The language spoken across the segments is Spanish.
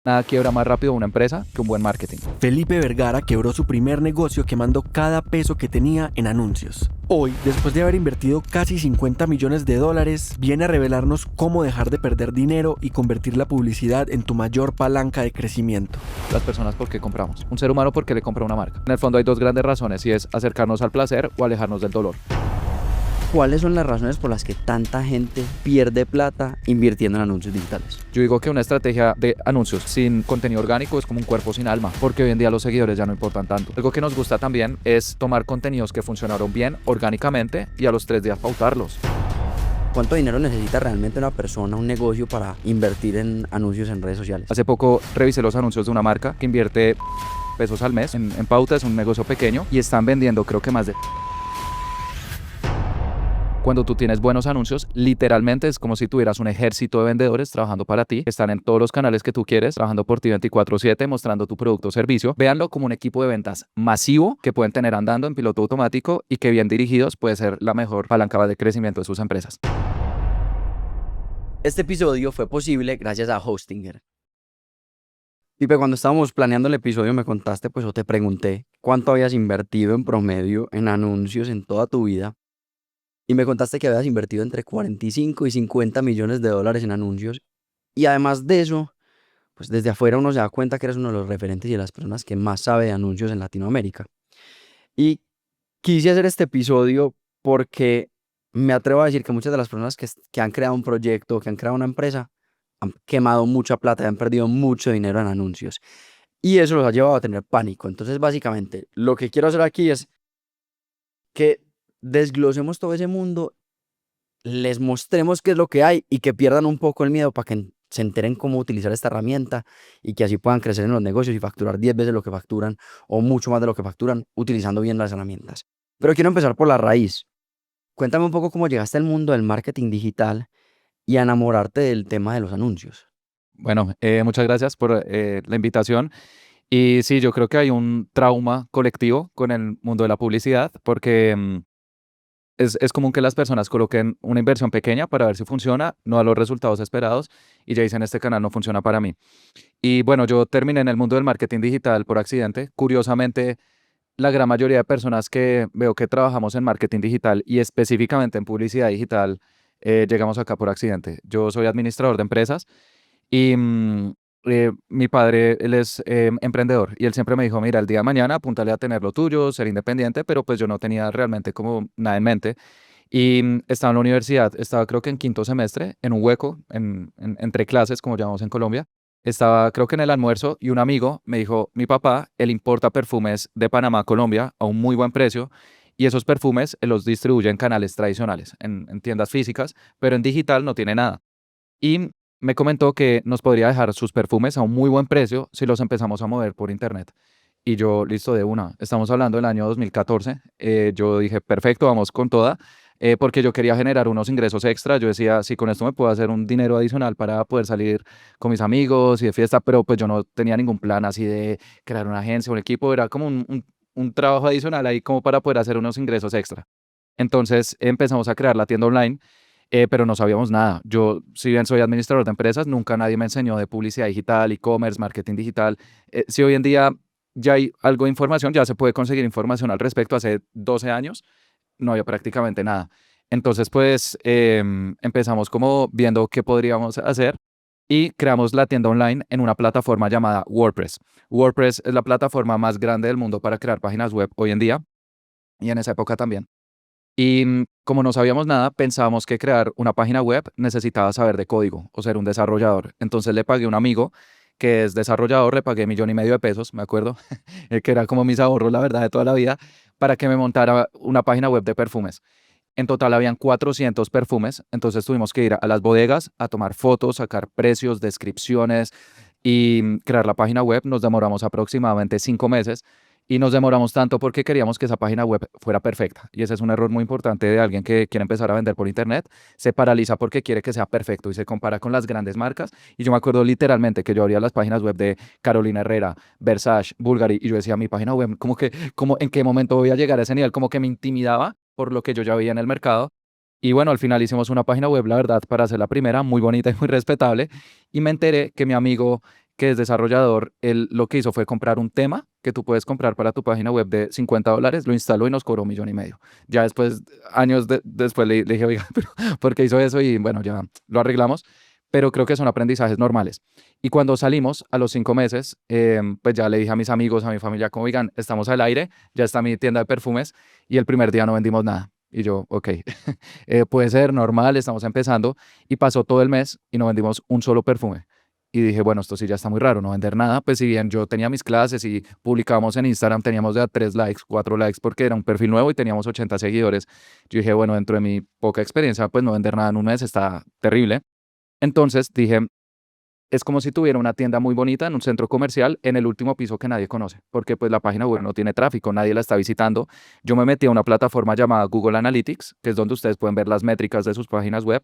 Nada quiebra más rápido una empresa que un buen marketing. Felipe Vergara quebró su primer negocio quemando cada peso que tenía en anuncios. Hoy, después de haber invertido casi $50 millones, viene a revelarnos cómo dejar de perder dinero y convertir la publicidad en tu mayor palanca de crecimiento. Las personas, ¿por qué compramos? Un ser humano, ¿por qué le compra una marca? En el fondo hay dos grandes razones, y es acercarnos al placer o alejarnos del dolor. ¿Cuáles son las razones por las que tanta gente pierde plata invirtiendo en anuncios digitales? Yo digo que una estrategia de anuncios sin contenido orgánico es como un cuerpo sin alma, porque hoy en día los seguidores ya no importan tanto. Algo que nos gusta también es tomar contenidos que funcionaron bien orgánicamente y a los 3 días pautarlos. ¿Cuánto dinero necesita realmente una persona, un negocio, para invertir en anuncios en redes sociales? Hace poco revisé los anuncios de una marca que invierte pesos al mes en pauta, es un negocio pequeño y están vendiendo creo que más de... Cuando tú tienes buenos anuncios, literalmente es como si tuvieras un ejército de vendedores trabajando para ti, están en todos los canales que tú quieres, trabajando por ti 24/7, mostrando tu producto o servicio. Véanlo como un equipo de ventas masivo que pueden tener andando en piloto automático y que bien dirigidos puede ser la mejor palanca de crecimiento de sus empresas. Este episodio fue posible gracias a Hostinger. Pipe, cuando estábamos planeando el episodio me contaste, pues, o te pregunté cuánto habías invertido en promedio en anuncios en toda tu vida. Y me contaste que habías invertido entre 45 y 50 millones de dólares en anuncios. Y además de eso, pues desde afuera uno se da cuenta que eres uno de los referentes y de las personas que más sabe de anuncios en Latinoamérica. Y quise hacer este episodio porque me atrevo a decir que muchas de las personas que han creado un proyecto, que han creado una empresa, han quemado mucha plata y han perdido mucho dinero en anuncios. Y eso los ha llevado a tener pánico. Entonces, básicamente, lo que quiero hacer aquí es que desglosemos todo ese mundo, les mostremos qué es lo que hay y que pierdan un poco el miedo para que se enteren cómo utilizar esta herramienta y que así puedan crecer en los negocios y facturar 10 veces lo que facturan o mucho más de lo que facturan utilizando bien las herramientas. Pero quiero empezar por la raíz. Cuéntame un poco cómo llegaste al mundo del marketing digital y a enamorarte del tema de los anuncios. Bueno, muchas gracias por la invitación. Y sí, yo creo que hay un trauma colectivo con el mundo de la publicidad porque es común que las personas coloquen una inversión pequeña para ver si funciona, no a los resultados esperados, y ya dicen, este canal no funciona para mí. Y bueno, yo terminé en el mundo del marketing digital por accidente. Curiosamente, la gran mayoría de personas que veo que trabajamos en marketing digital y específicamente en publicidad digital, llegamos acá por accidente. Yo soy administrador de empresas y mi padre, él es emprendedor y él siempre me dijo, mira, el día de mañana apúntale a tener lo tuyo, ser independiente, pero pues yo no tenía realmente como nada en mente. Y estaba en la universidad, estaba creo que en quinto semestre, en un hueco, entre clases, como llamamos en Colombia. Estaba creo que en el almuerzo y un amigo me dijo, mi papá, él importa perfumes de Panamá a Colombia a un muy buen precio y esos perfumes él los distribuye en canales tradicionales, en tiendas físicas, pero en digital no tiene nada. Y me comentó que nos podría dejar sus perfumes a un muy buen precio si los empezamos a mover por internet. Y yo, listo, de una. Estamos hablando del año 2014. Yo dije, perfecto, vamos con toda, porque yo quería generar unos ingresos extra. Yo decía, sí, con esto me puedo hacer un dinero adicional para poder salir con mis amigos y de fiesta, pero pues yo no tenía ningún plan así de crear una agencia, un equipo. Era como un trabajo adicional ahí como para poder hacer unos ingresos extra. Entonces empezamos a crear la tienda online, pero no sabíamos nada. Yo, si bien soy administrador de empresas, nunca nadie me enseñó de publicidad digital, e-commerce, marketing digital. Si hoy en día ya hay algo de información, ya se puede conseguir información al respecto. Hace 12 años no había prácticamente nada. Entonces, pues empezamos como viendo qué podríamos hacer y creamos la tienda online en una plataforma llamada WordPress. WordPress es la plataforma más grande del mundo para crear páginas web hoy en día y en esa época también. Y como no sabíamos nada, pensábamos que crear una página web necesitaba saber de código o ser un desarrollador. Entonces le pagué a un amigo que es desarrollador, le pagué 1,5 millones de pesos, me acuerdo, que era como mis ahorros, la verdad, de toda la vida, para que me montara una página web de perfumes. En total habían 400 perfumes, entonces tuvimos que ir a las bodegas a tomar fotos, sacar precios, descripciones y crear la página web. Nos demoramos aproximadamente 5 meses y nos demoramos tanto porque queríamos que esa página web fuera perfecta. Y ese es un error muy importante de alguien que quiere empezar a vender por internet. Se paraliza porque quiere que sea perfecto y se compara con las grandes marcas. Y yo me acuerdo literalmente que yo abría las páginas web de Carolina Herrera, Versace, Bulgari y yo decía, mi página web, como que, como, ¿en qué momento voy a llegar a ese nivel? Como que me intimidaba por lo que yo ya veía en el mercado. Y bueno, al final hicimos una página web, la verdad, para hacer la primera, muy bonita y muy respetable. Y me enteré que mi amigo que es desarrollador, él lo que hizo fue comprar un tema que tú puedes comprar para tu página web de $50, lo instaló y nos cobró 1,5 millones. Ya después, años después le dije, oiga, pero ¿por qué hizo eso? Y bueno, ya lo arreglamos, pero creo que son aprendizajes normales. Y cuando salimos a los 5 meses, pues ya le dije a mis amigos, a mi familia, como, oigan, estamos al aire, ya está mi tienda de perfumes y el primer día no vendimos nada. Y yo, ok, puede ser normal, estamos empezando. Y pasó todo el mes y no vendimos un solo perfume. Y dije, bueno, esto sí ya está muy raro, no vender nada. Pues si bien yo tenía mis clases y publicábamos en Instagram, teníamos ya 3 likes, 4 likes, porque era un perfil nuevo y teníamos 80 seguidores. Yo dije, bueno, dentro de mi poca experiencia, pues no vender nada en un mes está terrible. Entonces dije, es como si tuviera una tienda muy bonita en un centro comercial en el último piso que nadie conoce, porque pues la página web no tiene tráfico, nadie la está visitando. Yo me metí a una plataforma llamada Google Analytics, que es donde ustedes pueden ver las métricas de sus páginas web,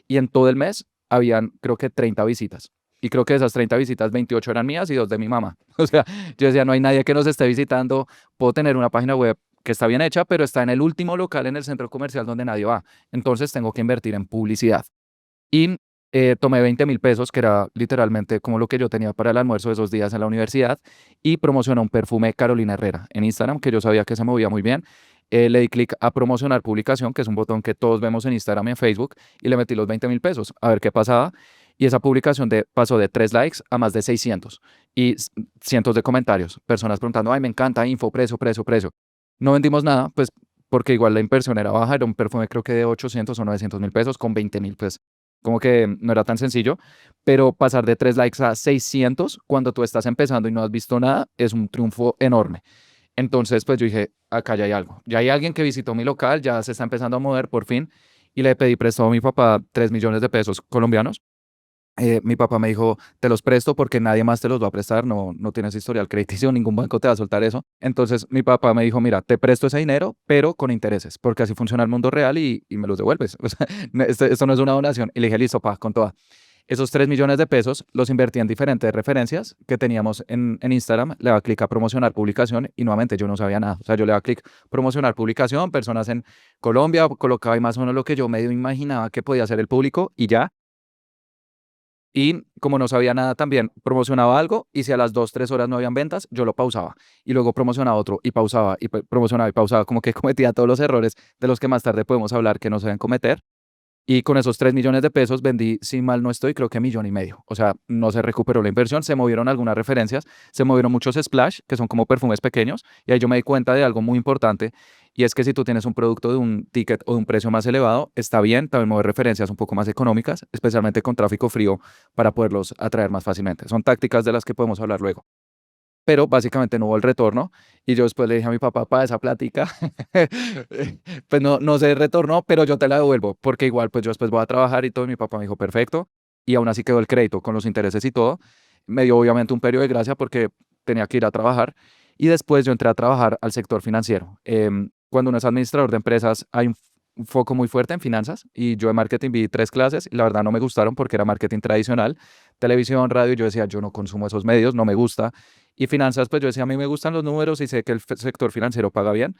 y en todo el mes habían, creo que 30 visitas. Y creo que de esas 30 visitas, 28 eran mías y 2 de mi mamá. O sea, yo decía, no hay nadie que nos esté visitando, puedo tener una página web que está bien hecha, pero está en el último local en el centro comercial donde nadie va. Entonces tengo que invertir en publicidad. Y tomé 20,000 pesos, que era literalmente como lo que yo tenía para el almuerzo de esos días en la universidad, y promocioné un perfume Carolina Herrera en Instagram, que yo sabía que se movía muy bien. Le di clic a promocionar publicación, que es un botón que todos vemos en Instagram y en Facebook, y le metí los 20,000 pesos a ver qué pasaba. Y esa publicación pasó de 3 likes a más de 600 y cientos de comentarios. Personas preguntando, ay, me encanta, info, precio, precio, precio. No vendimos nada, pues porque igual la inversión era baja, era un perfume creo que de 800 o 900,000 pesos con 20,000, pues como que no era tan sencillo, pero pasar de 3 likes a 600 cuando tú estás empezando y no has visto nada es un triunfo enorme. Entonces, pues yo dije, acá ya hay algo. Ya hay alguien que visitó mi local, ya se está empezando a mover por fin, y le pedí prestado a mi papá 3 millones de pesos colombianos. Mi papá me dijo, te los presto porque nadie más te los va a prestar, no tienes historial crediticio, ningún banco te va a soltar eso. Entonces mi papá me dijo, mira, te presto ese dinero, pero con intereses, porque así funciona el mundo real y me los devuelves. O sea, esto no es una donación. Y le dije, listo, pa, con toda. Esos 3 millones de pesos los invertí en diferentes referencias que teníamos en Instagram. Le daba clic a promocionar publicación y nuevamente yo no sabía nada. O sea, yo le daba clic promocionar publicación, personas en Colombia, colocaba ahí más o menos lo que yo medio imaginaba que podía ser el público y ya. Y como no sabía nada también, promocionaba algo y si a las 2, 3 horas no habían ventas, yo lo pausaba. Y luego promocionaba otro y pausaba y promocionaba y pausaba. Como que cometía todos los errores de los que más tarde podemos hablar que no se deben cometer. Y con esos 3 millones de pesos vendí, si mal no estoy, creo que 1,5 millones. O sea, no se recuperó la inversión, se movieron algunas referencias, se movieron muchos splash, que son como perfumes pequeños, y ahí yo me di cuenta de algo muy importante, y es que si tú tienes un producto de un ticket o de un precio más elevado, está bien también mover referencias un poco más económicas, especialmente con tráfico frío, para poderlos atraer más fácilmente. Son tácticas de las que podemos hablar luego. Pero básicamente no hubo el retorno y yo después le dije a mi papá, para esa plática, pues no se retornó, pero yo te la devuelvo, porque igual pues yo después voy a trabajar y todo, y mi papá me dijo, perfecto, y aún así quedó el crédito con los intereses y todo. Me dio obviamente un periodo de gracia porque tenía que ir a trabajar y después yo entré a trabajar al sector financiero. Cuando uno es administrador de empresas hay un foco muy fuerte en finanzas y yo en marketing vi 3 clases y la verdad no me gustaron porque era marketing tradicional, televisión, radio, y yo decía, yo no consumo esos medios, no me gusta. Y finanzas, pues yo decía, a mí me gustan los números y sé que el sector financiero paga bien.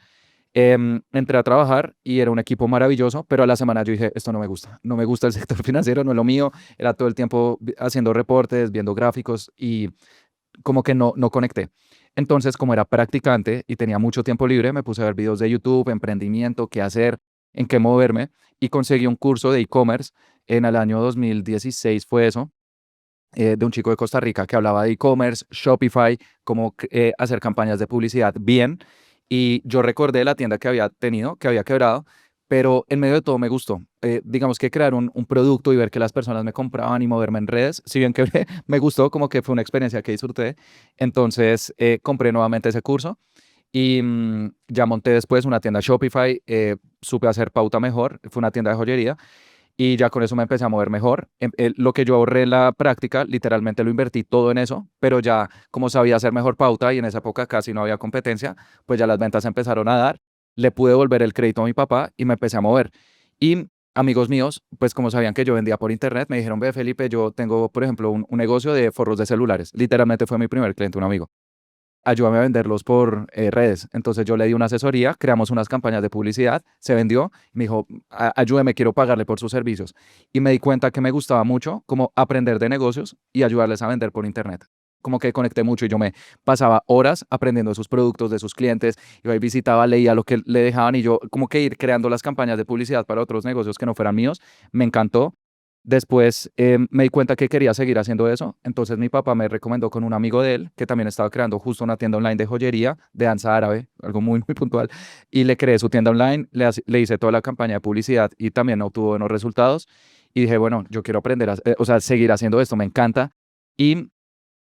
Entré a trabajar y era un equipo maravilloso, pero a la semana yo dije, esto no me gusta, no me gusta el sector financiero, no es lo mío. Era todo el tiempo haciendo reportes, viendo gráficos y como que no conecté. Entonces, como era practicante y tenía mucho tiempo libre, me puse a ver videos de YouTube, emprendimiento, qué hacer, en qué moverme y conseguí un curso de e-commerce en el año 2016 fue eso, de un chico de Costa Rica que hablaba de e-commerce, Shopify, cómo hacer campañas de publicidad bien. Y yo recordé la tienda que había tenido, que había quebrado, pero en medio de todo me gustó. Digamos que crear un producto y ver que las personas me compraban y moverme en redes, si bien que me gustó, como que fue una experiencia que disfruté. Entonces compré nuevamente ese curso y ya monté después una tienda Shopify, supe hacer pauta mejor, fue una tienda de joyería y ya con eso me empecé a mover mejor. Lo que yo ahorré en la práctica, literalmente lo invertí todo en eso, pero ya como sabía hacer mejor pauta y en esa época casi no había competencia, pues ya las ventas empezaron a dar, le pude devolver el crédito a mi papá y me empecé a mover. Y amigos míos, pues como sabían que yo vendía por internet, me dijeron, ve Felipe, yo tengo, por ejemplo, un negocio de forros de celulares. Literalmente fue mi primer cliente, un amigo, ayúdame a venderlos por redes. Entonces yo le di una asesoría, creamos unas campañas de publicidad, se vendió, me dijo, ayúdeme, quiero pagarle por sus servicios. Y me di cuenta que me gustaba mucho como aprender de negocios y ayudarles a vender por internet. como que conecté mucho y yo me pasaba horas aprendiendo de sus productos, de sus clientes, iba y visitaba, leía lo que le dejaban y yo como que ir creando las campañas de publicidad para otros negocios que no fueran míos, me encantó. Después me di cuenta que quería seguir haciendo eso, entonces mi papá me recomendó con un amigo de él que también estaba creando justo una tienda online de joyería, de danza árabe, algo muy, muy puntual, y le creé su tienda online, le hice toda la campaña de publicidad y también obtuvo buenos resultados. Y dije, bueno, yo quiero aprender o sea, seguir haciendo esto, me encanta. Y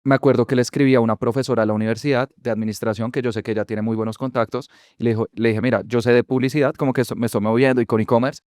me acuerdo que le escribí a una profesora de la universidad de administración, que yo sé que ella tiene muy buenos contactos, y le dije, mira, yo sé de publicidad, como que me estoy moviendo y con e-commerce,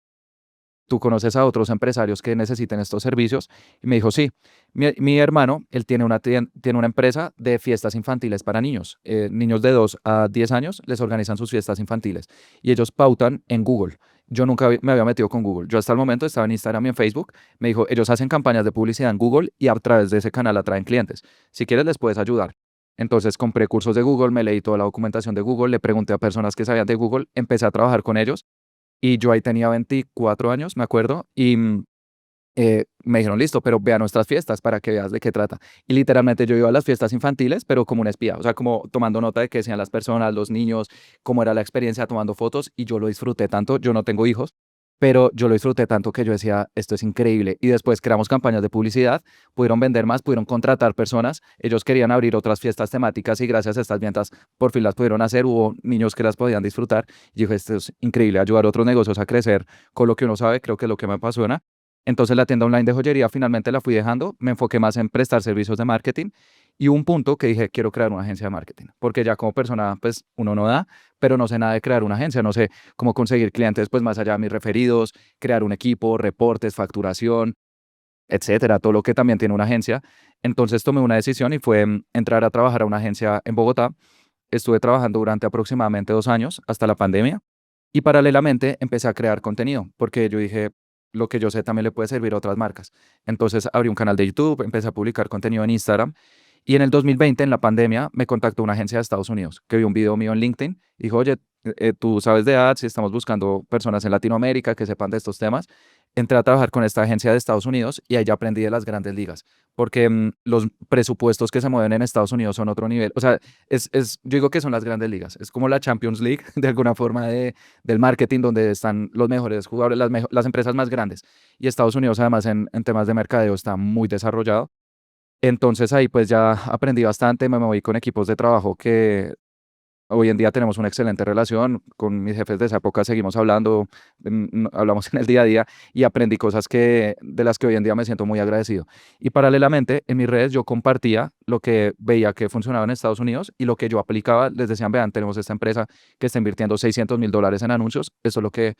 ¿tú conoces a otros empresarios que necesiten estos servicios? Y me dijo, sí, mi hermano, él tiene tiene una empresa de fiestas infantiles para niños. Niños de 2 a 10 años les organizan sus fiestas infantiles y ellos pautan en Google. Yo nunca me había metido con Google. Yo hasta el momento estaba en Instagram y en Facebook. Me dijo, ellos hacen campañas de publicidad en Google y a través de ese canal atraen clientes. Si quieres, les puedes ayudar. Entonces compré cursos de Google, me leí toda la documentación de Google, le pregunté a personas que sabían de Google, empecé a trabajar con ellos y yo ahí tenía 24 años, me acuerdo, y me dijeron, listo, pero ve a nuestras fiestas para que veas de qué trata. Y literalmente yo iba a las fiestas infantiles, pero como un espía, o sea, como tomando nota de qué decían las personas, los niños, cómo era la experiencia tomando fotos, y yo lo disfruté tanto, yo no tengo hijos, pero yo lo disfruté tanto que yo decía, esto es increíble. Y después creamos campañas de publicidad, pudieron vender más, pudieron contratar personas, ellos querían abrir otras fiestas temáticas y gracias a estas ventas por fin las pudieron hacer, hubo niños que las podían disfrutar. Y dije, esto es increíble, ayudar a otros negocios a crecer con lo que uno sabe, creo que es lo que me apasiona. Entonces la tienda online de joyería finalmente la fui dejando, me enfoqué más en prestar servicios de marketing y hubo un punto que dije, quiero crear una agencia de marketing, porque ya como persona, pues uno no da, pero no sé nada de crear una agencia, no sé cómo conseguir clientes, pues más allá de mis referidos, crear un equipo, reportes, facturación, etcétera, todo lo que también tiene una agencia. Entonces tomé una decisión y fue entrar a trabajar a una agencia en Bogotá. Estuve trabajando durante aproximadamente 2 años hasta la pandemia y paralelamente empecé a crear contenido porque yo dije, lo que yo sé también le puede servir a otras marcas. Entonces abrí un canal de YouTube, empecé a publicar contenido en Instagram y en el 2020, en la pandemia, me contactó una agencia de Estados Unidos que vio un video mío en LinkedIn y dijo, oye, tú sabes de ads y estamos buscando personas en Latinoamérica que sepan de estos temas. Entré a trabajar con esta agencia de Estados Unidos y ahí ya aprendí de las grandes ligas, porque los presupuestos que se mueven en Estados Unidos son otro nivel. O sea, yo digo que son las grandes ligas. Es como la Champions League, de alguna forma, del marketing, donde están los mejores jugadores, las empresas más grandes. Y Estados Unidos, además, en temas de mercadeo, está muy desarrollado. Entonces ahí pues ya aprendí bastante, me moví con equipos de trabajo que hoy en día tenemos una excelente relación, con mis jefes de esa época seguimos hablando, hablamos en el día a día y aprendí cosas de las que hoy en día me siento muy agradecido. Y paralelamente en mis redes yo compartía lo que veía que funcionaba en Estados Unidos y lo que yo aplicaba, les decían, vean, tenemos esta empresa que está invirtiendo $600,000 en anuncios, eso es lo que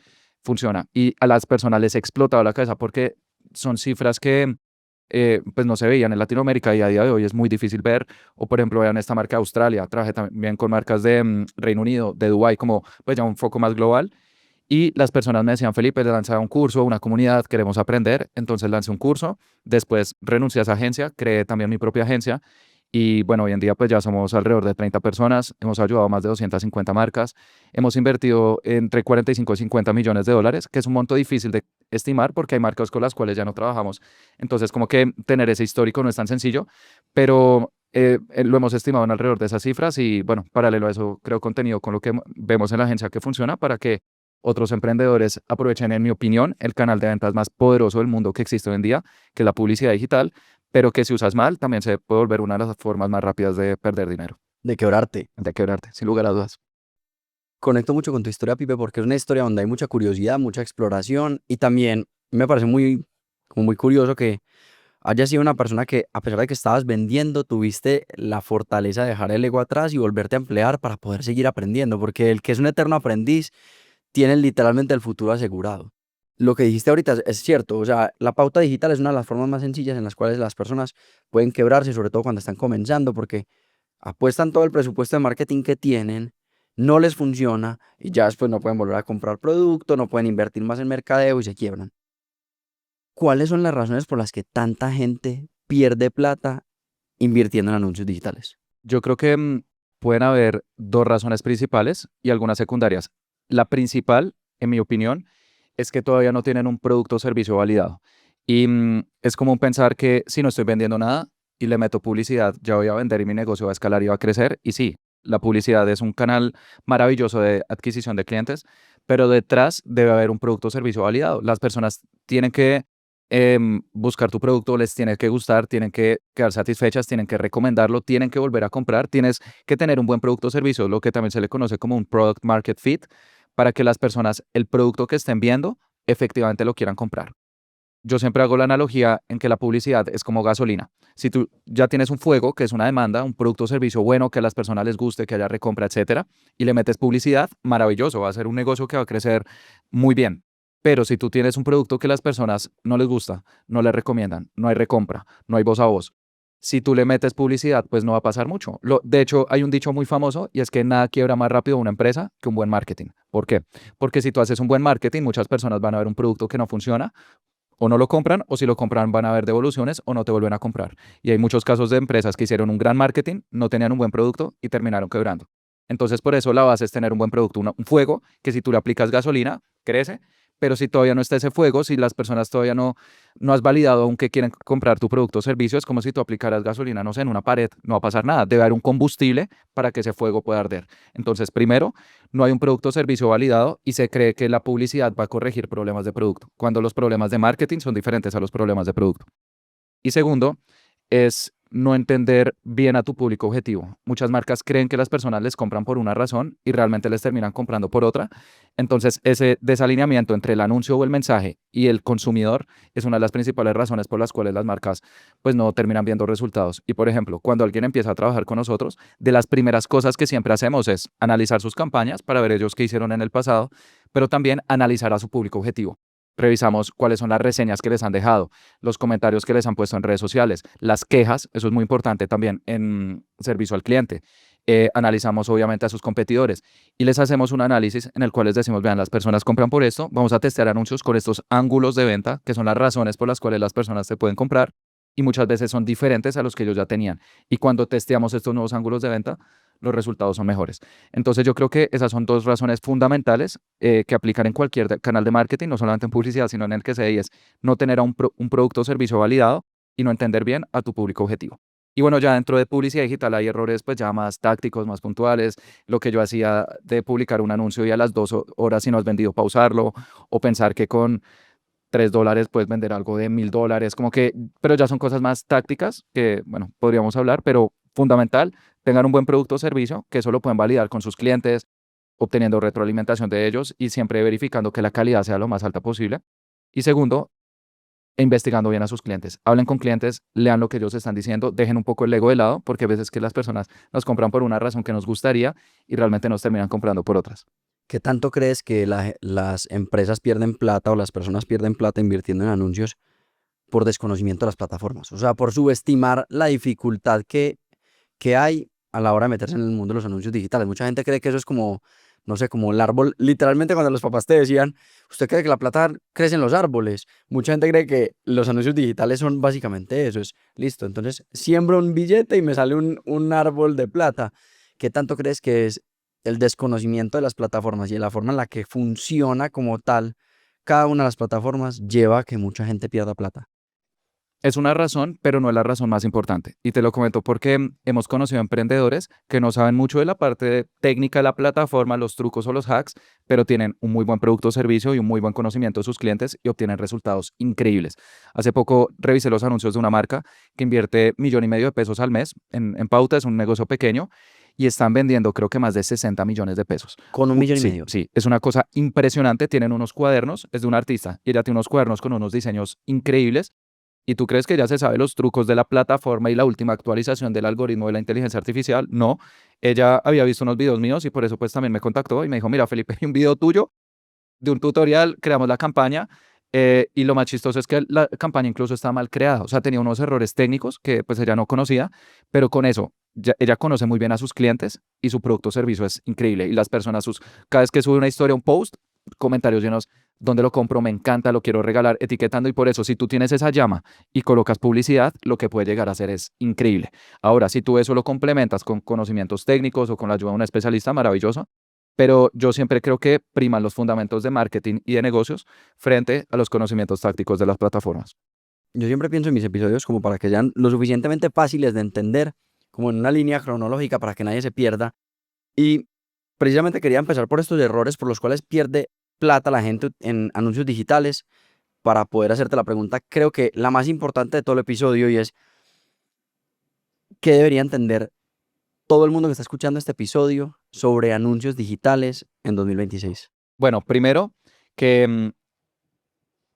funciona. Y a las personas les explotaba la cabeza porque son cifras que pues no se veían en Latinoamérica y a día de hoy es muy difícil ver. O por ejemplo, vean esta marca de Australia, trabajé también con marcas de Reino Unido, de Dubái, como pues ya un foco más global. Y las personas me decían, Felipe, le lanzaba un curso, una comunidad, queremos aprender. Entonces lancé un curso, después renuncié a esa agencia, creé también mi propia agencia. Y bueno, hoy en día pues ya somos alrededor de 30 personas, hemos ayudado a más de 250 marcas, hemos invertido entre 45 y 50 millones de dólares, que es un monto difícil de estimar porque hay marcas con las cuales ya no trabajamos. Entonces como que tener ese histórico no es tan sencillo, pero lo hemos estimado en alrededor de esas cifras y bueno, paralelo a eso creo contenido con lo que vemos en la agencia que funciona para que otros emprendedores aprovechen, en mi opinión, el canal de ventas más poderoso del mundo que existe hoy en día, que es la publicidad digital, pero que si usas mal también se puede volver una de las formas más rápidas de perder dinero, De quebrarte. de quebrarte, sin lugar a dudas. Conecto mucho con tu historia, Pipe, porque es una historia donde hay mucha curiosidad, mucha exploración y también me parece como muy curioso que hayas sido una persona que, a pesar de que estabas vendiendo, tuviste la fortaleza de dejar el ego atrás y volverte a emplear para poder seguir aprendiendo, porque el que es un eterno aprendiz tiene literalmente el futuro asegurado. Lo que dijiste ahorita es cierto, o sea, la pauta digital es una de las formas más sencillas en las cuales las personas pueden quebrarse, sobre todo cuando están comenzando, porque apuestan todo el presupuesto de marketing que tienen, no les funciona y ya después no pueden volver a comprar producto, no pueden invertir más en mercadeo y se quiebran. ¿Cuáles son las razones por las que tanta gente pierde plata invirtiendo en anuncios digitales? Yo creo que pueden haber dos razones principales y algunas secundarias. La principal, en mi opinión, es que todavía no tienen un producto o servicio validado. Y es común pensar que si no estoy vendiendo nada, y le meto publicidad, ya voy a vender y mi negocio va a escalar y va a crecer. Y sí, la publicidad es un canal maravilloso de adquisición de clientes, pero detrás debe haber un producto o servicio validado. Las personas tienen que buscar tu producto, les tiene que gustar, tienen que quedar satisfechas, tienen que recomendarlo, tienen que volver a comprar, tienes que tener un buen producto o servicio, lo que también se le conoce como un product market fit, para que las personas, el producto que estén viendo, efectivamente lo quieran comprar. Yo siempre hago la analogía en que la publicidad es como gasolina. Si tú ya tienes un fuego, que es una demanda, un producto o servicio bueno, que a las personas les guste, que haya recompra, etcétera, y le metes publicidad, maravilloso, va a ser un negocio que va a crecer muy bien. Pero si tú tienes un producto que a las personas no les gusta, no les recomiendan, no hay recompra, no hay voz a voz, si tú le metes publicidad, pues no va a pasar mucho. De hecho, hay un dicho muy famoso y es que nada quiebra más rápido una empresa que un buen marketing. ¿Por qué? Porque si tú haces un buen marketing, muchas personas van a ver un producto que no funciona o no lo compran, o si lo compran van a haber devoluciones o no te vuelven a comprar. Y hay muchos casos de empresas que hicieron un gran marketing, no tenían un buen producto y terminaron quebrando. Entonces, por eso la base es tener un buen producto, un fuego que si tú le aplicas gasolina, crece, pero si todavía no está ese fuego, si las personas todavía no has validado aún que quieren comprar tu producto o servicio, es como si tú aplicaras gasolina, no sé, en una pared, no va a pasar nada. Debe haber un combustible para que ese fuego pueda arder. Entonces, primero, no hay un producto o servicio validado y se cree que la publicidad va a corregir problemas de producto, cuando los problemas de marketing son diferentes a los problemas de producto. Y segundo, es no entender bien a tu público objetivo. Muchas marcas creen que las personas les compran por una razón y realmente les terminan comprando por otra. Entonces, ese desalineamiento entre el anuncio o el mensaje y el consumidor es una de las principales razones por las cuales las marcas pues no terminan viendo resultados. Y por ejemplo, cuando alguien empieza a trabajar con nosotros, de las primeras cosas que siempre hacemos es analizar sus campañas para ver ellos qué hicieron en el pasado, pero también analizar a su público objetivo. Revisamos cuáles son las reseñas que les han dejado, los comentarios que les han puesto en redes sociales, las quejas, eso es muy importante también en servicio al cliente. Analizamos obviamente a sus competidores y les hacemos un análisis en el cual les decimos, vean, las personas compran por esto, vamos a testear anuncios con estos ángulos de venta, que son las razones por las cuales las personas se pueden comprar y muchas veces son diferentes a los que ellos ya tenían. Y cuando testeamos estos nuevos ángulos de venta, los resultados son mejores. Entonces yo creo que esas son dos razones fundamentales que aplican en cualquier canal de marketing, no solamente en publicidad, sino en el que se y es no tener a un producto o servicio validado y no entender bien a tu público objetivo. Y bueno, ya dentro de publicidad digital hay errores pues ya más tácticos, más puntuales. Lo que yo hacía de publicar un anuncio y a las 2 horas si no has vendido pausarlo o pensar que con $3 puedes vender algo de $1,000, como que, pero ya son cosas más tácticas que, bueno, podríamos hablar, pero fundamental, tengan un buen producto o servicio, que eso lo pueden validar con sus clientes, obteniendo retroalimentación de ellos y siempre verificando que la calidad sea lo más alta posible. Y segundo, investigando bien a sus clientes. Hablen con clientes, lean lo que ellos están diciendo, dejen un poco el ego de lado, porque a veces que las personas nos compran por una razón que nos gustaría y realmente nos terminan comprando por otras. ¿Qué tanto crees que las empresas pierden plata o las personas pierden plata invirtiendo en anuncios por desconocimiento de las plataformas? O sea, por subestimar la dificultad que hay a la hora de meterse en el mundo de los anuncios digitales. Mucha gente cree que eso es como, no sé, como el árbol. Literalmente cuando los papás te decían, ¿usted cree que la plata crece en los árboles? Mucha gente cree que los anuncios digitales son básicamente eso. Es listo, entonces siembro un billete y me sale un árbol de plata. ¿Qué tanto crees que es el desconocimiento de las plataformas y de la forma en la que funciona como tal cada una de las plataformas lleva a que mucha gente pierda plata? Es una razón, pero no es la razón más importante. Y te lo comento porque hemos conocido emprendedores que no saben mucho de la parte técnica de la plataforma, los trucos o los hacks, pero tienen un muy buen producto o servicio y un muy buen conocimiento de sus clientes y obtienen resultados increíbles. Hace poco revisé los anuncios de una marca que invierte $1,500,000 al mes en pauta, es un negocio pequeño y están vendiendo creo que más de 60 millones de pesos. Con un millón y Sí, medio. sí, es una cosa impresionante. Tienen unos cuadernos, es de un artista y ella tiene unos cuadernos con unos diseños increíbles. ¿Y tú crees que ya se sabe los trucos de la plataforma y la última actualización del algoritmo de la inteligencia artificial? No, ella había visto unos videos míos y por eso pues también me contactó y me dijo, mira Felipe, hay un video tuyo de un tutorial, creamos la campaña y lo más chistoso es que la campaña incluso está mal creada, o sea, tenía unos errores técnicos que pues ella no conocía, pero con eso ella conoce muy bien a sus clientes y su producto o servicio es increíble y las personas, cada vez que sube una historia, un post, comentarios llenos, ¿dónde lo compro? Me encanta, lo quiero regalar, etiquetando y por eso si tú tienes esa llama y colocas publicidad, lo que puede llegar a ser es increíble. Ahora, si tú eso lo complementas con conocimientos técnicos o con la ayuda de un especialista, maravilloso, pero yo siempre creo que priman los fundamentos de marketing y de negocios frente a los conocimientos tácticos de las plataformas. Yo siempre pienso en mis episodios como para que sean lo suficientemente fáciles de entender, como en una línea cronológica para que nadie se pierda. Y precisamente quería empezar por estos errores por los cuales pierde plata la gente en anuncios digitales para poder hacerte la pregunta, creo que la más importante de todo el episodio, y es, ¿qué debería entender todo el mundo que está escuchando este episodio sobre anuncios digitales en 2026? Bueno, primero que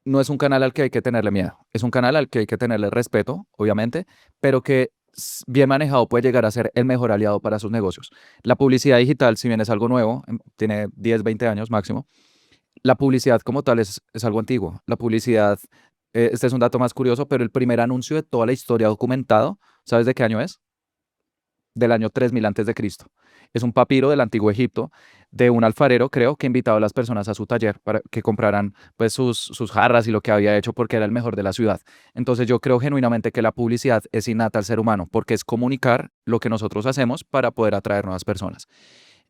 no es un canal al que hay que tenerle miedo, es un canal al que hay que tenerle respeto, obviamente, pero que bien manejado puede llegar a ser el mejor aliado para sus negocios. La publicidad digital, si bien es algo nuevo, tiene 10, 20 años máximo, la publicidad como tal es algo antiguo. La publicidad, este es un dato más curioso, pero el primer anuncio de toda la historia documentado, ¿sabes de qué año es? Del año 3000 antes de Cristo. Es un papiro del antiguo Egipto de un alfarero, creo, que invitaba a las personas a su taller para que compraran pues sus jarras y lo que había hecho porque era el mejor de la ciudad. Entonces yo creo genuinamente que la publicidad es innata al ser humano porque es comunicar lo que nosotros hacemos para poder atraer nuevas personas.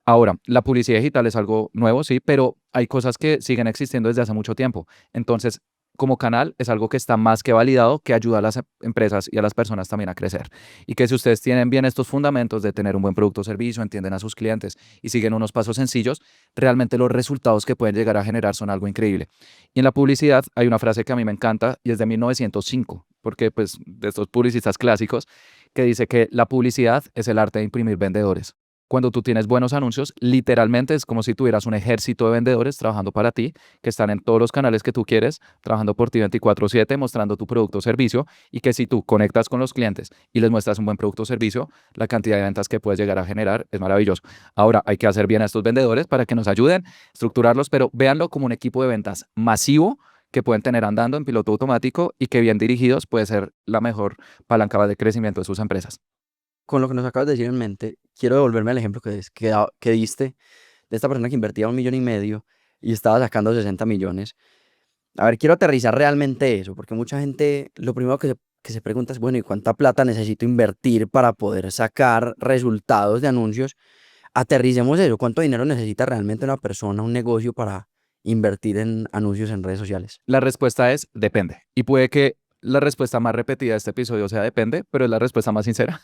Ahora, la publicidad digital es algo nuevo, sí, pero hay cosas que siguen existiendo desde hace mucho tiempo. Entonces, como canal es algo que está más que validado, que ayuda a las empresas y a las personas también a crecer. Y que si ustedes tienen bien estos fundamentos de tener un buen producto o servicio, entienden a sus clientes y siguen unos pasos sencillos, realmente los resultados que pueden llegar a generar son algo increíble. Y en la publicidad hay una frase que a mí me encanta y es de 1905, porque pues de estos publicistas clásicos, que dice que la publicidad es el arte de imprimir vendedores. Cuando tú tienes buenos anuncios, literalmente es como si tuvieras un ejército de vendedores trabajando para ti, que están en todos los canales que tú quieres, trabajando por ti 24/7, mostrando tu producto o servicio, y que si tú conectas con los clientes y les muestras un buen producto o servicio, la cantidad de ventas que puedes llegar a generar es maravilloso. Ahora, hay que hacer bien a estos vendedores para que nos ayuden, estructurarlos, pero véanlo como un equipo de ventas masivo que pueden tener andando en piloto automático y que bien dirigidos puede ser la mejor palanca de crecimiento de sus empresas. Con lo que nos acabas de decir en mente, quiero devolverme al ejemplo que diste de esta persona que invertía 1,5 millones y estaba sacando 60 millones. A ver, quiero aterrizar realmente eso, porque mucha gente lo primero que se pregunta es, bueno, ¿y cuánta plata necesito invertir para poder sacar resultados de anuncios? Aterricemos eso, ¿cuánto dinero necesita realmente una persona, un negocio para invertir en anuncios en redes sociales? La respuesta es depende. Y puede que la respuesta más repetida de este episodio sea depende, pero es la respuesta más sincera,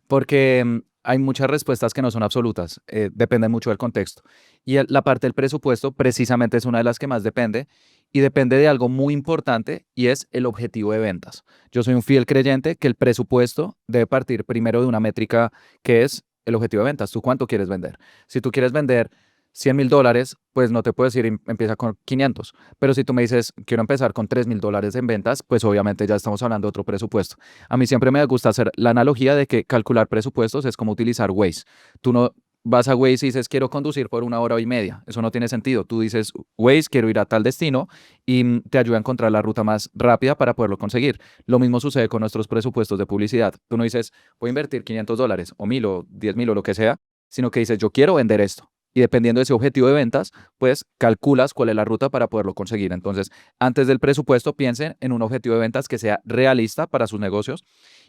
porque hay muchas respuestas que no son absolutas, depende mucho del contexto. Y la parte del presupuesto precisamente es una de las que más depende y depende de algo muy importante y es el objetivo de ventas. Yo soy un fiel creyente que el presupuesto debe partir primero de una métrica que es el objetivo de ventas. ¿Tú cuánto quieres vender? Si tú quieres vender $100,000, pues no te puedo decir empieza con 500. Pero si tú me dices, quiero empezar con $3,000 en ventas, pues obviamente ya estamos hablando de otro presupuesto. A mí siempre me gusta hacer la analogía de que calcular presupuestos es como utilizar Waze. Tú no vas a Waze y dices, quiero conducir por 1 hora y media. Eso no tiene sentido. Tú dices, Waze, quiero ir a tal destino y te ayuda a encontrar la ruta más rápida para poderlo conseguir. Lo mismo sucede con nuestros presupuestos de publicidad. Tú no dices, voy a invertir $500 o 1,000 o 10,000 o lo que sea, sino que dices, yo quiero vender esto. Y dependiendo de ese objetivo de ventas, pues calculas cuál es la ruta para poderlo conseguir. Entonces, antes del presupuesto, piensen en un objetivo de ventas que sea realista para sus negocios.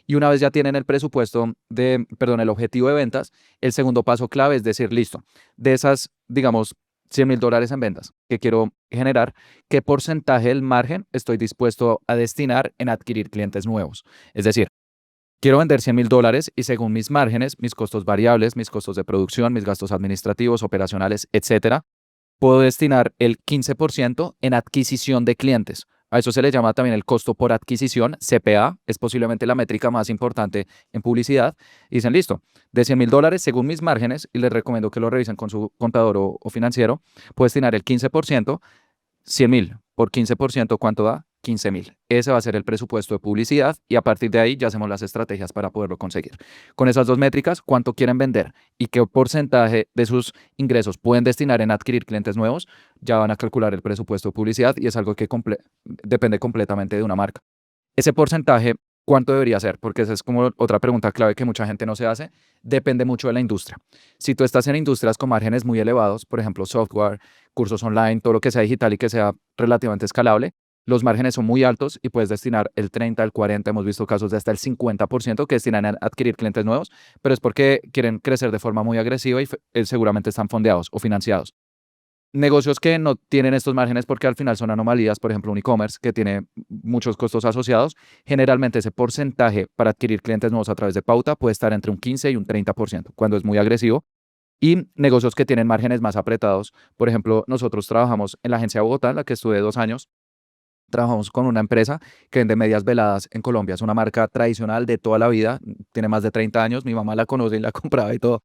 Y una vez ya tienen el presupuesto perdón, el objetivo de ventas, el segundo paso clave es decir, listo, de esas, digamos, $100,000 en ventas que quiero generar, ¿qué porcentaje del margen estoy dispuesto a destinar en adquirir clientes nuevos? Es decir, quiero vender $100,000 y según mis márgenes, mis costos variables, mis costos de producción, mis gastos administrativos, operacionales, etcétera, puedo destinar el 15% en adquisición de clientes. A eso se le llama también el costo por adquisición, CPA, es posiblemente la métrica más importante en publicidad. Y dicen, listo, de $100,000 según mis márgenes, y les recomiendo que lo revisen con su contador o financiero, puedo destinar el 15%, 100,000 por 15%, ¿cuánto da? 15,000. Ese va a ser el presupuesto de publicidad y a partir de ahí ya hacemos las estrategias para poderlo conseguir. Con esas dos métricas, cuánto quieren vender y qué porcentaje de sus ingresos pueden destinar en adquirir clientes nuevos, ya van a calcular el presupuesto de publicidad y es algo que depende completamente de una marca. Ese porcentaje, ¿cuánto debería ser? Porque esa es como otra pregunta clave que mucha gente no se hace. Depende mucho de la industria. Si tú estás en industrias con márgenes muy elevados, por ejemplo, software, cursos online, todo lo que sea digital y que sea relativamente escalable, los márgenes son muy altos y puedes destinar el 30, el 40, hemos visto casos de hasta el 50% que destinan a adquirir clientes nuevos, pero es porque quieren crecer de forma muy agresiva y seguramente están fondeados o financiados. Negocios que no tienen estos márgenes porque al final son anomalías, por ejemplo, un e-commerce que tiene muchos costos asociados, generalmente ese porcentaje para adquirir clientes nuevos a través de pauta puede estar entre un 15 y un 30% cuando es muy agresivo. Y negocios que tienen márgenes más apretados, por ejemplo, nosotros trabajamos en la agencia de Bogotá, en la que estuve 2 años, trabajamos con una empresa que vende medias veladas en Colombia. Es una marca tradicional de toda la vida, tiene más de 30 años, mi mamá la conoce y la compraba y todo.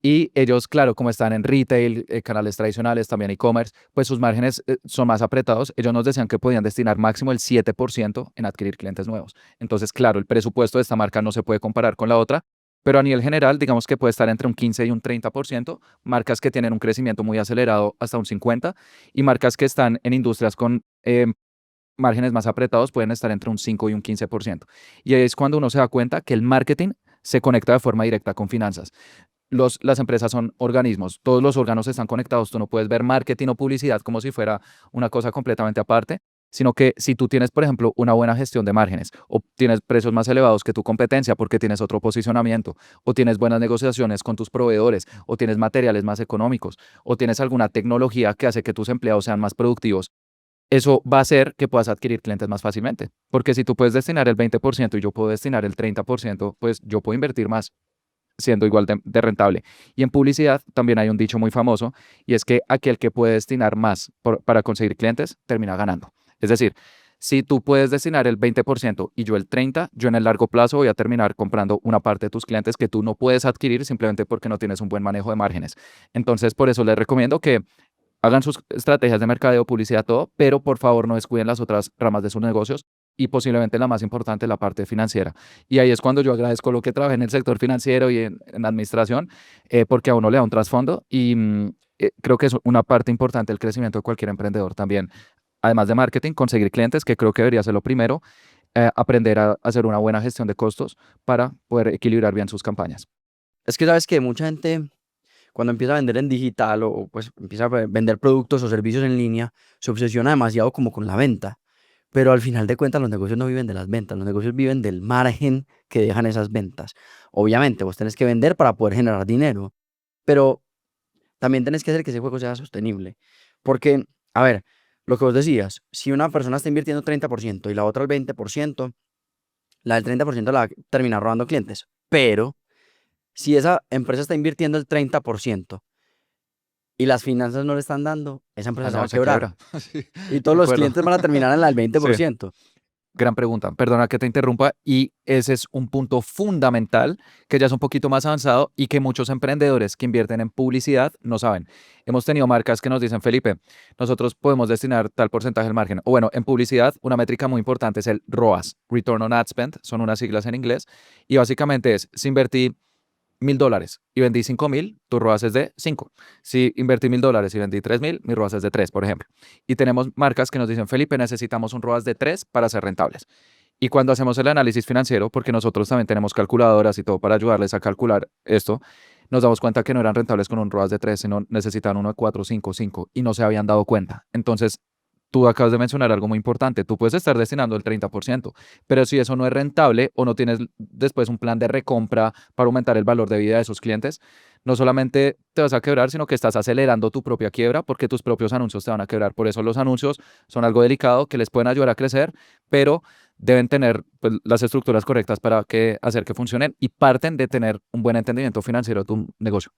Y ellos, claro, como están en retail, canales tradicionales, también e-commerce, pues sus márgenes son más apretados. Ellos nos decían que podían destinar máximo el 7% en adquirir clientes nuevos. Entonces, claro, el presupuesto de esta marca no se puede comparar con la otra, pero a nivel general, digamos que puede estar entre un 15 y un 30%, marcas que tienen un crecimiento muy acelerado hasta un 50%, y marcas que están en industrias con márgenes más apretados pueden estar entre un 5 y un 15%. Y ahí es cuando uno se da cuenta que el marketing se conecta de forma directa con finanzas. Las empresas son organismos, todos los órganos están conectados, tú no puedes ver marketing o publicidad como si fuera una cosa completamente aparte, sino que si tú tienes, por ejemplo, una buena gestión de márgenes o tienes precios más elevados que tu competencia porque tienes otro posicionamiento o tienes buenas negociaciones con tus proveedores o tienes materiales más económicos o tienes alguna tecnología que hace que tus empleados sean más productivos, eso va a hacer que puedas adquirir clientes más fácilmente. Porque si tú puedes destinar el 20% y yo puedo destinar el 30%, pues yo puedo invertir más siendo igual de rentable. Y en publicidad también hay un dicho muy famoso y es que aquel que puede destinar más para conseguir clientes termina ganando. Es decir, si tú puedes destinar el 20% y yo el 30%, yo en el largo plazo voy a terminar comprando una parte de tus clientes que tú no puedes adquirir simplemente porque no tienes un buen manejo de márgenes. Entonces, por eso les recomiendo que hagan sus estrategias de mercadeo, publicidad, todo, pero por favor no descuiden las otras ramas de sus negocios y posiblemente la más importante, la parte financiera. Y ahí es cuando yo agradezco lo que trabajé en el sector financiero y en administración, porque a uno le da un trasfondo y creo que es una parte importante del crecimiento de cualquier emprendedor también. Además de marketing, conseguir clientes, que creo que debería ser lo primero, aprender a hacer una buena gestión de costos para poder equilibrar bien sus campañas. Es que sabes que mucha gente cuando empieza a vender en digital o pues empieza a vender productos o servicios en línea, se obsesiona demasiado como con la venta. Pero al final de cuentas los negocios no viven de las ventas, los negocios viven del margen que dejan esas ventas. Obviamente vos tenés que vender para poder generar dinero, pero también tenés que hacer que ese juego sea sostenible. Porque, a ver, lo que vos decías, si una persona está invirtiendo 30% y la otra el 20%, la del 30% la va a terminar robando clientes. Pero si esa empresa está invirtiendo el 30% y las finanzas no le están dando, esa Ah, empresa se va no, a se quebrar. quiebra. Sí, Y de todos los acuerdo. clientes van a terminar en la del Sí. 20%. Gran pregunta. Perdona que te interrumpa. Y ese es un punto fundamental que ya es un poquito más avanzado y que muchos emprendedores que invierten en publicidad no saben. Hemos tenido marcas que nos dicen, Felipe, nosotros podemos destinar tal porcentaje del margen. O bueno, en publicidad una métrica muy importante es el ROAS, Return on Ad Spend, son unas siglas en inglés. Y básicamente es, si invertí $1,000 y vendí 5,000, tu ROAS es de 5. Si invertí $1,000 y vendí 3,000, mi ROAS es de 3, por ejemplo. Y tenemos marcas que nos dicen, Felipe, necesitamos un ROAS de 3 para ser rentables. Y cuando hacemos el análisis financiero, porque nosotros también tenemos calculadoras y todo para ayudarles a calcular esto, nos damos cuenta que no eran rentables con un ROAS de 3, sino necesitaban uno de 4, 5, 5 y no se habían dado cuenta. Entonces, tú acabas de mencionar algo muy importante. Tú puedes estar destinando el 30%, pero si eso no es rentable o no tienes después un plan de recompra para aumentar el valor de vida de esos clientes, no solamente te vas a quebrar, sino que estás acelerando tu propia quiebra porque tus propios anuncios te van a quebrar. Por eso los anuncios son algo delicado que les pueden ayudar a crecer, pero deben tener pues, las estructuras correctas para hacer que funcionen y parten de tener un buen entendimiento financiero de tu negocio.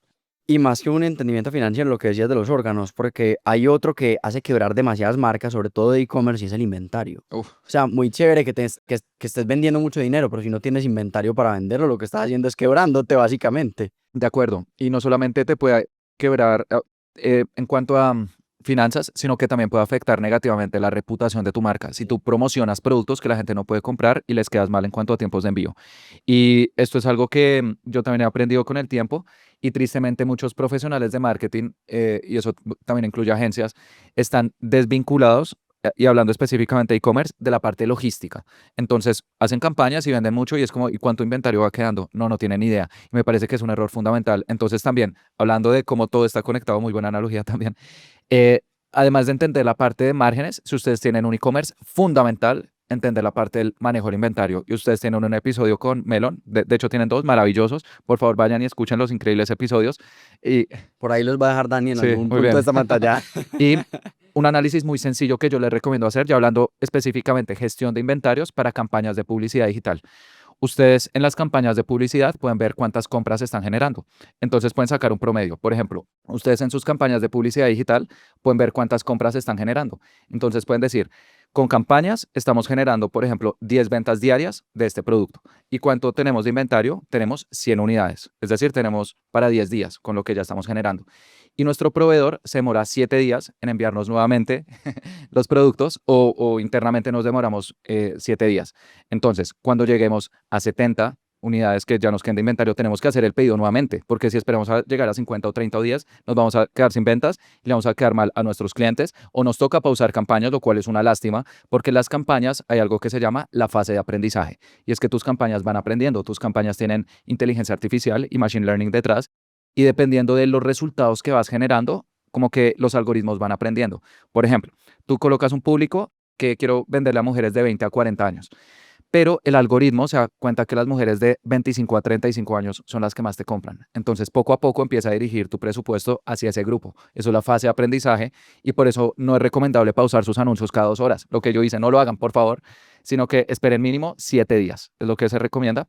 Y más que un entendimiento financiero, lo que decías de los órganos, porque hay otro que hace quebrar demasiadas marcas, sobre todo de e-commerce, y es el inventario. Uf. O sea, muy chévere que estés vendiendo mucho dinero, pero si no tienes inventario para venderlo, lo que estás haciendo es quebrándote básicamente. De acuerdo. Y no solamente te puede quebrar en cuanto a finanzas, sino que también puede afectar negativamente la reputación de tu marca. Si tú promocionas productos que la gente no puede comprar y les quedas mal en cuanto a tiempos de envío. Y esto es algo que yo también he aprendido con el tiempo y tristemente muchos profesionales de marketing, y eso también incluye agencias, están desvinculados. Y hablando específicamente de e-commerce, de la parte logística. Entonces, hacen campañas y venden mucho y es como, ¿y cuánto inventario va quedando? No, no tienen ni idea. Y me parece que es un error fundamental. Entonces, también, hablando de cómo todo está conectado, muy buena analogía también. eh, Además de entender la parte de márgenes, si ustedes tienen un e-commerce, fundamental entender la parte del manejo del inventario. Y ustedes tienen un episodio con Melon, de hecho tienen dos maravillosos. Por favor, vayan y escuchen los increíbles episodios. Y Por ahí los va a dejar Dani en sí, algún muy punto de bien. esta pantalla. Y un análisis muy sencillo que yo les recomiendo hacer, ya hablando específicamente gestión de inventarios para campañas de publicidad digital. Ustedes en las campañas de publicidad pueden ver cuántas compras están generando. Entonces pueden sacar un promedio. Por ejemplo, ustedes en sus campañas de publicidad digital pueden ver cuántas compras están generando. Entonces pueden decir, con campañas estamos generando, por ejemplo, 10 ventas diarias de este producto. ¿Y cuánto tenemos de inventario? Tenemos 100 unidades. Es decir, tenemos para 10 días con lo que ya estamos generando. Y nuestro proveedor se demora 7 días en enviarnos nuevamente los productos o internamente nos demoramos 7 días. Entonces, cuando lleguemos a 70 unidades que ya nos queden de inventario, tenemos que hacer el pedido nuevamente, porque si esperamos a llegar a 50 o 30 días, nos vamos a quedar sin ventas y le vamos a quedar mal a nuestros clientes o nos toca pausar campañas, lo cual es una lástima, porque las campañas hay algo que se llama la fase de aprendizaje y es que tus campañas van aprendiendo, tus campañas tienen inteligencia artificial y machine learning detrás y dependiendo de los resultados que vas generando, como que los algoritmos van aprendiendo. Por ejemplo, tú colocas un público que quiero venderle a mujeres de 20 a 40 años, pero el algoritmo se da cuenta que las mujeres de 25 a 35 años son las que más te compran. Entonces, poco a poco empieza a dirigir tu presupuesto hacia ese grupo. Eso es la fase de aprendizaje y por eso no es recomendable pausar sus anuncios cada 2 horas. Lo que yo hice, no lo hagan, por favor, sino que esperen mínimo 7 días. Es lo que se recomienda.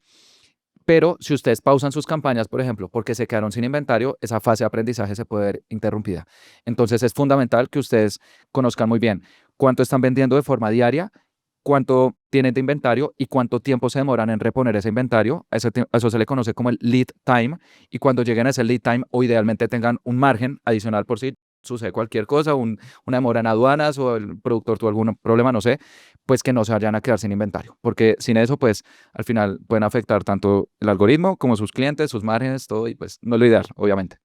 Pero si ustedes pausan sus campañas, por ejemplo, porque se quedaron sin inventario, esa fase de aprendizaje se puede ver interrumpida. Entonces es fundamental que ustedes conozcan muy bien cuánto están vendiendo de forma diaria, cuánto tienen de inventario y cuánto tiempo se demoran en reponer ese inventario. A eso se le conoce como el lead time. Y cuando lleguen a ese lead time, o idealmente tengan un margen adicional por si sucede cualquier cosa, una demora en aduanas o el productor tuvo algún problema, no sé, pues que no se vayan a quedar sin inventario. Porque sin eso, pues al final pueden afectar tanto el algoritmo como sus clientes, sus márgenes, todo, y pues no es lo ideal, obviamente.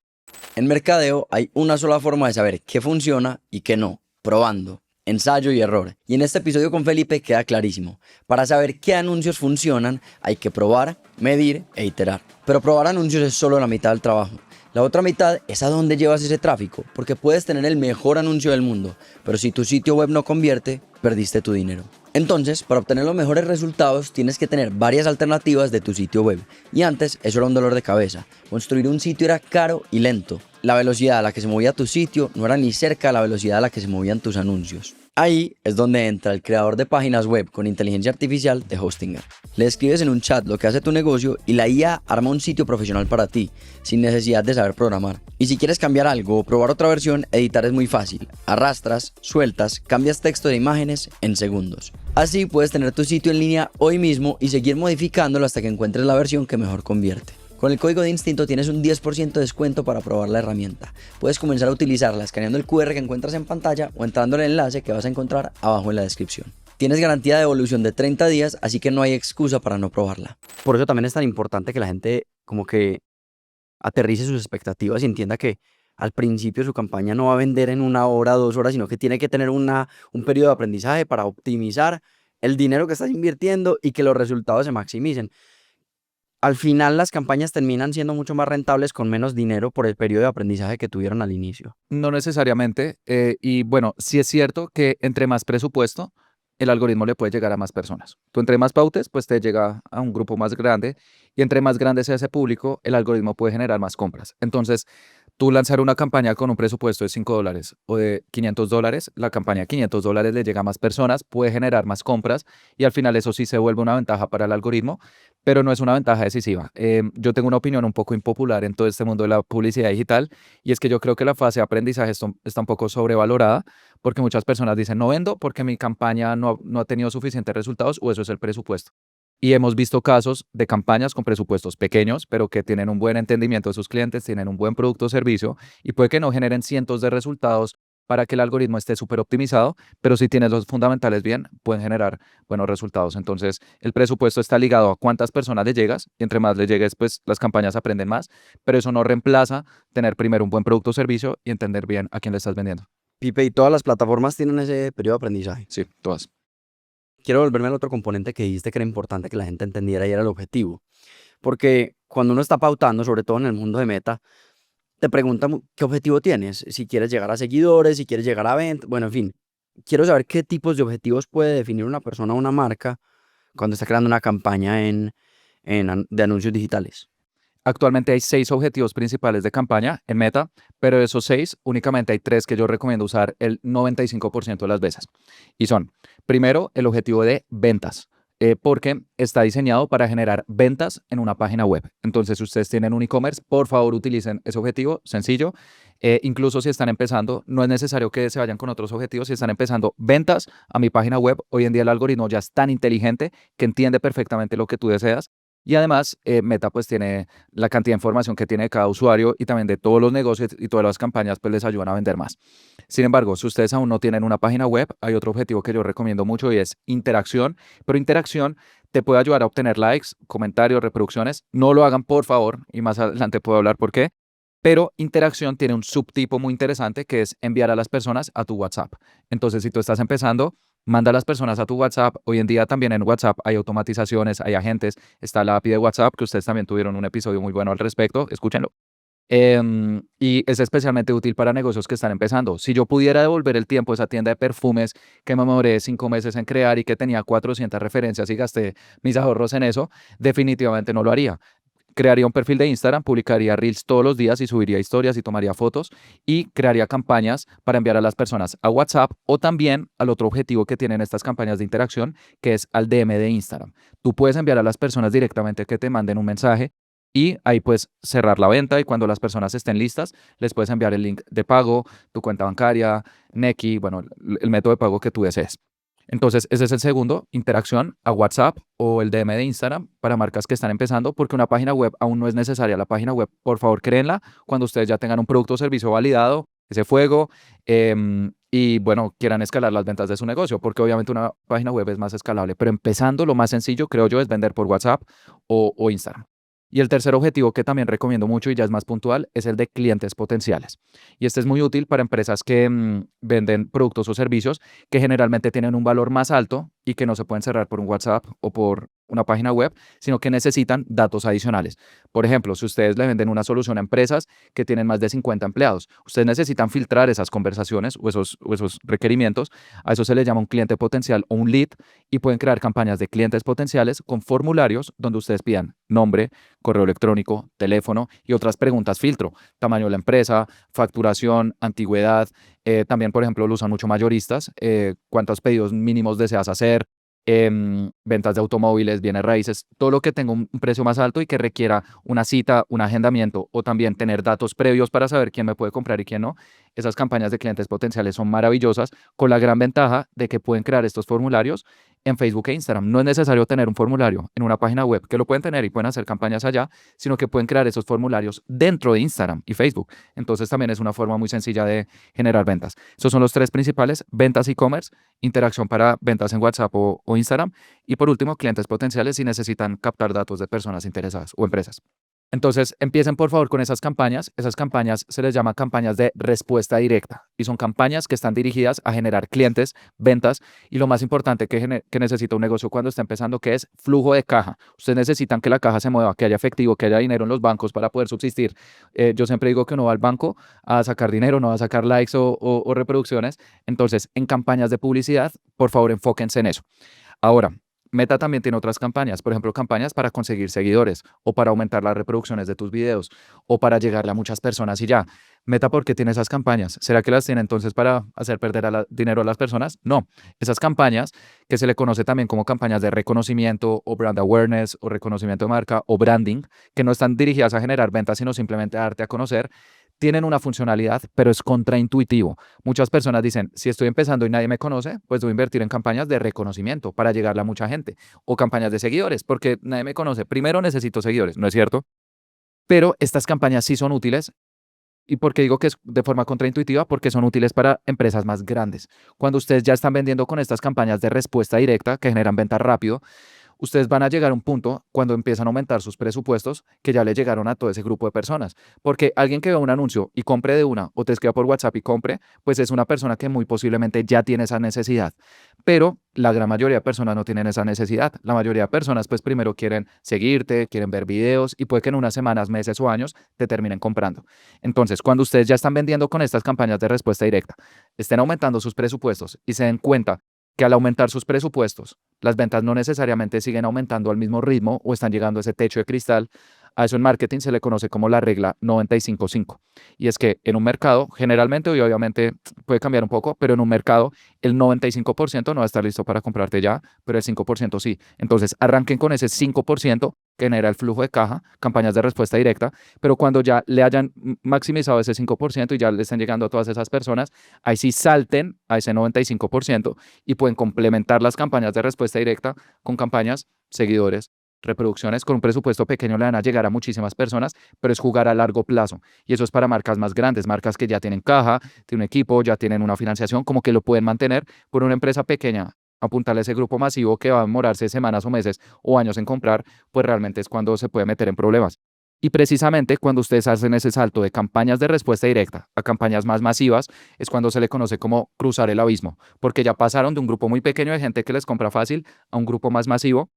En mercadeo hay una sola forma de saber qué funciona y qué no, probando. Ensayo y error. Y en este episodio con Felipe queda clarísimo. Para saber qué anuncios funcionan, hay que probar, medir e iterar. Pero probar anuncios es solo la mitad del trabajo. La otra mitad es a dónde llevas ese tráfico, porque puedes tener el mejor anuncio del mundo, pero si tu sitio web no convierte, perdiste tu dinero. Entonces, para obtener los mejores resultados, tienes que tener varias alternativas de tu sitio web. Y antes, eso era un dolor de cabeza. Construir un sitio era caro y lento. La velocidad a la que se movía tu sitio no era ni cerca de la velocidad a la que se movían tus anuncios. Ahí es donde entra el creador de páginas web con inteligencia artificial de Hostinger. Le escribes en un chat lo que hace tu negocio y la IA arma un sitio profesional para ti, sin necesidad de saber programar. Y si quieres cambiar algo o probar otra versión, editar es muy fácil. Arrastras, sueltas, cambias texto de imágenes en segundos. Así puedes tener tu sitio en línea hoy mismo y seguir modificándolo hasta que encuentres la versión que mejor convierte. Con el código de Instinto tienes un 10% de descuento para probar la herramienta. Puedes comenzar a utilizarla escaneando el QR que encuentras en pantalla o entrando en el enlace que vas a encontrar abajo en la descripción. Tienes garantía de devolución de 30 días, así que no hay excusa para no probarla. Por eso también es tan importante que la gente como que aterrice sus expectativas y entienda que al principio su campaña no va a vender en 1 hora, 2 horas, sino que tiene que tener un periodo de aprendizaje para optimizar el dinero que estás invirtiendo y que los resultados se maximicen. Al final las campañas terminan siendo mucho más rentables con menos dinero por el periodo de aprendizaje que tuvieron al inicio. No necesariamente. Y bueno, sí es cierto que entre más presupuesto, el algoritmo le puede llegar a más personas. Tú entre más pautes, pues te llega a un grupo más grande y entre más grande sea ese público, el algoritmo puede generar más compras. Entonces, tú lanzar una campaña con un presupuesto de $5 o de $500, la campaña de $500 le llega a más personas, puede generar más compras y al final eso sí se vuelve una ventaja para el algoritmo, pero no es una ventaja decisiva. Yo tengo una opinión un poco impopular en todo este mundo de la publicidad digital y es que yo creo que la fase de aprendizaje está un poco sobrevalorada porque muchas personas dicen no vendo porque mi campaña no ha tenido suficientes resultados o eso es el presupuesto. Y hemos visto casos de campañas con presupuestos pequeños, pero que tienen un buen entendimiento de sus clientes, tienen un buen producto o servicio y puede que no generen cientos de resultados para que el algoritmo esté súper optimizado, pero si tienes los fundamentales bien, pueden generar buenos resultados. Entonces, el presupuesto está ligado a cuántas personas le llegas y entre más le llegues, pues las campañas aprenden más, pero eso no reemplaza tener primero un buen producto o servicio y entender bien a quién le estás vendiendo. Pipe, y todas las plataformas tienen ese periodo de aprendizaje. Sí, todas. Quiero volverme al otro componente que dijiste que era importante que la gente entendiera y era el objetivo. Porque cuando uno está pautando, sobre todo en el mundo de Meta, te preguntan qué objetivo tienes, si quieres llegar a seguidores, si quieres llegar a ventas, bueno, en fin. quiero saber qué tipos de objetivos puede definir una persona o una marca cuando está creando una campaña de anuncios digitales. Actualmente hay 6 objetivos principales de campaña en Meta, pero de esos 6, únicamente hay 3 que yo recomiendo usar el 95% de las veces. Y son, primero, el objetivo de ventas, porque está diseñado para generar ventas en una página web. Entonces, si ustedes tienen un e-commerce, por favor utilicen ese objetivo, sencillo. Incluso si están empezando, no es necesario que se vayan con otros objetivos. Si están empezando ventas a mi página web, hoy en día el algoritmo ya es tan inteligente que entiende perfectamente lo que tú deseas. Y además, Meta pues tiene la cantidad de información que tiene de cada usuario y también de todos los negocios y todas las campañas pues les ayudan a vender más. Sin embargo, si ustedes aún no tienen una página web, hay otro objetivo que yo recomiendo mucho y es interacción, pero interacción te puede ayudar a obtener likes, comentarios, reproducciones. No lo hagan, por favor, y más adelante puedo hablar por qué. Pero interacción tiene un subtipo muy interesante que es enviar a las personas a tu WhatsApp. Entonces, si tú estás empezando, manda a las personas a tu WhatsApp. Hoy en día también en WhatsApp hay automatizaciones, hay agentes. Está la API de WhatsApp, que ustedes también tuvieron un episodio muy bueno al respecto. Escúchenlo. Y es especialmente útil para negocios que están empezando. Si yo pudiera devolver el tiempo a esa tienda de perfumes que me demoré 5 meses en crear y que tenía 400 referencias y gasté mis ahorros en eso, definitivamente no lo haría. Crearía un perfil de Instagram, publicaría Reels todos los días y subiría historias y tomaría fotos y crearía campañas para enviar a las personas a WhatsApp o también al otro objetivo que tienen estas campañas de interacción, que es al DM de Instagram. Tú puedes enviar a las personas directamente que te manden un mensaje y ahí puedes cerrar la venta y cuando las personas estén listas, les puedes enviar el link de pago, tu cuenta bancaria, Nequi, bueno, el método de pago que tú desees. Entonces, ese es el segundo, interacción a WhatsApp o el DM de Instagram para marcas que están empezando, porque una página web aún no es necesaria. La página web, por favor, créenla cuando ustedes ya tengan un producto o servicio validado, ese fuego, y bueno, quieran escalar las ventas de su negocio, porque obviamente una página web es más escalable. Pero empezando, lo más sencillo, creo yo, es vender por WhatsApp o Instagram. Y el tercer objetivo que también recomiendo mucho y ya es más puntual es el de clientes potenciales. Y este es muy útil para empresas que venden productos o servicios que generalmente tienen un valor más alto y que no se pueden cerrar por un WhatsApp o por una página web, sino que necesitan datos adicionales. Por ejemplo, si ustedes le venden una solución a empresas que tienen más de 50 empleados, ustedes necesitan filtrar esas conversaciones o esos requerimientos. A eso se le llama un cliente potencial o un lead y pueden crear campañas de clientes potenciales con formularios donde ustedes pidan nombre, correo electrónico, teléfono y otras preguntas filtro, tamaño de la empresa, facturación, antigüedad. También, por ejemplo, lo usan mucho mayoristas, cuántos pedidos mínimos deseas hacer, ventas de automóviles, bienes raíces, todo lo que tenga un precio más alto y que requiera una cita, un agendamiento o también tener datos previos para saber quién me puede comprar y quién no. Esas campañas de clientes potenciales son maravillosas con la gran ventaja de que pueden crear estos formularios en Facebook e Instagram. No es necesario tener un formulario en una página web, que lo pueden tener y pueden hacer campañas allá, sino que pueden crear esos formularios dentro de Instagram y Facebook. Entonces también es una forma muy sencilla de generar ventas. Esos son los 3 principales: ventas e-commerce, interacción para ventas en WhatsApp o Instagram y por último, clientes potenciales si necesitan captar datos de personas interesadas o empresas. Entonces, empiecen por favor con esas campañas. Esas campañas se les llama campañas de respuesta directa y son campañas que están dirigidas a generar clientes, ventas y lo más importante que necesita un negocio cuando está empezando, que es flujo de caja. Ustedes necesitan que la caja se mueva, que haya efectivo, que haya dinero en los bancos para poder subsistir. Yo siempre digo que uno va al banco a sacar dinero, no va a sacar likes o reproducciones. Entonces, en campañas de publicidad, por favor, enfóquense en eso. Ahora, Meta también tiene otras campañas, por ejemplo, campañas para conseguir seguidores o para aumentar las reproducciones de tus videos o para llegarle a muchas personas y ya. Meta, ¿por qué tiene esas campañas? ¿Será que las tiene entonces para hacer perder dinero a las personas? No. Esas campañas, que se le conoce también como campañas de reconocimiento o brand awareness o reconocimiento de marca o branding, que no están dirigidas a generar ventas, sino simplemente a darte a conocer, tienen una funcionalidad, pero es contraintuitivo. Muchas personas dicen, si estoy empezando y nadie me conoce, pues debo invertir en campañas de reconocimiento para llegarle a mucha gente o campañas de seguidores, porque nadie me conoce. Primero necesito seguidores, ¿no es cierto? Pero estas campañas sí son útiles. ¿Y por qué digo que es de forma contraintuitiva? Porque son útiles para empresas más grandes. Cuando ustedes ya están vendiendo con estas campañas de respuesta directa que generan venta rápido, ustedes van a llegar a un punto cuando empiezan a aumentar sus presupuestos que ya le llegaron a todo ese grupo de personas. Porque alguien que vea un anuncio y compre de una o te escriba por WhatsApp y compre, pues es una persona que muy posiblemente ya tiene esa necesidad. Pero la gran mayoría de personas no tienen esa necesidad. La mayoría de personas pues primero quieren seguirte, quieren ver videos y puede que en unas semanas, meses o años te terminen comprando. Entonces, cuando ustedes ya están vendiendo con estas campañas de respuesta directa, estén aumentando sus presupuestos y se den cuenta que al aumentar sus presupuestos, las ventas no necesariamente siguen aumentando al mismo ritmo o están llegando a ese techo de cristal. A eso en marketing se le conoce como la regla 95-5. Y es que en un mercado, generalmente y obviamente puede cambiar un poco, pero en un mercado el 95% no va a estar listo para comprarte ya, pero el 5% sí. Entonces arranquen con ese 5% que genera el flujo de caja, campañas de respuesta directa, pero cuando ya le hayan maximizado ese 5% y ya le estén llegando a todas esas personas, ahí sí salten a ese 95% y pueden complementar las campañas de respuesta directa con campañas, seguidores, reproducciones. Con un presupuesto pequeño le van a llegar a muchísimas personas, pero es jugar a largo plazo. Y eso es para marcas más grandes, marcas que ya tienen caja, tienen un equipo, ya tienen una financiación, como que lo pueden mantener. Por una empresa pequeña, apuntarle a ese grupo masivo que va a demorarse semanas o meses o años en comprar, pues realmente es cuando se puede meter en problemas. Y precisamente cuando ustedes hacen ese salto de campañas de respuesta directa a campañas más masivas, es cuando se le conoce como cruzar el abismo, porque ya pasaron de un grupo muy pequeño de gente que les compra fácil a un grupo más masivo.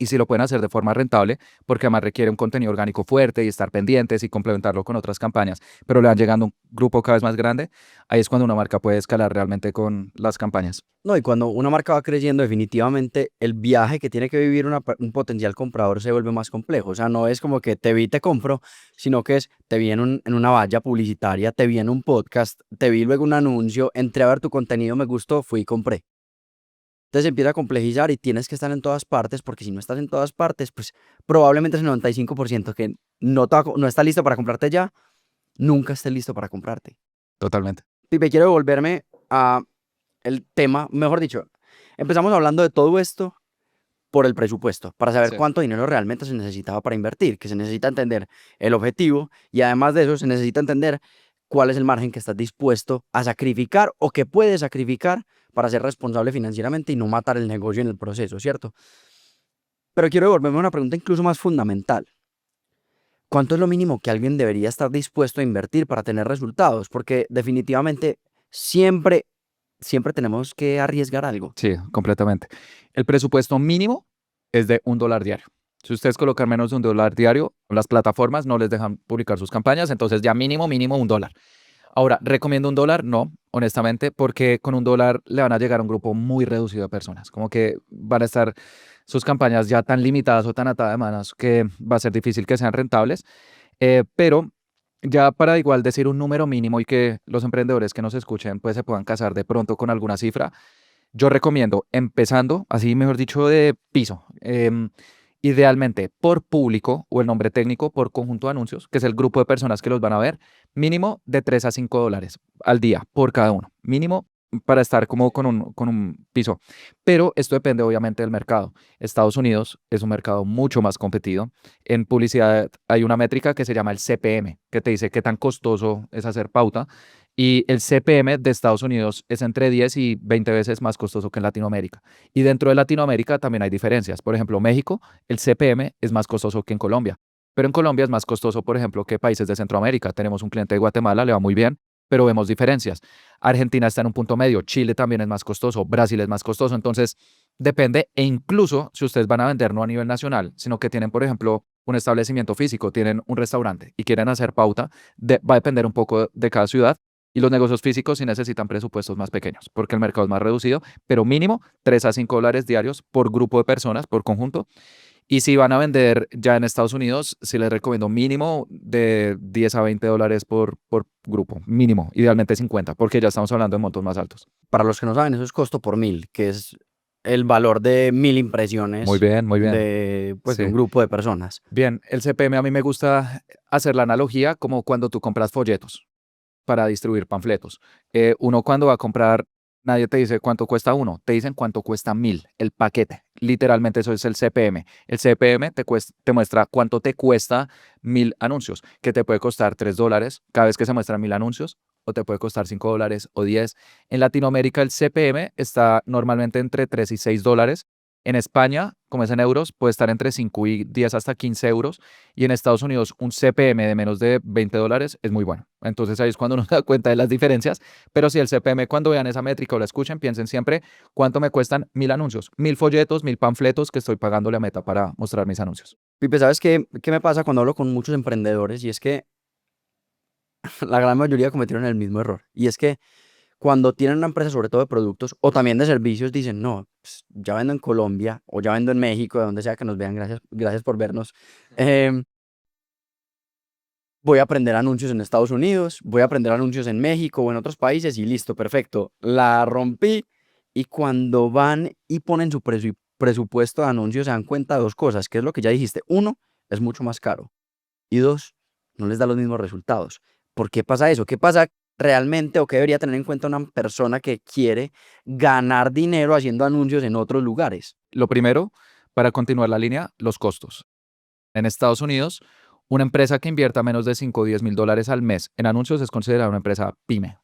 Y si lo pueden hacer de forma rentable, porque además requiere un contenido orgánico fuerte y estar pendientes y complementarlo con otras campañas, pero le van llegando un grupo cada vez más grande, ahí es cuando una marca puede escalar realmente con las campañas. No, y cuando una marca va creciendo, definitivamente el viaje que tiene que vivir un potencial comprador se vuelve más complejo. O sea, no es como que te vi y te compro, sino que es te vi en una valla publicitaria, te vi en un podcast, te vi luego un anuncio, entré a ver tu contenido, me gustó, fui y compré. Entonces se empieza a complejizar y tienes que estar en todas partes, porque si no estás en todas partes, pues probablemente ese 95% que no está listo para comprarte ya, nunca esté listo para comprarte. Totalmente. Pipe, quiero devolverme a el tema, mejor dicho, empezamos hablando de todo esto por el presupuesto, para saber Sí. cuánto dinero realmente se necesitaba para invertir, que se necesita entender el objetivo y además de eso se necesita entender cuál es el margen que estás dispuesto a sacrificar o que puedes sacrificar para ser responsable financieramente y no matar el negocio en el proceso, ¿cierto? Pero quiero devolverme a una pregunta incluso más fundamental. ¿Cuánto es lo mínimo que alguien debería estar dispuesto a invertir para tener resultados? Porque definitivamente siempre tenemos que arriesgar algo. Sí, completamente. El presupuesto mínimo es de $1 diario. Si ustedes colocan menos de $1 diario, las plataformas no les dejan publicar sus campañas, entonces ya mínimo, mínimo $1. Ahora, ¿recomiendo $1? No, honestamente, porque con $1 le van a llegar a un grupo muy reducido de personas. Como que van a estar sus campañas ya tan limitadas o tan atadas de manos que va a ser difícil que sean rentables. Pero ya para igual decir un número mínimo y que los emprendedores que nos escuchen pues se puedan casar de pronto con alguna cifra, yo recomiendo empezando, así mejor dicho, de piso. Idealmente por público o el nombre técnico por conjunto de anuncios, que es el grupo de personas que los van a ver, mínimo de $3 a $5 al día por cada uno. Mínimo para estar como con un piso. Pero esto depende obviamente del mercado. Estados Unidos es un mercado mucho más competido. En publicidad hay una métrica que se llama el CPM, que te dice qué tan costoso es hacer pauta. Y el CPM de Estados Unidos es entre 10 y 20 veces más costoso que en Latinoamérica. Y dentro de Latinoamérica también hay diferencias. Por ejemplo, México, el CPM es más costoso que en Colombia. Pero en Colombia es más costoso, por ejemplo, que países de Centroamérica. Tenemos un cliente de Guatemala, le va muy bien, pero vemos diferencias. Argentina está en un punto medio, Chile también es más costoso, Brasil es más costoso. Entonces, depende. E incluso si ustedes van a vender no a nivel nacional, sino que tienen, por ejemplo, un establecimiento físico, tienen un restaurante y quieren hacer pauta, va a depender un poco de cada ciudad. Y los negocios físicos sí necesitan presupuestos más pequeños, porque el mercado es más reducido, pero mínimo $3 a $5 diarios por grupo de personas, por conjunto. Y si van a vender ya en Estados Unidos, sí les recomiendo mínimo de $10 a $20 por grupo, mínimo, idealmente 50, porque ya estamos hablando de montos más altos. Para los que no saben, eso es costo por mil, que es el valor de 1000 Muy impresiones bien, muy bien. de un Sí. grupo de personas. Bien, el CPM a mí me gusta hacer la analogía como cuando tú compras folletos para distribuir panfletos. Uno cuando va a comprar, nadie te dice cuánto cuesta uno, te dicen cuánto cuesta 1000, el paquete. Literalmente eso es el CPM. El CPM te muestra cuánto te cuesta 1000 anuncios, que te puede costar $3 cada vez que se muestran 1000 anuncios, o te puede costar $5 o 10. En Latinoamérica el CPM está normalmente entre $3 y $6 En España, como es en euros, puede estar entre 5 y 10 hasta 15 euros. Y en Estados Unidos, un CPM de menos de $20 es muy bueno. Entonces ahí es cuando uno se da cuenta de las diferencias. Pero si el CPM, cuando vean esa métrica o la escuchen, piensen siempre cuánto me cuestan 1.000 anuncios, 1.000 folletos, 1.000 panfletos que estoy pagándole a Meta para mostrar mis anuncios. Pipe, ¿sabes qué me pasa cuando hablo con muchos emprendedores? Y es que la gran mayoría cometieron el mismo error. Y es que cuando tienen una empresa, sobre todo de productos o también de servicios, dicen, no, pues, ya vendo en Colombia o ya vendo en México, de donde sea que nos vean, gracias por vernos. em, Voy a aprender anuncios en Estados Unidos, voy a aprender anuncios en México o en otros países y listo, perfecto. La rompí y cuando van y ponen su presupuesto de anuncios se dan cuenta de dos cosas, que es lo que ya dijiste. Uno, es mucho más caro. Y dos, no les da los mismos resultados. ¿Por qué pasa eso? ¿Qué pasa realmente o qué debería tener en cuenta una persona que quiere ganar dinero haciendo anuncios en otros lugares? Lo primero, para continuar la línea, los costos. En Estados Unidos, una empresa que invierta menos de 5 o 10.000 dólares al mes en anuncios es considerada una empresa pyme,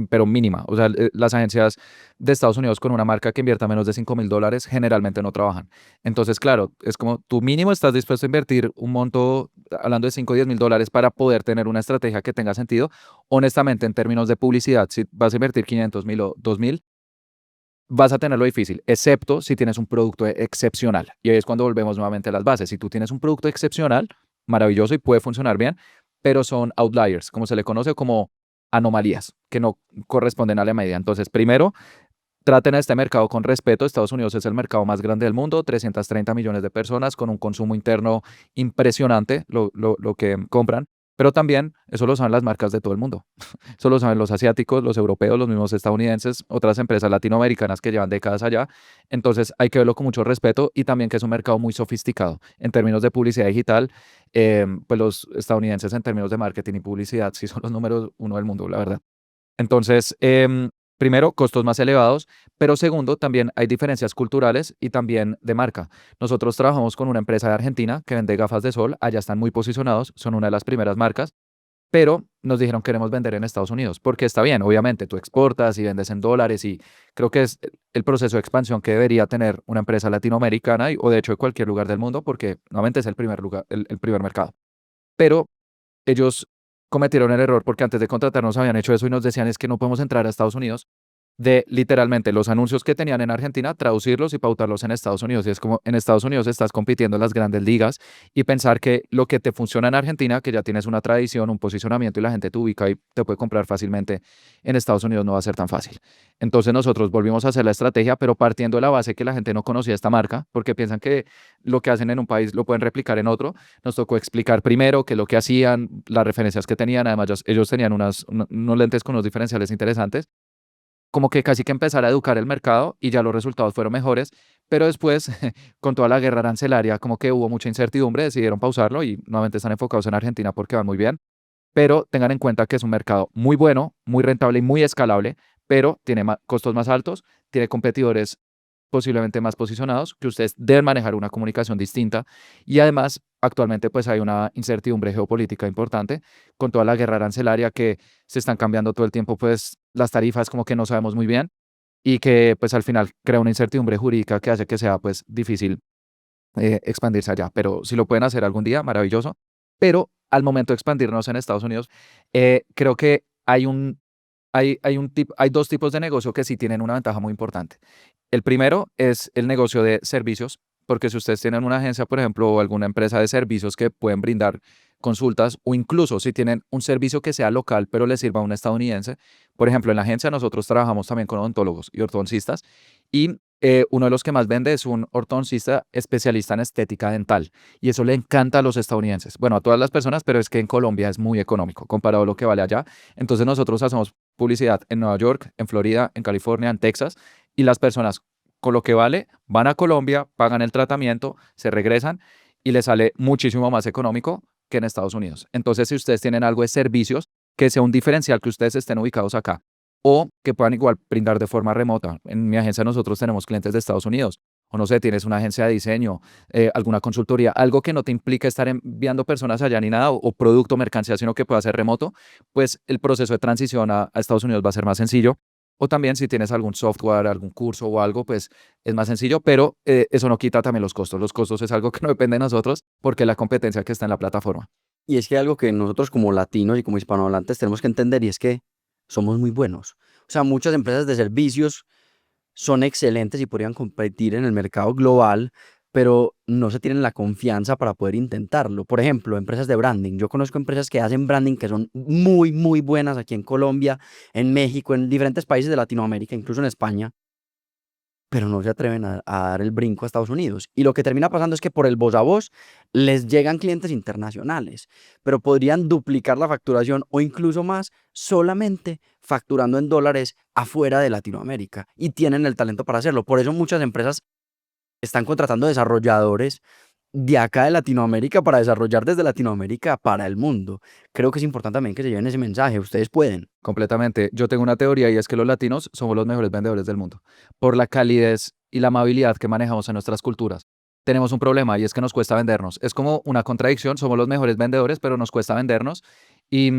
pero mínima. O sea, las agencias de Estados Unidos con una marca que invierta menos de 5.000 dólares generalmente no trabajan. Entonces, claro, es como tu mínimo estás dispuesto a invertir un monto, hablando de 5 o 10.000 dólares, para poder tener una estrategia que tenga sentido. Honestamente, en términos de publicidad, si vas a invertir 500.000 o 2.000, vas a tenerlo difícil, excepto si tienes un producto excepcional. Y ahí es cuando volvemos nuevamente a las bases. Si tú tienes un producto excepcional, maravilloso y puede funcionar bien, pero son outliers, como se le conoce, como anomalías que no corresponden a la medida. Entonces, primero, traten a este mercado con respeto. Estados Unidos es el mercado más grande del mundo, 330 millones de personas con un consumo interno impresionante, lo que compran. Pero también eso lo saben las marcas de todo el mundo. Eso lo saben los asiáticos, los europeos, los mismos estadounidenses, otras empresas latinoamericanas que llevan décadas allá. Entonces hay que verlo con mucho respeto y también que es un mercado muy sofisticado. En términos de publicidad digital, pues los estadounidenses en términos de marketing y publicidad sí son los números uno del mundo, la verdad. Entonces, primero, costos más elevados, pero segundo, también hay diferencias culturales y también de marca. Nosotros trabajamos con una empresa de Argentina que vende gafas de sol, allá están muy posicionados, son una de las primeras marcas, pero nos dijeron queremos vender en Estados Unidos, porque está bien, obviamente, tú exportas y vendes en dólares y creo que es el proceso de expansión que debería tener una empresa latinoamericana o de hecho de cualquier lugar del mundo, porque nuevamente es el primer lugar, el primer mercado. Pero ellos cometieron el error porque antes de contratarnos habían hecho eso y nos decían es que no podemos entrar a Estados Unidos, de literalmente los anuncios que tenían en Argentina, traducirlos y pautarlos en Estados Unidos. Y es como en Estados Unidos estás compitiendo en las grandes ligas y pensar que lo que te funciona en Argentina, que ya tienes una tradición, un posicionamiento y la gente te ubica y te puede comprar fácilmente, en Estados Unidos no va a ser tan fácil. Entonces nosotros volvimos a hacer la estrategia, pero partiendo de la base que la gente no conocía esta marca, porque piensan que lo que hacen en un país lo pueden replicar en otro. Nos tocó explicar primero qué es lo que hacían, las referencias que tenían. Además, ellos tenían unos lentes con unos diferenciales interesantes, como que casi que empezar a educar el mercado y ya los resultados fueron mejores, pero después, con toda la guerra arancelaria, como que hubo mucha incertidumbre, decidieron pausarlo y nuevamente están enfocados en Argentina porque van muy bien, pero tengan en cuenta que es un mercado muy bueno, muy rentable y muy escalable, pero tiene costos más altos, tiene competidores posiblemente más posicionados, que ustedes deben manejar una comunicación distinta y además actualmente pues hay una incertidumbre geopolítica importante con toda la guerra arancelaria que se están cambiando todo el tiempo pues las tarifas como que no sabemos muy bien y que pues al final crea una incertidumbre jurídica que hace que sea pues difícil expandirse allá, pero si lo pueden hacer algún día, maravilloso, pero al momento de expandirnos en Estados Unidos, creo que hay dos tipos de negocio que sí tienen una ventaja muy importante. El primero es el negocio de servicios, porque si ustedes tienen una agencia, por ejemplo, o alguna empresa de servicios que pueden brindar consultas, o incluso si tienen un servicio que sea local, pero le sirva a un estadounidense. Por ejemplo, en la agencia nosotros trabajamos también con odontólogos y ortodoncistas, y uno de los que más vende es un ortodoncista especialista en estética dental, y eso le encanta a los estadounidenses. Bueno, a todas las personas, pero es que en Colombia es muy económico comparado a lo que vale allá. Entonces nosotros hacemos publicidad en Nueva York, en Florida, en California, en Texas, y las personas con lo que vale van a Colombia, pagan el tratamiento, se regresan y les sale muchísimo más económico que en Estados Unidos. Entonces, si ustedes tienen algo de servicios, que sea un diferencial que ustedes estén ubicados acá o que puedan igual brindar de forma remota. En mi agencia nosotros tenemos clientes de Estados Unidos. O no sé, tienes una agencia de diseño, alguna consultoría, algo que no te implique estar enviando personas allá ni nada, o producto, mercancía, sino que pueda ser remoto, pues el proceso de transición a Estados Unidos va a ser más sencillo O también si tienes algún software, algún curso o algo, pues es más sencillo, pero eso no quita también los costos. Los costos es algo que no depende de nosotros porque es la competencia que está en la plataforma. Y es que hay algo que nosotros como latinos y como hispanohablantes tenemos que entender y es que somos muy buenos. O sea, muchas empresas de servicios son excelentes y podrían competir en el mercado global, pero no se tienen la confianza para poder intentarlo. Por ejemplo, empresas de branding. Yo conozco empresas que hacen branding que son muy, muy buenas aquí en Colombia, en México, en diferentes países de Latinoamérica, incluso en España, pero no se atreven a dar el brinco a Estados Unidos. Y lo que termina pasando es que por el voz a voz les llegan clientes internacionales, pero podrían duplicar la facturación o incluso más solamente facturando en dólares afuera de Latinoamérica y tienen el talento para hacerlo. Por eso muchas empresas están contratando desarrolladores de acá de Latinoamérica para desarrollar desde Latinoamérica para el mundo. Creo que es importante también que se lleven ese mensaje. Ustedes pueden. Completamente. Yo tengo una teoría y es que los latinos somos los mejores vendedores del mundo por la calidez y la amabilidad que manejamos en nuestras culturas. Tenemos un problema y es que nos cuesta vendernos. Es como una contradicción, somos los mejores vendedores, pero nos cuesta vendernos. Y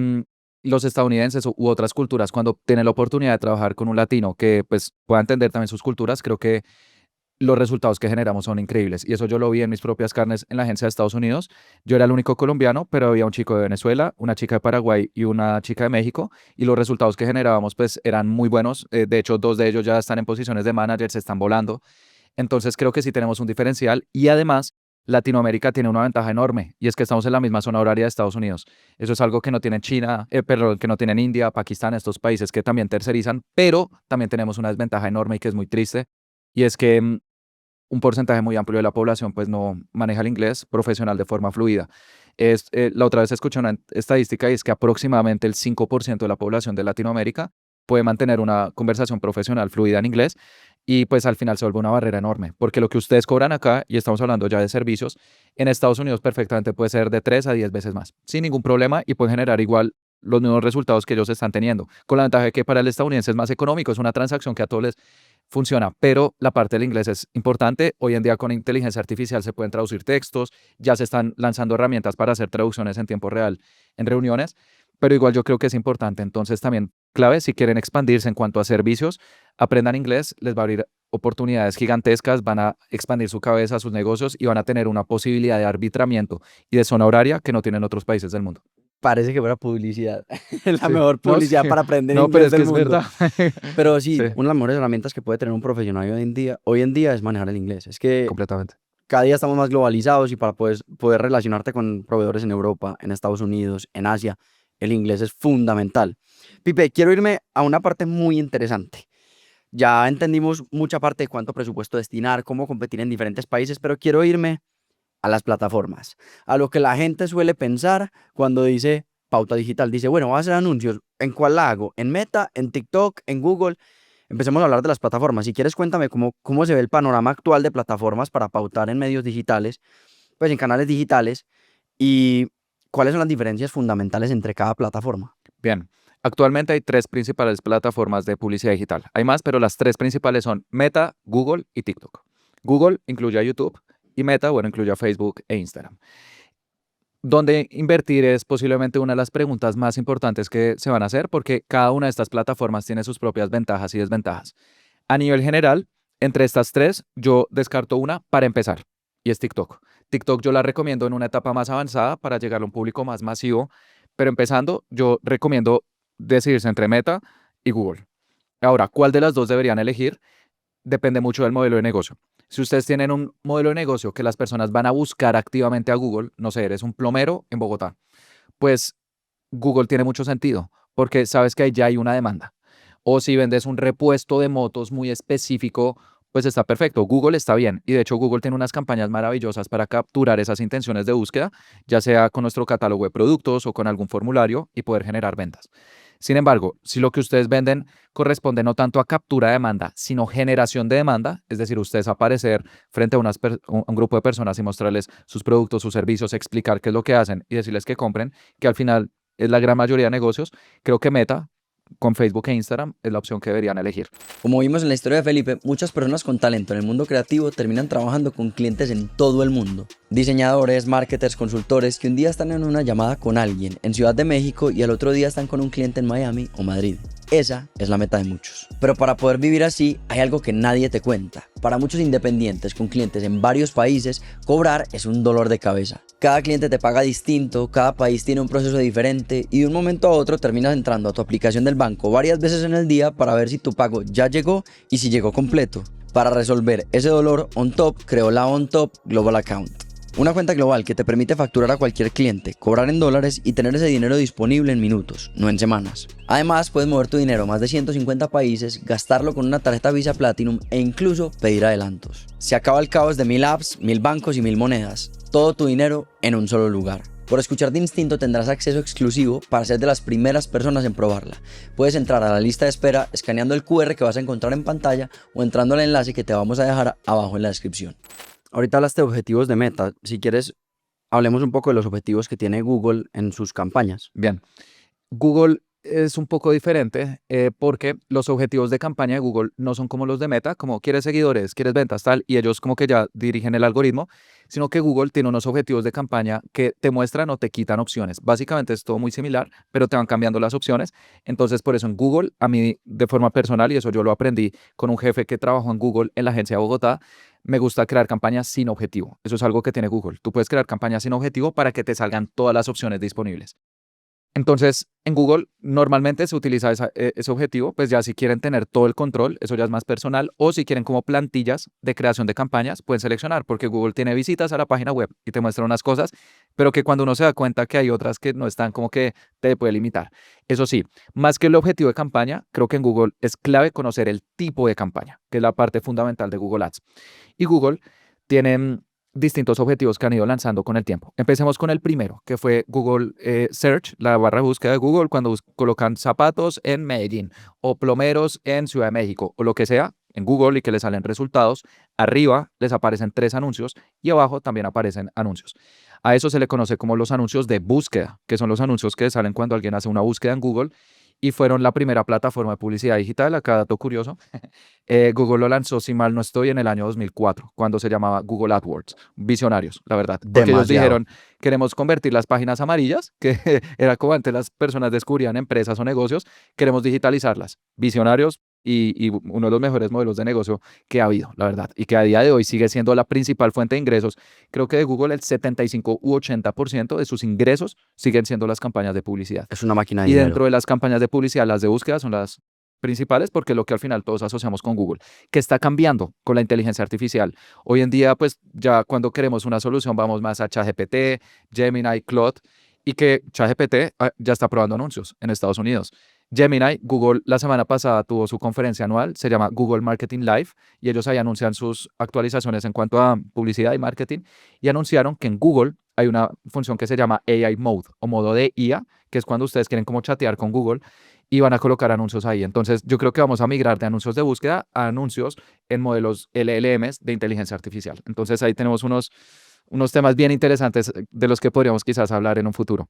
los estadounidenses u otras culturas, cuando tienen la oportunidad de trabajar con un latino que pues pueda entender también sus culturas, creo que los resultados que generamos son increíbles. Y eso yo lo vi en mis propias carnes en la agencia de Estados Unidos. Yo era el único colombiano, pero había un chico de Venezuela, una chica de Paraguay y una chica de México. Y los resultados que generábamos pues eran muy buenos. De hecho, dos de ellos ya están en posiciones de manager, se están volando. Entonces creo que sí tenemos un diferencial. Y además, Latinoamérica tiene una ventaja enorme. Y es que estamos en la misma zona horaria de Estados Unidos. Eso es algo que no tienen China, perdón, que no tienen India, Pakistán, estos países que también tercerizan. Pero también tenemos una desventaja enorme y que es muy triste. Y es que un porcentaje muy amplio de la población pues no maneja el inglés profesional de forma fluida. La otra vez escuché una estadística y es que aproximadamente el 5% de la población de Latinoamérica puede mantener una conversación profesional fluida en inglés y pues al final se vuelve una barrera enorme, porque lo que ustedes cobran acá, y estamos hablando ya de servicios, en Estados Unidos perfectamente puede ser de 3 a 10 veces más, sin ningún problema y puede generar igual los mismos resultados que ellos están teniendo, con la ventaja de que para el estadounidense es más económico, es una transacción que a todos les funciona, pero la parte del inglés es importante. Hoy en día con inteligencia artificial se pueden traducir textos, ya se están lanzando herramientas para hacer traducciones en tiempo real en reuniones, pero igual yo creo que es importante. Entonces también clave, si quieren expandirse en cuanto a servicios, aprendan inglés, les va a abrir oportunidades gigantescas, van a expandir su cabeza, sus negocios y van a tener una posibilidad de arbitramiento y de zona horaria que no tienen otros países del mundo. Parece que fuera publicidad. La Sí. mejor No, publicidad sí. para aprender No, pero inglés es que del es mundo. verdad. Pero sí, Sí, una de las mejores herramientas que puede tener un profesional hoy en día es manejar el inglés. Es que completamente. cada día estamos más globalizados y para poder relacionarte con proveedores en Europa, en Estados Unidos, en Asia, el inglés es fundamental. Pipe, quiero irme a una parte muy interesante. Ya entendimos mucha parte de cuánto presupuesto destinar, cómo competir en diferentes países, pero quiero irme a las plataformas, a lo que la gente suele pensar cuando dice pauta digital. Dice, bueno, voy a hacer anuncios. ¿En cuál la hago? ¿En Meta? ¿En TikTok? ¿En Google? Empecemos a hablar de las plataformas. Si quieres, cuéntame cómo se ve el panorama actual de plataformas para pautar en medios digitales, pues en canales digitales, y cuáles son las diferencias fundamentales entre cada plataforma. Bien, actualmente hay tres principales plataformas de publicidad digital. Hay más, pero las tres principales son Meta, Google y TikTok. Google incluye a YouTube y Meta, bueno, incluye a Facebook e Instagram. ¿Dónde invertir es posiblemente una de las preguntas más importantes que se van a hacer porque cada una de estas plataformas tiene sus propias ventajas y desventajas. A nivel general, entre estas tres, yo descarto una para empezar y es TikTok. TikTok yo la recomiendo en una etapa más avanzada para llegar a un público más masivo, pero empezando, yo recomiendo decidirse entre Meta y Google. Ahora, ¿cuál de las dos deberían elegir? Depende mucho del modelo de negocio. Si ustedes tienen un modelo de negocio que las personas van a buscar activamente a Google, no sé, eres un plomero en Bogotá, pues Google tiene mucho sentido porque sabes que ahí ya hay una demanda. O si vendes un repuesto de motos muy específico, pues está perfecto. Google está bien. Y de hecho Google tiene unas campañas maravillosas para capturar esas intenciones de búsqueda, ya sea con nuestro catálogo de productos o con algún formulario y poder generar ventas. Sin embargo, si lo que ustedes venden corresponde no tanto a captura de demanda, sino generación de demanda, es decir, ustedes aparecer frente a un grupo de personas y mostrarles sus productos, sus servicios, explicar qué es lo que hacen y decirles que compren, que al final es la gran mayoría de negocios, creo que Meta con Facebook e Instagram es la opción que deberían elegir. Como vimos en la historia de Felipe, muchas personas con talento en el mundo creativo terminan trabajando con clientes en todo el mundo. Diseñadores, marketers, consultores que un día están en una llamada con alguien en Ciudad de México y al otro día están con un cliente en Miami o Madrid. Esa es la meta de muchos. Pero para poder vivir así, hay algo que nadie te cuenta. Para muchos independientes con clientes en varios países, cobrar es un dolor de cabeza. Cada cliente te paga distinto, cada país tiene un proceso diferente y de un momento a otro terminas entrando a tu aplicación del banco varias veces en el día para ver si tu pago ya llegó y si llegó completo. Para resolver ese dolor, OnTop creó la OnTop Global Account. Una cuenta global que te permite facturar a cualquier cliente, cobrar en dólares y tener ese dinero disponible en minutos, no en semanas. Además, puedes mover tu dinero a más de 150 países, gastarlo con una tarjeta Visa Platinum e incluso pedir adelantos. Se acaba el caos de 1000 apps, 1000 bancos y 1000 monedas. Todo tu dinero en un solo lugar. Por escuchar de Instinto tendrás acceso exclusivo para ser de las primeras personas en probarla. Puedes entrar a la lista de espera escaneando el QR que vas a encontrar en pantalla o entrando al enlace que te vamos a dejar abajo en la descripción. Ahorita hablaste de objetivos de Meta. Si quieres, hablemos un poco de los objetivos que tiene Google en sus campañas. Bien, Google es un poco diferente porque los objetivos de campaña de Google no son como los de Meta, como quieres seguidores, quieres ventas, tal, y ellos como que ya dirigen el algoritmo, sino que Google tiene unos objetivos de campaña que te muestran o te quitan opciones. Básicamente es todo muy similar, pero te van cambiando las opciones. Entonces, por eso en Google, a mí de forma personal, y eso yo lo aprendí con un jefe que trabajó en Google en la agencia de Bogotá, me gusta crear campañas sin objetivo. Eso es algo que tiene Google. Tú puedes crear campañas sin objetivo para que te salgan todas las opciones disponibles. Entonces, en Google normalmente se utiliza ese objetivo, pues ya si quieren tener todo el control, eso ya es más personal, o si quieren como plantillas de creación de campañas, pueden seleccionar, porque Google tiene visitas a la página web y te muestra unas cosas, pero que cuando uno se da cuenta que hay otras que no están, como que te puede limitar. Eso sí, más que el objetivo de campaña, creo que en Google es clave conocer el tipo de campaña, que es la parte fundamental de Google Ads. Y Google tiene distintos objetivos que han ido lanzando con el tiempo. Empecemos con el primero, que fue Google Search, la barra de búsqueda de Google, cuando colocan zapatos en Medellín o plomeros en Ciudad de México o lo que sea en Google y que les salen resultados. Arriba les aparecen 3 anuncios y abajo también aparecen anuncios. A eso se le conoce como los anuncios de búsqueda, que son los anuncios que salen cuando alguien hace una búsqueda en Google y fueron la primera plataforma de publicidad digital. Acá dato curioso, Google lo lanzó, si mal no estoy, en el año 2004, cuando se llamaba Google AdWords. Visionarios, la verdad. Porque ellos dijeron, queremos convertir las páginas amarillas, que era como antes las personas descubrían empresas o negocios, queremos digitalizarlas. Visionarios y uno de los mejores modelos de negocio que ha habido, la verdad. Y que a día de hoy sigue siendo la principal fuente de ingresos. Creo que de Google el 75 u 80% de sus ingresos siguen siendo las campañas de publicidad. Es una máquina de Y dinero. dentro de las campañas de publicidad, las de búsqueda son las principales porque es lo que al final todos asociamos con Google, que está cambiando con la inteligencia artificial. Hoy en día, pues ya cuando queremos una solución vamos más a ChatGPT, Gemini, Claude, y que ChatGPT ya está probando anuncios en Estados Unidos. Gemini, Google la semana pasada tuvo su conferencia anual, se llama Google Marketing Live, y ellos ahí anuncian sus actualizaciones en cuanto a publicidad y marketing, y anunciaron que en Google hay una función que se llama AI Mode o modo de IA, que es cuando ustedes quieren como chatear con Google y van a colocar anuncios ahí. Entonces, yo creo que vamos a migrar de anuncios de búsqueda a anuncios en modelos LLMs de inteligencia artificial. Entonces, ahí tenemos unos temas bien interesantes de los que podríamos quizás hablar en un futuro.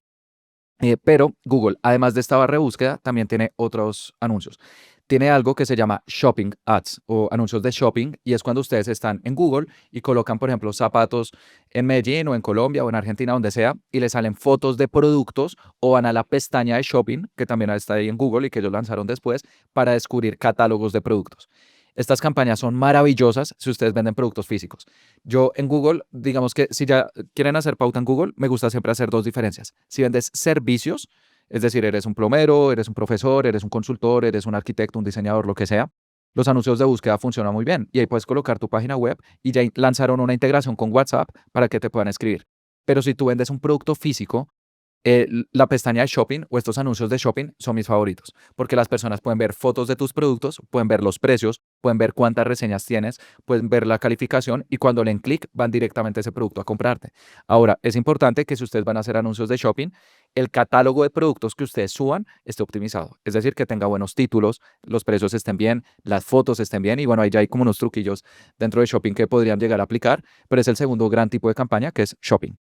Pero Google, además de esta barra de búsqueda, también tiene otros anuncios. Tiene algo que se llama Shopping Ads o anuncios de shopping, y es cuando ustedes están en Google y colocan, por ejemplo, zapatos en Medellín o en Colombia o en Argentina, donde sea, y les salen fotos de productos o van a la pestaña de shopping, que también está ahí en Google y que ellos lanzaron después, para descubrir catálogos de productos. Estas campañas son maravillosas si ustedes venden productos físicos. Yo en Google, digamos que si ya quieren hacer pauta en Google, me gusta siempre hacer 2 diferencias. Si vendes servicios, es decir, eres un plomero, eres un profesor, eres un consultor, eres un arquitecto, un diseñador, lo que sea, los anuncios de búsqueda funcionan muy bien y ahí puedes colocar tu página web y ya lanzaron una integración con WhatsApp para que te puedan escribir. Pero si tú vendes un producto físico, la pestaña de shopping o estos anuncios de shopping son mis favoritos, porque las personas pueden ver fotos de tus productos, pueden ver los precios, pueden ver cuántas reseñas tienes, pueden ver la calificación y cuando le den clic van directamente a ese producto a comprarte. Ahora, es importante que si ustedes van a hacer anuncios de shopping, el catálogo de productos que ustedes suban esté optimizado, es decir, que tenga buenos títulos, los precios estén bien, las fotos estén bien y bueno, ahí ya hay como unos truquillos dentro de shopping que podrían llegar a aplicar, pero es el segundo gran tipo de campaña que es shopping.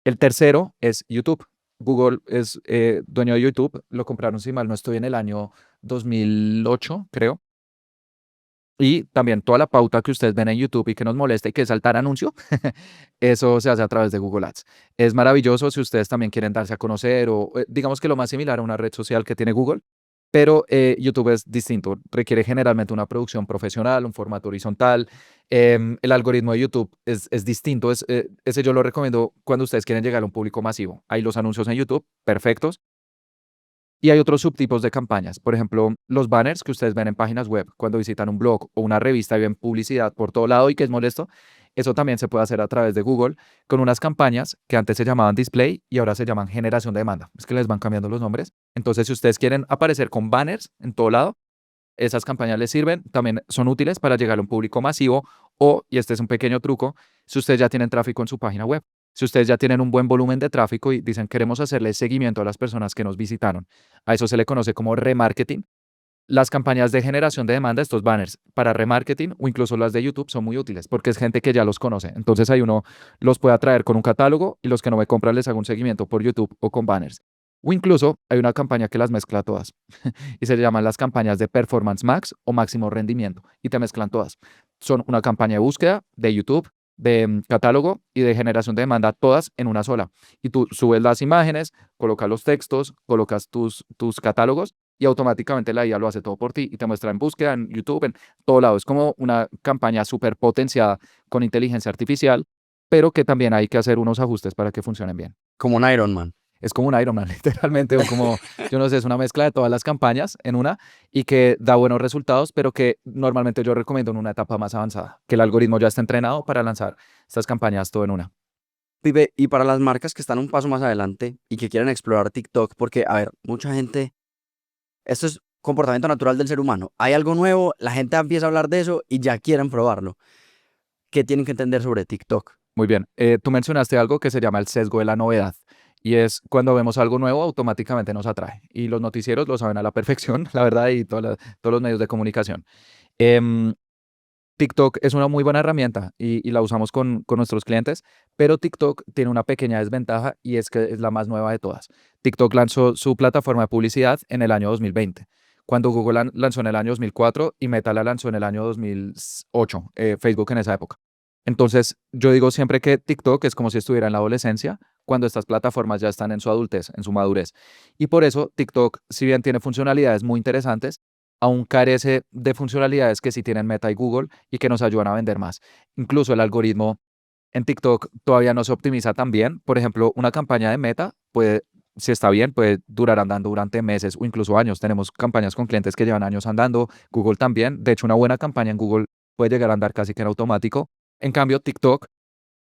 El tercero es YouTube. Google es dueño de YouTube, lo compraron, si mal no estoy, en el año 2008, creo. Y también toda la pauta que ustedes ven en YouTube y que nos molesta y que es saltar anuncio, eso se hace a través de Google Ads. Es maravilloso si ustedes también quieren darse a conocer o digamos que lo más similar a una red social que tiene Google, pero YouTube es distinto, requiere generalmente una producción profesional, un formato horizontal. El algoritmo de YouTube es distinto, ese yo lo recomiendo cuando ustedes quieren llegar a un público masivo. Hay los anuncios en YouTube, perfectos, y hay otros subtipos de campañas. Por ejemplo, los banners que ustedes ven en páginas web cuando visitan un blog o una revista y ven publicidad por todo lado y que es molesto. Eso también se puede hacer a través de Google con unas campañas que antes se llamaban display y ahora se llaman generación de demanda. Es que les van cambiando los nombres. Entonces, si ustedes quieren aparecer con banners en todo lado, esas campañas les sirven. También son útiles para llegar a un público masivo o, y este es un pequeño truco, si ustedes ya tienen tráfico en su página web. Si ustedes ya tienen un buen volumen de tráfico y dicen queremos hacerle seguimiento a las personas que nos visitaron, a eso se le conoce como remarketing. Las campañas de generación de demanda, estos banners para remarketing o incluso las de YouTube son muy útiles porque es gente que ya los conoce. Entonces ahí uno los puede atraer con un catálogo y los que no me compran les hago un seguimiento por YouTube o con banners. O incluso hay una campaña que las mezcla todas y se llaman las campañas de Performance Max o máximo rendimiento y te mezclan todas. Son una campaña de búsqueda de YouTube, de catálogo y de generación de demanda, todas en una sola. Y tú subes las imágenes, colocas los textos, colocas tus catálogos y automáticamente la IA lo hace todo por ti y te muestra en búsqueda, en YouTube, en todo lado. Es como una campaña súper potenciada con inteligencia artificial, pero que también hay que hacer unos ajustes para que funcionen bien. Como un Iron Man. Es como un Iron Man, literalmente, o como, yo no sé, es una mezcla de todas las campañas en una y que da buenos resultados, pero que normalmente yo recomiendo en una etapa más avanzada, que el algoritmo ya está entrenado para lanzar estas campañas todo en una. Pipe, y para las marcas que están un paso más adelante y que quieren explorar TikTok, porque, a ver, mucha gente, esto es comportamiento natural del ser humano. Hay algo nuevo, la gente empieza a hablar de eso y ya quieren probarlo. ¿Qué tienen que entender sobre TikTok? Muy bien, tú mencionaste algo que se llama el sesgo de la novedad. Y es cuando vemos algo nuevo, automáticamente nos atrae. Y los noticieros lo saben a la perfección, la verdad, y todos los medios de comunicación. Em, TikTok es una muy buena herramienta y la usamos con nuestros clientes, pero TikTok tiene una pequeña desventaja y es que es la más nueva de todas. TikTok lanzó su plataforma de publicidad en el año 2020, cuando Google lanzó en el año 2004 y Meta la lanzó en el año 2008, Facebook en esa época. Entonces, yo digo siempre que TikTok es como si estuviera en la adolescencia, cuando estas plataformas ya están en su adultez, en su madurez. Y por eso TikTok, si bien tiene funcionalidades muy interesantes, aún carece de funcionalidades que sí tienen Meta y Google y que nos ayudan a vender más. Incluso el algoritmo en TikTok todavía no se optimiza tan bien. Por ejemplo, una campaña de Meta puede, si está bien, puede durar andando durante meses o incluso años. Tenemos campañas con clientes que llevan años andando, Google también. De hecho, una buena campaña en Google puede llegar a andar casi que en automático. En cambio, TikTok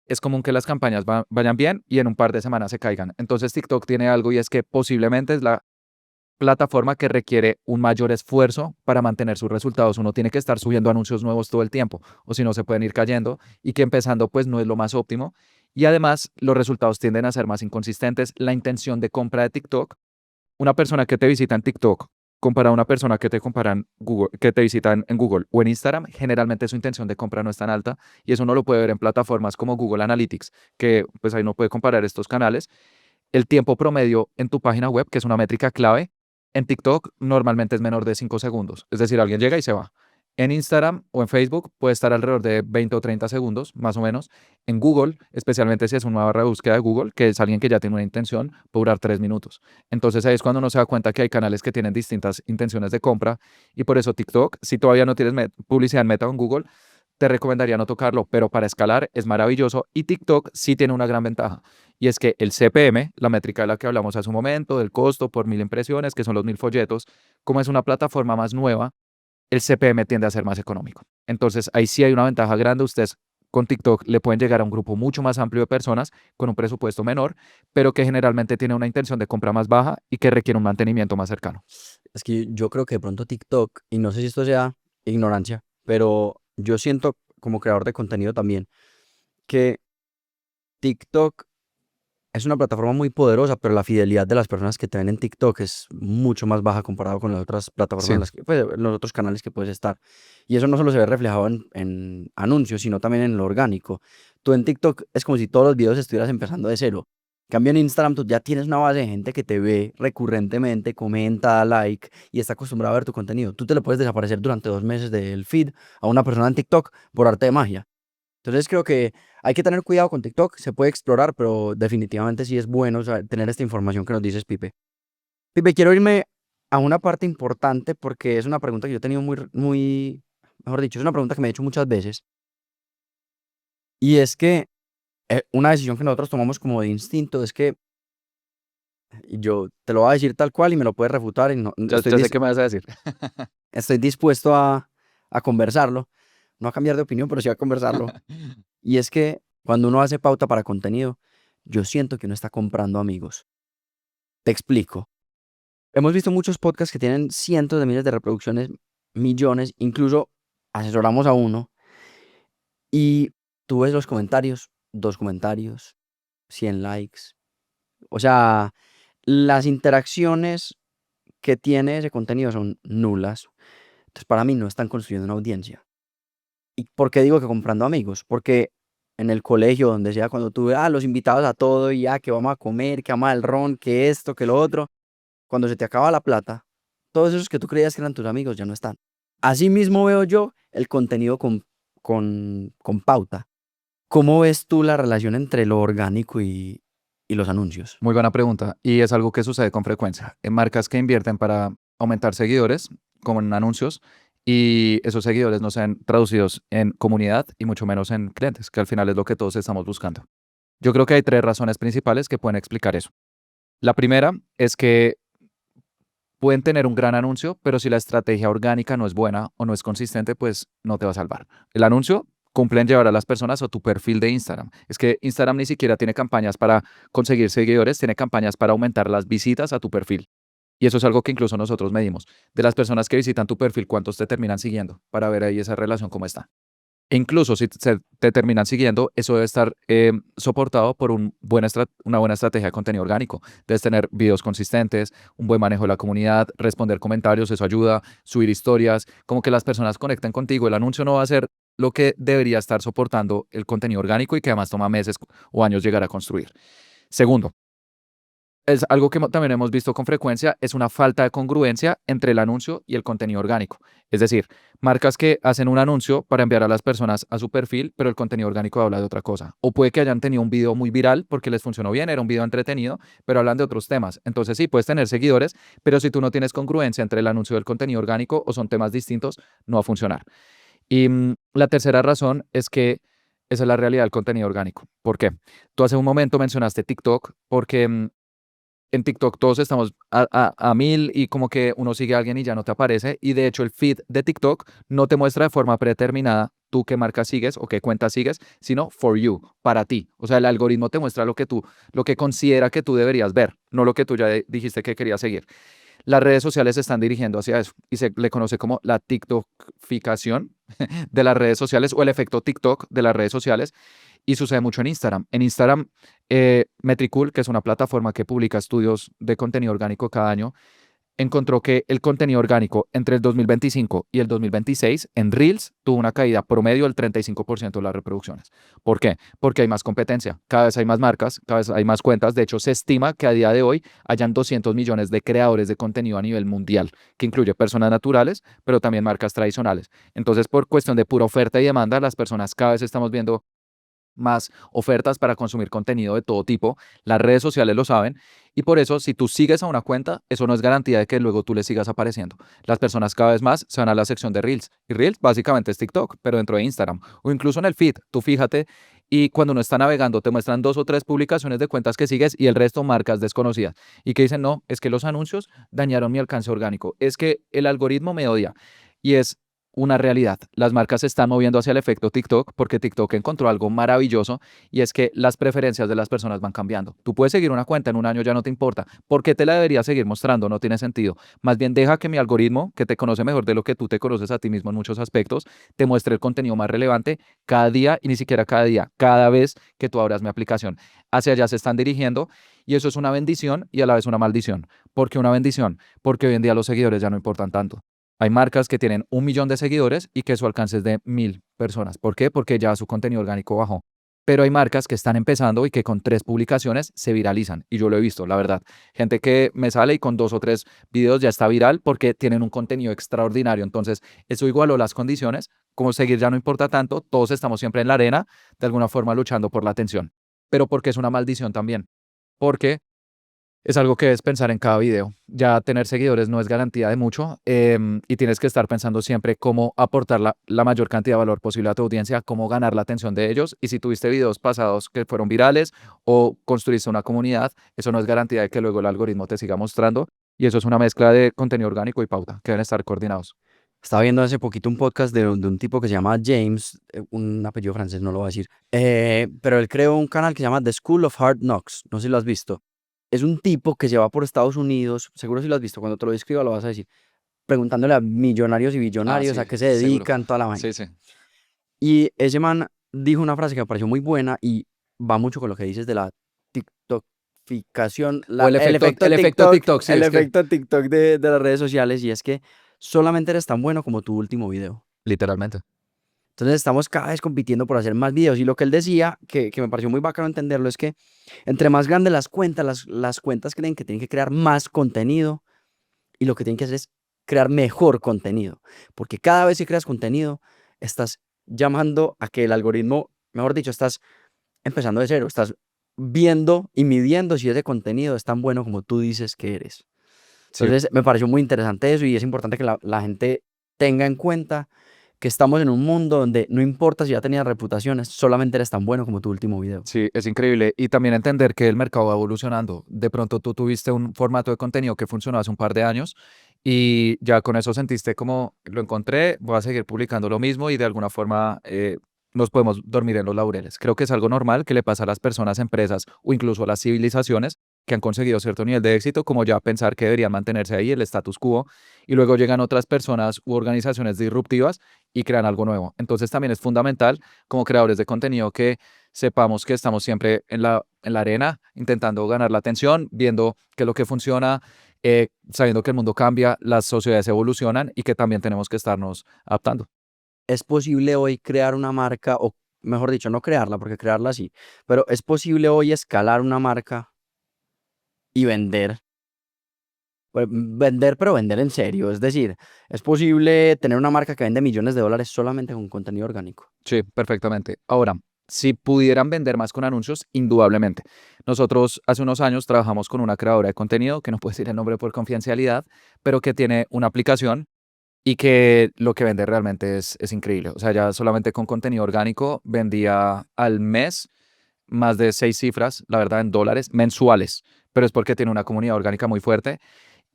es común que las campañas vayan bien y en un par de semanas se caigan. Entonces, TikTok tiene algo y es que posiblemente es la plataforma que requiere un mayor esfuerzo para mantener sus resultados. Uno tiene que estar subiendo anuncios nuevos todo el tiempo, o si no se pueden ir cayendo, y que empezando pues no es lo más óptimo. Y además los resultados tienden a ser más inconsistentes. La intención de compra de TikTok, una persona que te visita en TikTok comparada a una persona que te compara en Google, que te visita en Google o en Instagram, generalmente su intención de compra no es tan alta y eso uno lo puede ver en plataformas como Google Analytics, que pues ahí no puede comparar estos canales. El tiempo promedio en tu página web, que es una métrica clave, en TikTok normalmente es menor de 5 segundos. Es decir, alguien llega y se va. En Instagram o en Facebook puede estar alrededor de 20 o 30 segundos, más o menos. En Google, especialmente si es una barra de búsqueda de Google, que es alguien que ya tiene una intención, puede durar 3 minutos. Entonces ahí es cuando uno se da cuenta que hay canales que tienen distintas intenciones de compra y por eso TikTok, si todavía no tienes publicidad en Meta o en Google, te recomendaría no tocarlo, pero para escalar es maravilloso y TikTok sí tiene una gran ventaja y es que el CPM, la métrica de la que hablamos hace un momento, del costo por 1000 impresiones, que son los 1000 folletos, como es una plataforma más nueva, el CPM tiende a ser más económico. Entonces ahí sí hay una ventaja grande, ustedes con TikTok le pueden llegar a un grupo mucho más amplio de personas con un presupuesto menor, pero que generalmente tiene una intención de compra más baja y que requiere un mantenimiento más cercano. Es que yo creo que de pronto TikTok, y no sé si esto sea ignorancia, pero yo siento como creador de contenido también que TikTok es una plataforma muy poderosa, pero la fidelidad de las personas que te ven en TikTok es mucho más baja comparado con las otras plataformas, Sí. pues, los otros canales que puedes estar. Y eso no solo se ve reflejado en anuncios, sino también en lo orgánico. Tú en TikTok es como si todos los videos estuvieras empezando de cero. En cambio en Instagram tú ya tienes una base de gente que te ve recurrentemente, comenta, da like y está acostumbrada a ver tu contenido. Tú te le puedes desaparecer durante 2 meses del feed a una persona en TikTok por arte de magia. Entonces creo que hay que tener cuidado con TikTok, se puede explorar, pero definitivamente sí es bueno tener esta información que nos dices, Pipe. Pipe, quiero irme a una parte importante porque es una pregunta que yo he tenido mejor dicho, es una pregunta que me he hecho muchas veces. Y es que una decisión que nosotros tomamos como de instinto es que, y yo te lo voy a decir tal cual y me lo puedes refutar y no, Ya sé qué me vas a decir. estoy dispuesto a conversarlo, no a cambiar de opinión, pero sí a conversarlo. Y es que cuando uno hace pauta para contenido, yo siento que uno está comprando amigos. Te explico. Hemos visto muchos podcasts que tienen cientos de miles de reproducciones, millones, incluso asesoramos a uno y tú ves los comentarios, 2 comentarios, 100 likes. O sea, las interacciones que tiene ese contenido son nulas. Entonces, para mí no están construyendo una audiencia. ¿Y por qué digo que comprando amigos? Porque en el colegio, donde sea, cuando tuve los invitados a todo y que vamos a comer, que vamos al ron, que esto, que lo otro, cuando se te acaba la plata, todos esos que tú creías que eran tus amigos ya no están. Así mismo veo yo el contenido con pauta. ¿Cómo ves tú la relación entre lo orgánico y los anuncios? Muy buena pregunta. Y es algo que sucede con frecuencia. En marcas que invierten para aumentar seguidores, como en anuncios, y esos seguidores no sean traducidos en comunidad y mucho menos en clientes, que al final es lo que todos estamos buscando. Yo creo que hay 3 razones principales que pueden explicar eso. La primera es que pueden tener un gran anuncio, pero si la estrategia orgánica no es buena o no es consistente, pues no te va a salvar. El anuncio cumple en llevar a las personas a tu perfil de Instagram. Es que Instagram ni siquiera tiene campañas para conseguir seguidores, tiene campañas para aumentar las visitas a tu perfil. Y eso es algo que incluso nosotros medimos. De las personas que visitan tu perfil, ¿cuántos te terminan siguiendo? Para ver ahí esa relación cómo está. E incluso si te terminan siguiendo, eso debe estar soportado por una buena estrategia de contenido orgánico. Debes tener videos consistentes, un buen manejo de la comunidad, responder comentarios, eso ayuda, subir historias, como que las personas conecten contigo. El anuncio no va a ser lo que debería estar soportando el contenido orgánico y que además toma meses o años llegar a construir. Segundo, es algo que también hemos visto con frecuencia, es una falta de congruencia entre el anuncio y el contenido orgánico. Es decir, marcas que hacen un anuncio para enviar a las personas a su perfil, pero el contenido orgánico habla de otra cosa. O puede que hayan tenido un video muy viral porque les funcionó bien, era un video entretenido, pero hablan de otros temas. Entonces sí, puedes tener seguidores, pero si tú no tienes congruencia entre el anuncio y el contenido orgánico o son temas distintos, no va a funcionar. Y la tercera razón es que esa es la realidad del contenido orgánico. ¿Por qué? Tú hace un momento mencionaste TikTok porque en TikTok todos estamos a 1000 y como que uno sigue a alguien y ya no te aparece. Y de hecho el feed de TikTok no te muestra de forma predeterminada tú qué marca sigues o qué cuenta sigues, sino for you, para ti. O sea, el algoritmo te muestra lo que considera que tú deberías ver, no lo que tú ya dijiste que querías seguir. Las redes sociales se están dirigiendo hacia eso y se le conoce como la TikTokificación de las redes sociales o el efecto TikTok de las redes sociales y sucede mucho en Instagram. En Instagram, Metricool, que es una plataforma que publica estudios de contenido orgánico cada año, encontró que el contenido orgánico entre el 2025 y el 2026 en Reels tuvo una caída promedio del 35% de las reproducciones. ¿Por qué? Porque hay más competencia, cada vez hay más marcas, cada vez hay más cuentas. De hecho, se estima que a día de hoy hayan 200 millones de creadores de contenido a nivel mundial, que incluye personas naturales, pero también marcas tradicionales. Entonces, por cuestión de pura oferta y demanda, las personas cada vez estamos viendo más ofertas para consumir contenido de todo tipo. Las redes sociales lo saben y por eso si tú sigues a una cuenta, eso no es garantía de que luego tú le sigas apareciendo. Las personas cada vez más se van a la sección de Reels y Reels básicamente es TikTok, pero dentro de Instagram o incluso en el feed. Tú fíjate y cuando uno está navegando te muestran 2 o 3 publicaciones de cuentas que sigues y el resto marcas desconocidas y que dicen, no, es que los anuncios dañaron mi alcance orgánico, es que el algoritmo me odia y es una realidad. Las marcas se están moviendo hacia el efecto TikTok porque TikTok encontró algo maravilloso y es que las preferencias de las personas van cambiando. Tú puedes seguir una cuenta en un año, ya no te importa. ¿Por qué te la debería seguir mostrando? No tiene sentido. Más bien deja que mi algoritmo, que te conoce mejor de lo que tú te conoces a ti mismo en muchos aspectos, te muestre el contenido más relevante cada día y ni siquiera cada día, cada vez que tú abras mi aplicación. Hacia allá se están dirigiendo y eso es una bendición y a la vez una maldición. ¿Por qué una bendición? Porque hoy en día los seguidores ya no importan tanto. Hay marcas que tienen 1 millón de seguidores y que su alcance es de 1000 personas. ¿Por qué? Porque ya su contenido orgánico bajó. Pero hay marcas que están empezando y que con 3 publicaciones se viralizan. Y yo lo he visto, la verdad. Gente que me sale y con 2 o 3 videos ya está viral porque tienen un contenido extraordinario. Entonces, eso igualó las condiciones. Como seguir ya no importa tanto, todos estamos siempre en la arena, de alguna forma luchando por la atención. Pero porque es una maldición también. Porque Es algo que debes pensar en cada video. Ya tener seguidores no es garantía de mucho, y tienes que estar pensando siempre cómo aportar la mayor cantidad de valor posible a tu audiencia, cómo ganar la atención de ellos. Y si tuviste videos pasados que fueron virales o construiste una comunidad, eso no es garantía de que luego el algoritmo te siga mostrando. Y eso es una mezcla de contenido orgánico y pauta que deben estar coordinados. Estaba viendo hace poquito un podcast de un tipo que se llama James, un apellido francés, no lo voy a decir, pero él creó un canal que se llama The School of Hard Knocks, no sé si lo has visto. Es un tipo que se va por Estados Unidos, seguro si lo has visto, cuando te lo describa lo vas a decir, preguntándole a millonarios y Ah, billonarios a sí, qué se seguro. dedican, toda la vaina. Sí, sí. Y ese man dijo una frase que me pareció muy buena y va mucho con lo que dices de la TikTokificación, O el efecto TikTok, sí, el es que efecto TikTok de las redes sociales, y es que solamente eres tan bueno como tu último video. literalmente. Entonces estamos cada vez compitiendo por hacer más videos. Y lo que él decía, que me pareció muy bacano entenderlo, es que entre más grandes las cuentas, las cuentas creen que tienen que crear más contenido y lo que tienen que hacer es crear mejor contenido. Porque cada vez que creas contenido, estás llamando a que el algoritmo, mejor dicho, estás empezando de cero, estás viendo y midiendo si ese contenido es tan bueno como tú dices que eres. Sí. Entonces me pareció muy interesante eso y es importante que la gente tenga en cuenta que estamos en un mundo donde no importa si ya tenías reputaciones, solamente eres tan bueno como tu último video. Sí, es increíble. Y también entender que el mercado va evolucionando. De pronto tú tuviste un formato de contenido que funcionó hace un par de años y ya con eso sentiste como lo encontré, voy a seguir publicando lo mismo y de alguna forma nos podemos dormir en los laureles. Creo que es algo normal que le pasa a las personas, empresas o incluso a las civilizaciones que han conseguido cierto nivel de éxito, como ya pensar que deberían mantenerse ahí, el status quo, y luego llegan otras personas u organizaciones disruptivas y crean algo nuevo. Entonces también es fundamental como creadores de contenido que sepamos que estamos siempre en la arena, intentando ganar la atención, viendo qué es lo que funciona, sabiendo que el mundo cambia, las sociedades evolucionan y que también tenemos que estarnos adaptando. ¿Es posible hoy crear una marca, o mejor dicho, no crearla, porque crearla sí, pero es posible hoy escalar una marca y vender? Vender, pero vender en serio. Es decir, es posible tener una marca que vende millones de dólares solamente con contenido orgánico. Sí, perfectamente. Ahora, si pudieran vender más con anuncios, indudablemente. Nosotros hace unos años trabajamos con una creadora de contenido, que no puedo decir el nombre por confidencialidad, pero que tiene una aplicación y que lo que vende realmente es increíble. O sea, ya solamente con contenido orgánico vendía al mes más de 6 cifras, la verdad, en dólares mensuales, pero es porque tiene una comunidad orgánica muy fuerte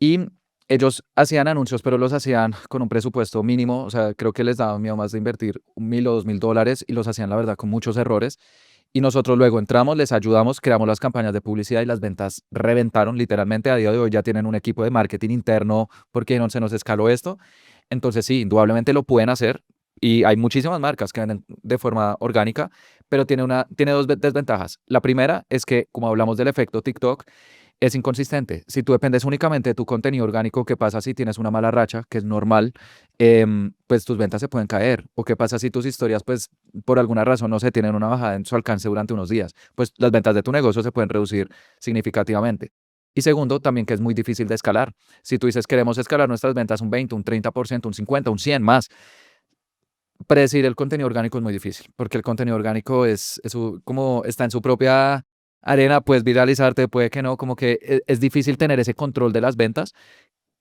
y ellos hacían anuncios, pero los hacían con un presupuesto mínimo. O sea, creo que les daba miedo más de invertir 1.000 o 2.000 dólares y los hacían, la verdad, con muchos errores. Y nosotros luego entramos, les ayudamos, creamos las campañas de publicidad y las ventas reventaron literalmente. A día de hoy ya tienen un equipo de marketing interno porque no se nos escaló esto. Entonces sí, indudablemente lo pueden hacer y hay muchísimas marcas que venden de forma orgánica, pero tiene dos desventajas. La primera es que, como hablamos del efecto TikTok, es inconsistente. Si tú dependes únicamente de tu contenido orgánico, ¿qué pasa si tienes una mala racha, que es normal? Pues tus ventas se pueden caer. ¿O qué pasa si tus historias, pues por alguna razón, no se tienen una bajada en su alcance durante unos días? Pues las ventas de tu negocio se pueden reducir significativamente. Y segundo, también que es muy difícil de escalar. Si tú dices queremos escalar nuestras ventas un 20, un 30%, un 50, un 100 más, predecir el contenido orgánico es muy difícil, porque el contenido orgánico como está en su propia arena, puedes viralizarte, puede que no, como que es difícil tener ese control de las ventas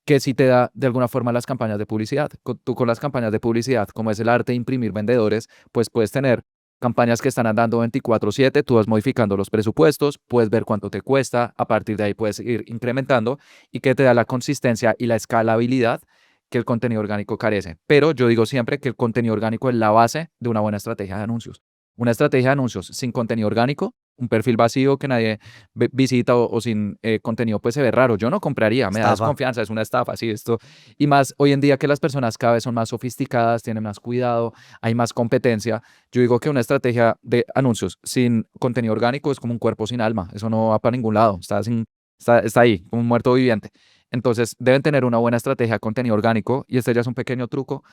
que sí te da de alguna forma las campañas de publicidad. Tú con las campañas de publicidad, como es el arte de imprimir vendedores, pues puedes tener campañas que están andando 24/7, tú vas modificando los presupuestos, puedes ver cuánto te cuesta, a partir de ahí puedes ir incrementando y que te da la consistencia y la escalabilidad que el contenido orgánico carece. Pero yo digo siempre que el contenido orgánico es la base de una buena estrategia de anuncios. Una estrategia de anuncios sin contenido orgánico, un perfil vacío que nadie visita o sin contenido, pues se ve raro. Yo no compraría, me da Estafa. desconfianza, es una estafa, sí, esto. Y más hoy en día que las personas cada vez son más sofisticadas, tienen más cuidado, hay más competencia. Yo digo que una estrategia de anuncios sin contenido orgánico es como un cuerpo sin alma, eso no va para ningún lado, está ahí, como un muerto viviente. Entonces deben tener una buena estrategia de contenido orgánico y este ya es un pequeño truco.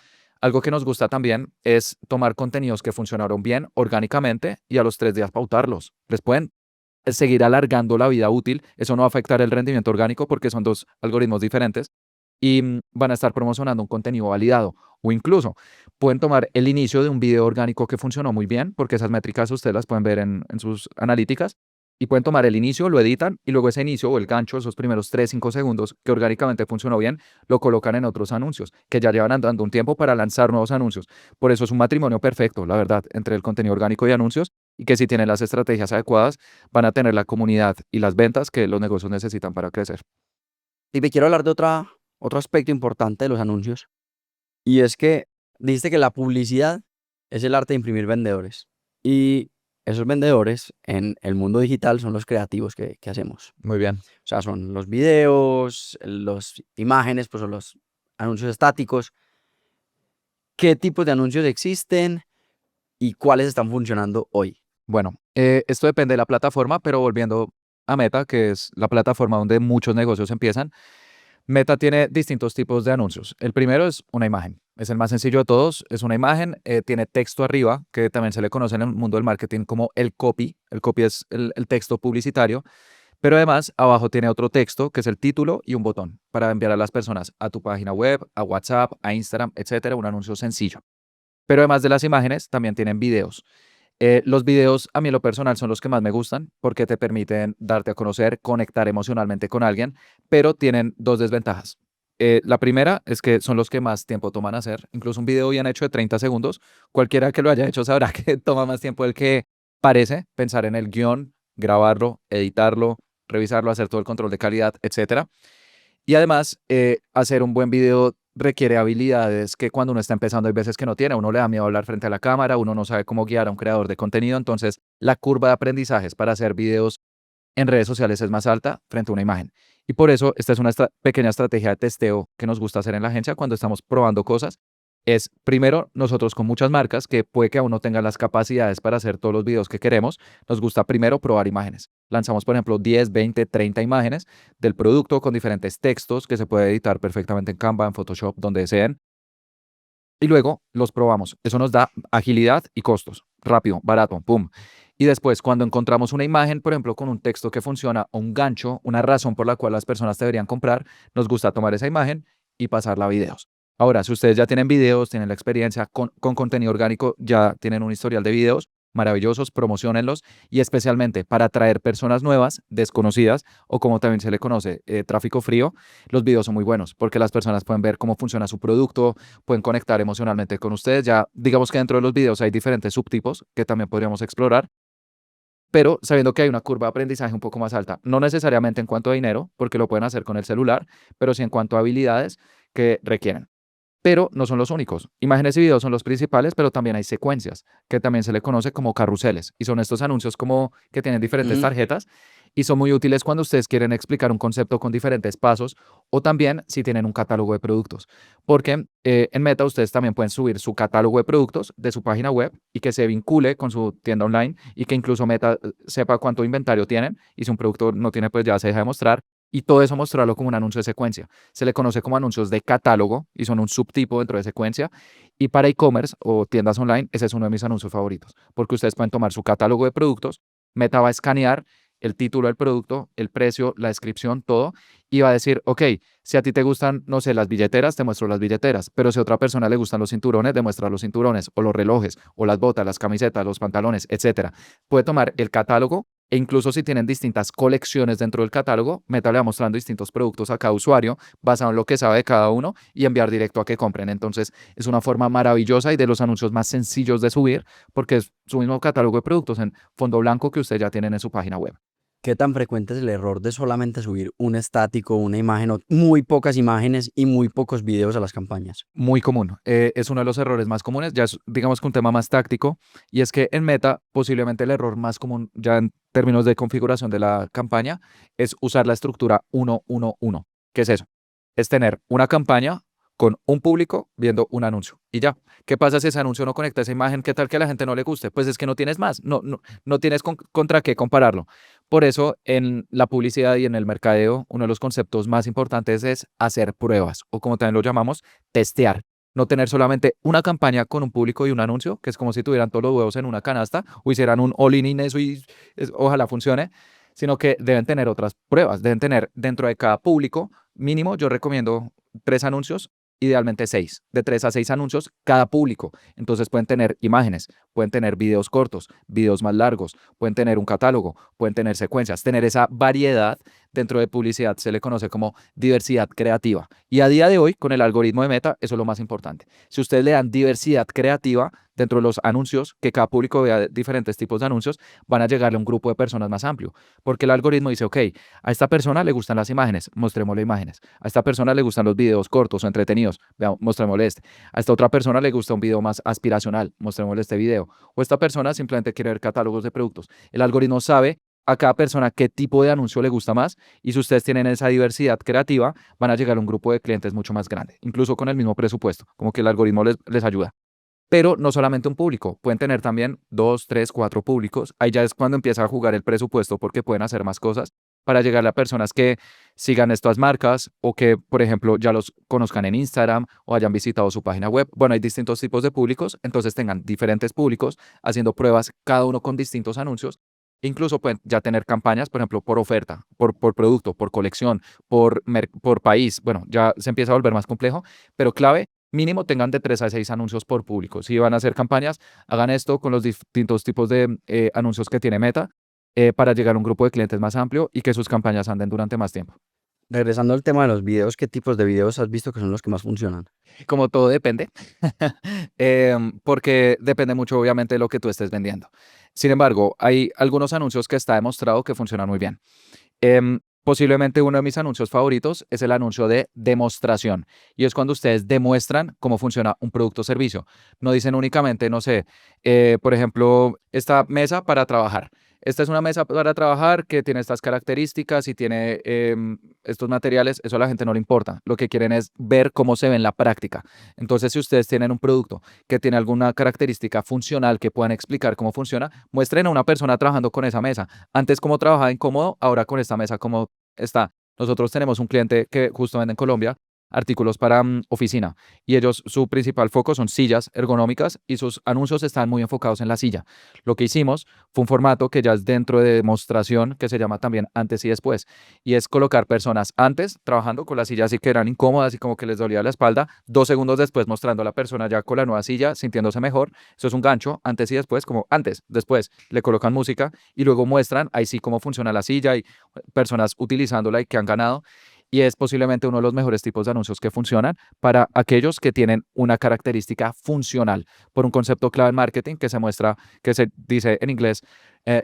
Algo que nos gusta también es tomar contenidos que funcionaron bien orgánicamente y a los 3 días pautarlos. Les pueden seguir alargando la vida útil. Eso no va a afectar el rendimiento orgánico porque son dos algoritmos diferentes y van a estar promocionando un contenido validado. O incluso pueden tomar el inicio de un video orgánico que funcionó muy bien, porque esas métricas ustedes las pueden ver en sus analíticas, y pueden tomar el inicio, lo editan y luego ese inicio o el gancho, esos primeros 3, 5 segundos que orgánicamente funcionó bien, lo colocan en otros anuncios que ya llevan andando un tiempo para lanzar nuevos anuncios. Por eso es un matrimonio perfecto, la verdad, entre el contenido orgánico y anuncios y que si tienen las estrategias adecuadas van a tener la comunidad y las ventas que los negocios necesitan para crecer. Y me quiero hablar de otro aspecto importante de los anuncios. Y es que dijiste que la publicidad es el arte de imprimir vendedores. Y esos vendedores en el mundo digital son los creativos que hacemos. Muy bien. O sea, son los videos, las imágenes, pues son los anuncios estáticos. ¿Qué tipos de anuncios existen y cuáles están funcionando hoy? Bueno, esto depende de la plataforma, pero volviendo a Meta, que es la plataforma donde muchos negocios empiezan, Meta tiene distintos tipos de anuncios. El primero es una imagen. Es el más sencillo de todos. Es una imagen, tiene texto arriba, que también se le conoce en el mundo del marketing como el copy. El copy es el texto publicitario, pero además abajo tiene otro texto que es el título y un botón para enviar a las personas a tu página web, a WhatsApp, a Instagram, etcétera. Un anuncio sencillo. Pero además de las imágenes, también tienen videos. Los videos a mí en lo personal son los que más me gustan porque te permiten darte a conocer, conectar emocionalmente con alguien, pero tienen dos desventajas. La primera es que son los que más tiempo toman hacer. Incluso un video bien hecho de 30 segundos, cualquiera que lo haya hecho sabrá que toma más tiempo del que parece pensar en el guión, grabarlo, editarlo, revisarlo, hacer todo el control de calidad, etcétera. Y además, hacer un buen video requiere habilidades que cuando uno está empezando hay veces que no tiene. Uno le da miedo hablar frente a la cámara, uno no sabe cómo guiar a un creador de contenido. Entonces, la curva de aprendizajes para hacer videos en redes sociales es más alta frente a una imagen. Y por eso, esta es una pequeña estrategia de testeo que nos gusta hacer en la agencia cuando estamos probando cosas. Es primero, nosotros con muchas marcas que puede que aún no tengan las capacidades para hacer todos los videos que queremos, nos gusta primero probar imágenes. Lanzamos, por ejemplo, 10, 20, 30 imágenes del producto con diferentes textos que se puede editar perfectamente en Canva, en Photoshop, donde deseen. Y luego los probamos. Eso nos da agilidad y costos. Rápido, barato, pum. Y después, cuando encontramos una imagen, por ejemplo, con un texto que funciona, o un gancho, una razón por la cual las personas deberían comprar, nos gusta tomar esa imagen y pasarla a videos. Ahora, si ustedes ya tienen videos, tienen la experiencia con contenido orgánico, ya tienen un historial de videos maravillosos, promocionenlos y especialmente para atraer personas nuevas, desconocidas o como también se le conoce, tráfico frío, los videos son muy buenos porque las personas pueden ver cómo funciona su producto, pueden conectar emocionalmente con ustedes. Ya digamos que dentro de los videos hay diferentes subtipos que también podríamos explorar, pero sabiendo que hay una curva de aprendizaje un poco más alta, no necesariamente en cuanto a dinero, porque lo pueden hacer con el celular, pero sí en cuanto a habilidades que requieren. Pero no son los únicos. Imágenes y videos son los principales, pero también hay secuencias, que también se le conoce como carruseles, y son estos anuncios como que tienen diferentes Mm, tarjetas y son muy útiles cuando ustedes quieren explicar un concepto con diferentes pasos o también si tienen un catálogo de productos. Porque en Meta ustedes también pueden subir su catálogo de productos de su página web y que se vincule con su tienda online y que incluso Meta sepa cuánto inventario tienen y si un producto no tiene, pues ya se deja de mostrar. Y todo eso mostrarlo como un anuncio de secuencia. Se le conoce como anuncios de catálogo y son un subtipo dentro de secuencia. Y para e-commerce o tiendas online, ese es uno de mis anuncios favoritos, porque ustedes pueden tomar su catálogo de productos, Meta va a escanear el título del producto, el precio, la descripción, todo, y va a decir, ok, si a ti te gustan, no sé, las billeteras, te muestro las billeteras, pero si a otra persona le gustan los cinturones, demuestra los cinturones, o los relojes, o las botas, las camisetas, los pantalones, etcétera. Puede tomar el catálogo e incluso si tienen distintas colecciones dentro del catálogo, Meta le va mostrando distintos productos a cada usuario basado en lo que sabe de cada uno y enviar directo a que compren. Entonces, es una forma maravillosa y de los anuncios más sencillos de subir porque es su mismo catálogo de productos en fondo blanco que ustedes ya tienen en su página web. ¿Qué tan frecuente es el error de solamente subir un estático, una imagen o muy pocas imágenes y muy pocos videos a las campañas? Muy común. Es uno de los errores más comunes. Ya es, digamos que un tema más táctico. Y es que en Meta, posiblemente el error más común, ya en términos de configuración de la campaña, es usar la estructura 1-1-1. ¿Qué es eso? Es tener una campaña con un público viendo un anuncio. Y ya. ¿Qué pasa si ese anuncio no conecta esa imagen? ¿Qué tal que a la gente no le guste? Pues es que no tienes más. No tienes contra qué compararlo. Por eso, en la publicidad y en el mercadeo, uno de los conceptos más importantes es hacer pruebas, o como también lo llamamos, testear. No tener solamente una campaña con un público y un anuncio, que es como si tuvieran todos los huevos en una canasta, o hicieran un all-in en eso y ojalá funcione, sino que deben tener otras pruebas, deben tener dentro de cada público mínimo, yo recomiendo 3 anuncios idealmente 6, de 3 a 6 anuncios cada público. Entonces pueden tener imágenes, pueden tener videos cortos, videos más largos, pueden tener un catálogo, pueden tener secuencias, tener esa variedad dentro de publicidad se le conoce como diversidad creativa. Y a día de hoy, con el algoritmo de Meta, eso es lo más importante. Si ustedes le dan diversidad creativa dentro de los anuncios, que cada público vea diferentes tipos de anuncios, van a llegarle a un grupo de personas más amplio. Porque el algoritmo dice, ok, a esta persona le gustan las imágenes, mostrémosle imágenes. A esta persona le gustan los videos cortos o entretenidos, veamos, mostrémosle este. A esta otra persona le gusta un video más aspiracional, mostrémosle este video. O esta persona simplemente quiere ver catálogos de productos. El algoritmo sabe a cada persona qué tipo de anuncio le gusta más y si ustedes tienen esa diversidad creativa, van a llegar a un grupo de clientes mucho más grande, incluso con el mismo presupuesto, como que el algoritmo les ayuda. Pero no solamente un público, pueden tener también 2, 3, 4 públicos. Ahí ya es cuando empieza a jugar el presupuesto porque pueden hacer más cosas para llegar a personas que sigan estas marcas o que, por ejemplo, ya los conozcan en Instagram o hayan visitado su página web. Bueno, hay distintos tipos de públicos, entonces tengan diferentes públicos haciendo pruebas, cada uno con distintos anuncios. Incluso pueden ya tener campañas, por ejemplo, por oferta, por producto, por colección, por país. Bueno, ya se empieza a volver más complejo, pero clave mínimo tengan de 3 a 6 anuncios por público. Si van a hacer campañas, hagan esto con los distintos tipos de anuncios que tiene Meta para llegar a un grupo de clientes más amplio y que sus campañas anden durante más tiempo. Regresando al tema de los videos, ¿qué tipos de videos has visto que son los que más funcionan? Como todo depende, porque depende mucho obviamente de lo que tú estés vendiendo. Sin embargo, hay algunos anuncios que está demostrado que funcionan muy bien. Posiblemente uno de mis anuncios favoritos es el anuncio de demostración y es cuando ustedes demuestran cómo funciona un producto o servicio. No dicen únicamente, no sé, por ejemplo, esta mesa para trabajar. Esta es una mesa para trabajar que tiene estas características y tiene estos materiales. Eso a la gente no le importa. Lo que quieren es ver cómo se ve en la práctica. Entonces, si ustedes tienen un producto que tiene alguna característica funcional que puedan explicar cómo funciona, muestren a una persona trabajando con esa mesa. Antes cómo trabajaba incómodo, ahora con esta mesa cómo está. Nosotros tenemos un cliente que justo vende en Colombia artículos para oficina y ellos su principal foco son sillas ergonómicas y sus anuncios están muy enfocados en la silla. Lo que hicimos fue un formato que ya es dentro de demostración que se llama también antes y después y es colocar personas antes trabajando con las sillas así que eran incómodas y como que les dolía la espalda, 2 segundos después mostrando a la persona ya con la nueva silla sintiéndose mejor. Eso es un gancho, antes y después, como antes, después le colocan música y luego muestran ahí sí cómo funciona la silla y personas utilizándola y que han ganado. Y es posiblemente uno de los mejores tipos de anuncios que funcionan para aquellos que tienen una característica funcional por un concepto clave en marketing que se muestra, que se dice en inglés,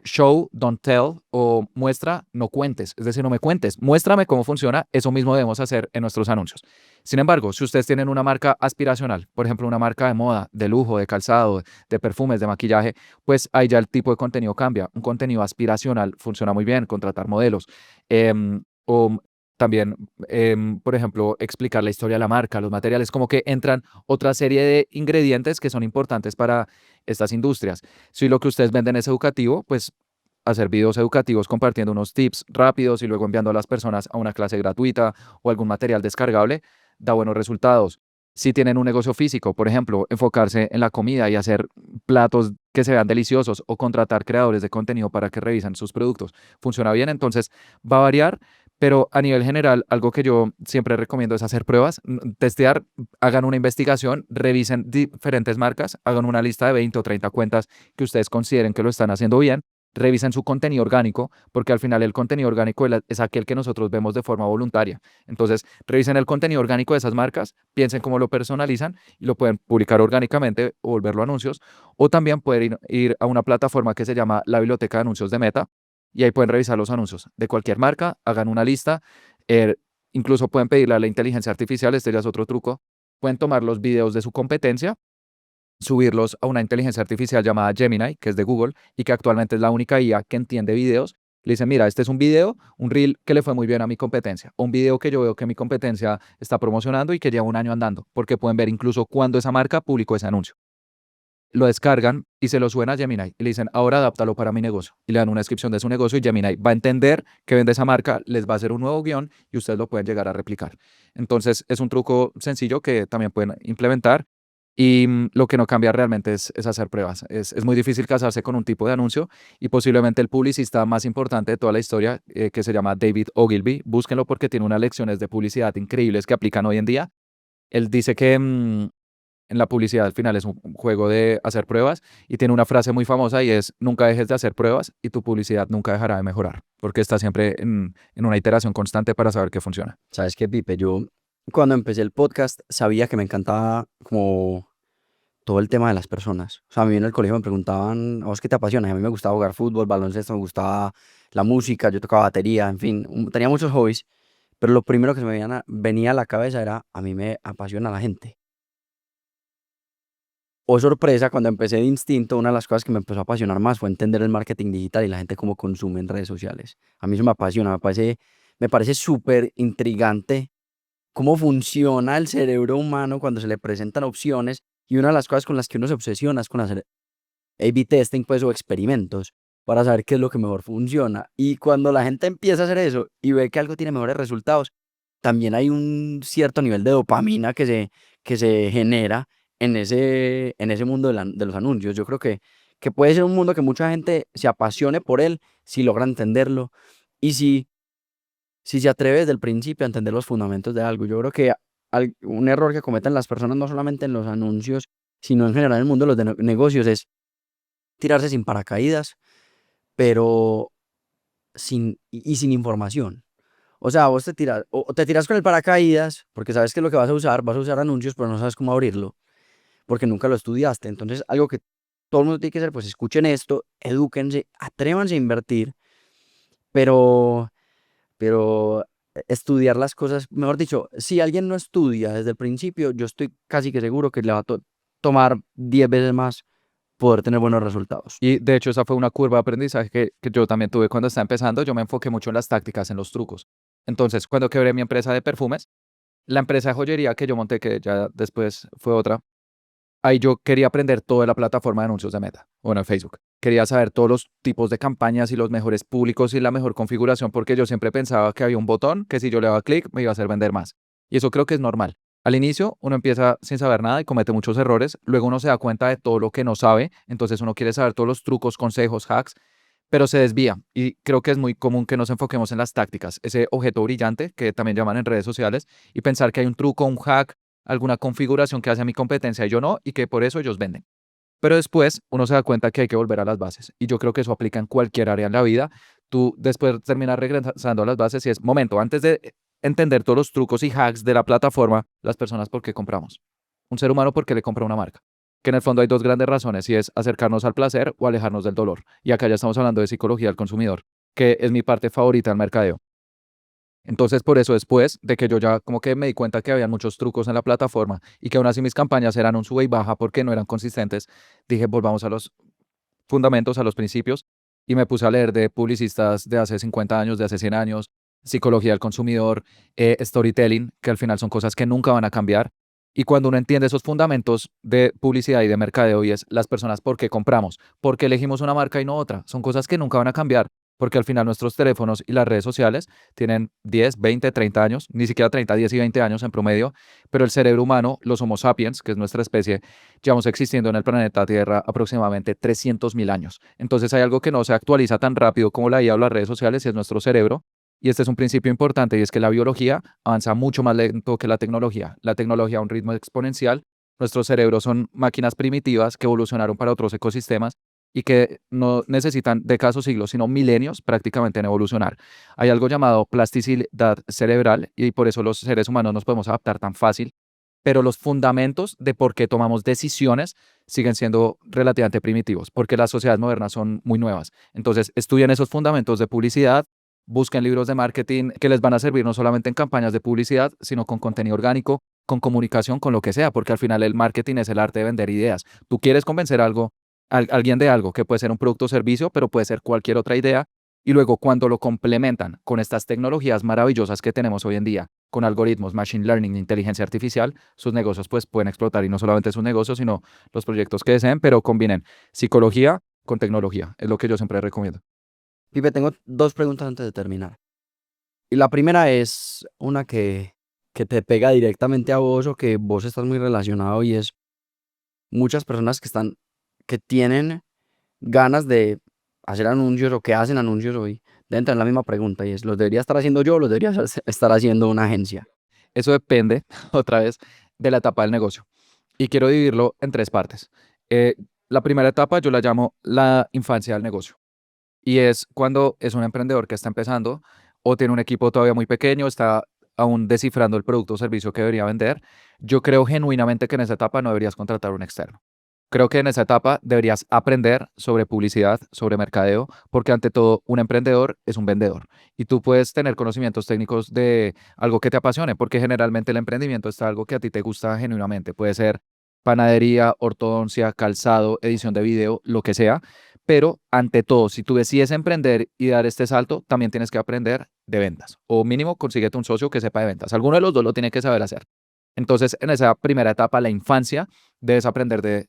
show, don't tell, o muestra, no cuentes. Es decir, no me cuentes, muéstrame cómo funciona. Eso mismo debemos hacer en nuestros anuncios. Sin embargo, si ustedes tienen una marca aspiracional, por ejemplo, una marca de moda, de lujo, de calzado, de perfumes, de maquillaje, pues ahí ya el tipo de contenido cambia. Un contenido aspiracional funciona muy bien, contratar modelos. O también, por ejemplo, explicar la historia de la marca, los materiales, como que entran otra serie de ingredientes que son importantes para estas industrias. Si lo que ustedes venden es educativo, pues hacer videos educativos compartiendo unos tips rápidos y luego enviando a las personas a una clase gratuita o algún material descargable, da buenos resultados. Si tienen un negocio físico, por ejemplo, enfocarse en la comida y hacer platos que se vean deliciosos o contratar creadores de contenido para que revisen sus productos, funciona bien, entonces va a variar, pero a nivel general, algo que yo siempre recomiendo es hacer pruebas, testear, hagan una investigación, revisen diferentes marcas, hagan una lista de 20 o 30 cuentas que ustedes consideren que lo están haciendo bien, revisen su contenido orgánico, porque al final el contenido orgánico es aquel que nosotros vemos de forma voluntaria. Entonces, revisen el contenido orgánico de esas marcas, piensen cómo lo personalizan y lo pueden publicar orgánicamente o volverlo anuncios, o también pueden ir a una plataforma que se llama la Biblioteca de Anuncios de Meta y ahí pueden revisar los anuncios de cualquier marca, hagan una lista, eh, incluso pueden pedirle a la inteligencia artificial, este ya es otro truco, pueden tomar los videos de su competencia, subirlos a una inteligencia artificial llamada Gemini, que es de Google y que actualmente es la única IA que entiende videos. Le dicen, mira, este es un video, un reel que le fue muy bien a mi competencia, o un video que yo veo que mi competencia está promocionando y que lleva un año andando, porque pueden ver incluso cuándo esa marca publicó ese anuncio. Lo descargan y se lo suben a Gemini y le dicen, ahora adáptalo para mi negocio. Y le dan una descripción de su negocio y Gemini va a entender que vende esa marca, les va a hacer un nuevo guión y ustedes lo pueden llegar a replicar. Entonces, es un truco sencillo que también pueden implementar y lo que no cambia realmente es hacer pruebas. Es muy difícil casarse con un tipo de anuncio y posiblemente el publicista más importante de toda la historia, que se llama David Ogilvy, búsquenlo porque tiene unas lecciones de publicidad increíbles que aplican hoy en día. Él dice que en la publicidad al final es un juego de hacer pruebas y tiene una frase muy famosa y es: nunca dejes de hacer pruebas y tu publicidad nunca dejará de mejorar, porque está siempre en una iteración constante para saber qué funciona. ¿Sabes qué, Pipe? Yo cuando empecé el podcast sabía que me encantaba como todo el tema de las personas. O sea, a mí en el colegio me preguntaban, ¿a vos qué te apasiona? Y a mí me gustaba jugar fútbol, baloncesto, me gustaba la música, yo tocaba batería, en fin, tenía muchos hobbies, pero lo primero que se me venía a la cabeza era, a mí me apasiona la gente. Oh, sorpresa, cuando empecé de instinto, una de las cosas que me empezó a apasionar más fue entender el marketing digital y la gente cómo consume en redes sociales. A mí eso me apasiona, me parece súper intrigante cómo funciona el cerebro humano cuando se le presentan opciones, y una de las cosas con las que uno se obsesiona es con hacer A/B testing, pues, o experimentos para saber qué es lo que mejor funciona. Y cuando la gente empieza a hacer eso y ve que algo tiene mejores resultados, también hay un cierto nivel de dopamina que se genera en ese mundo de los anuncios. Yo creo que puede ser un mundo que mucha gente se apasione por él si logra entenderlo y si se atreve desde el principio a entender los fundamentos de algo. Yo creo que un error que cometen las personas, no solamente en los anuncios, sino en general en el mundo de los negocios, es tirarse sin paracaídas, pero sin información. O sea, vos te tiras con el paracaídas porque sabes que es lo que vas a usar anuncios, pero no sabes cómo abrirlo, porque nunca lo estudiaste. Entonces, algo que todo el mundo tiene que hacer, pues escuchen esto, edúquense, atrévanse a invertir, pero, pero estudiar las cosas, mejor dicho, si alguien no estudia desde el principio, yo estoy casi que seguro que le va a tomar 10 veces más poder tener buenos resultados. Y de hecho esa fue una curva de aprendizaje que yo también tuve cuando estaba empezando. Yo me enfoqué mucho en las tácticas, en los trucos. Entonces, cuando quebré mi empresa de perfumes, la empresa de joyería que yo monté, que ya después fue otra, ahí yo quería aprender toda la plataforma de anuncios de Meta, bueno, en Facebook. Quería saber todos los tipos de campañas y los mejores públicos y la mejor configuración, porque yo siempre pensaba que había un botón que si yo le daba clic me iba a hacer vender más. Y eso creo que es normal. Al inicio uno empieza sin saber nada y comete muchos errores, luego uno se da cuenta de todo lo que no sabe, entonces uno quiere saber todos los trucos, consejos, hacks, pero se desvía. Y creo que es muy común que nos enfoquemos en las tácticas, ese objeto brillante que también llaman en redes sociales, y pensar que hay un truco, un hack, alguna configuración que hace a mi competencia y yo no, y que por eso ellos venden. Pero después uno se da cuenta que hay que volver a las bases. Y yo creo que eso aplica en cualquier área en la vida. Tú después terminas regresando a las bases y es momento, antes de entender todos los trucos y hacks de la plataforma, las personas por qué compramos. Un ser humano por qué le compra una marca. Que en el fondo hay dos grandes razones, y es acercarnos al placer o alejarnos del dolor. Y acá ya estamos hablando de psicología del consumidor, que es mi parte favorita del mercadeo. Entonces, por eso, después de que yo ya como que me di cuenta que había muchos trucos en la plataforma y que aún así mis campañas eran un sube y baja porque no eran consistentes, dije, volvamos a los fundamentos, a los principios, y me puse a leer de publicistas de hace 50 años, de hace 100 años, psicología del consumidor, storytelling, que al final son cosas que nunca van a cambiar. Y cuando uno entiende esos fundamentos de publicidad y de mercadeo, y es las personas por qué compramos, por qué elegimos una marca y no otra, son cosas que nunca van a cambiar, porque al final nuestros teléfonos y las redes sociales tienen 10, 20, 30 años, ni siquiera 30, 10 y 20 años en promedio, pero el cerebro humano, los Homo sapiens, que es nuestra especie, llevamos existiendo en el planeta Tierra aproximadamente 300.000 años. Entonces hay algo que no se actualiza tan rápido como la IA o las redes sociales, y es nuestro cerebro. Y este es un principio importante, y es que la biología avanza mucho más lento que la tecnología. La tecnología a un ritmo exponencial. Nuestros cerebros son máquinas primitivas que evolucionaron para otros ecosistemas y que no necesitan décadas o siglos, sino milenios prácticamente en evolucionar. Hay algo llamado plasticidad cerebral y por eso los seres humanos nos podemos adaptar tan fácil, pero los fundamentos de por qué tomamos decisiones siguen siendo relativamente primitivos, porque las sociedades modernas son muy nuevas. Entonces, estudien esos fundamentos de publicidad, busquen libros de marketing que les van a servir no solamente en campañas de publicidad, sino con contenido orgánico, con comunicación, con lo que sea, porque al final el marketing es el arte de vender ideas. Tú quieres convencer alguien de algo, que puede ser un producto o servicio, pero puede ser cualquier otra idea, y luego cuando lo complementan con estas tecnologías maravillosas que tenemos hoy en día, con algoritmos, machine learning, inteligencia artificial, sus negocios pues pueden explotar, y no solamente sus negocios, sino los proyectos que deseen, pero combinen psicología con tecnología. Es lo que yo siempre recomiendo. Pipe, tengo dos preguntas antes de terminar. Y la primera es una que te pega directamente a vos o que vos estás muy relacionado, y es muchas personas que tienen ganas de hacer anuncios o que hacen anuncios hoy, deben tener la misma pregunta, y es, ¿los debería estar haciendo yo o los debería estar haciendo una agencia? Eso depende, otra vez, de la etapa del negocio. Y quiero dividirlo en tres partes. Eh, la primera etapa yo la llamo la infancia del negocio. Y es cuando es un emprendedor que está empezando o tiene un equipo todavía muy pequeño, está aún descifrando el producto o servicio que debería vender. Yo creo genuinamente que en esa etapa no deberías contratar un externo. Creo que en esa etapa deberías aprender sobre publicidad, sobre mercadeo, porque ante todo un emprendedor es un vendedor y tú puedes tener conocimientos técnicos de algo que te apasione, porque generalmente el emprendimiento está algo que a ti te gusta genuinamente. Puede ser panadería, ortodoncia, calzado, edición de video, lo que sea, pero ante todo, si tú decides emprender y dar este salto, también tienes que aprender de ventas o mínimo consíguete un socio que sepa de ventas. Alguno de los dos lo tiene que saber hacer. Entonces, en esa primera etapa, la infancia, debes aprender de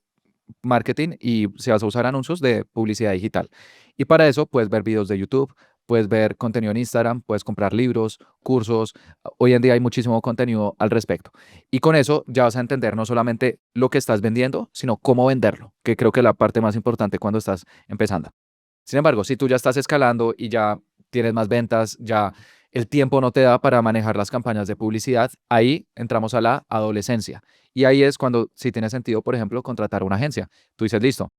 marketing y si vas a usar anuncios de publicidad digital. Y para eso puedes ver videos de YouTube, puedes ver contenido en Instagram, puedes comprar libros, cursos. Hoy en día hay muchísimo contenido al respecto. Y con eso ya vas a entender no solamente lo que estás vendiendo, sino cómo venderlo, que creo que es la parte más importante cuando estás empezando. Sin embargo, si tú ya estás escalando y ya tienes más ventas, ya el tiempo no te da para manejar las campañas de publicidad, ahí entramos a la adolescencia. Y ahí es cuando sí tiene sentido, por ejemplo, contratar una agencia. Tú dices, listo,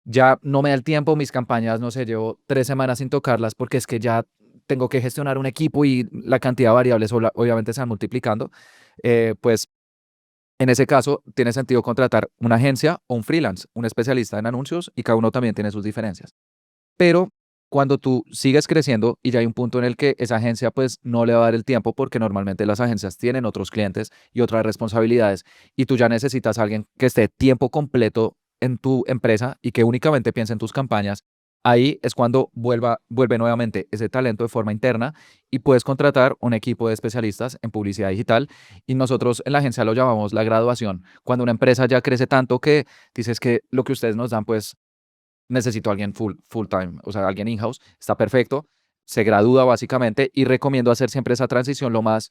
ya no me da el tiempo, mis campañas, no sé, llevo 3 semanas sin tocarlas porque es que ya tengo que gestionar un equipo y la cantidad de variables obviamente se van multiplicando. Pues en ese caso tiene sentido contratar una agencia o un freelance, un especialista en anuncios y cada uno también tiene sus diferencias. Pero cuando tú sigues creciendo y ya hay un punto en el que esa agencia pues no le va a dar el tiempo porque normalmente las agencias tienen otros clientes y otras responsabilidades y tú ya necesitas a alguien que esté tiempo completo en tu empresa y que únicamente piense en tus campañas, ahí es cuando vuelve nuevamente ese talento de forma interna y puedes contratar un equipo de especialistas en publicidad digital y nosotros en la agencia lo llamamos la graduación. Cuando una empresa ya crece tanto que dices que lo que ustedes nos dan pues necesito a alguien full time, o sea, alguien in-house, está perfecto, se gradúa básicamente y recomiendo hacer siempre esa transición lo más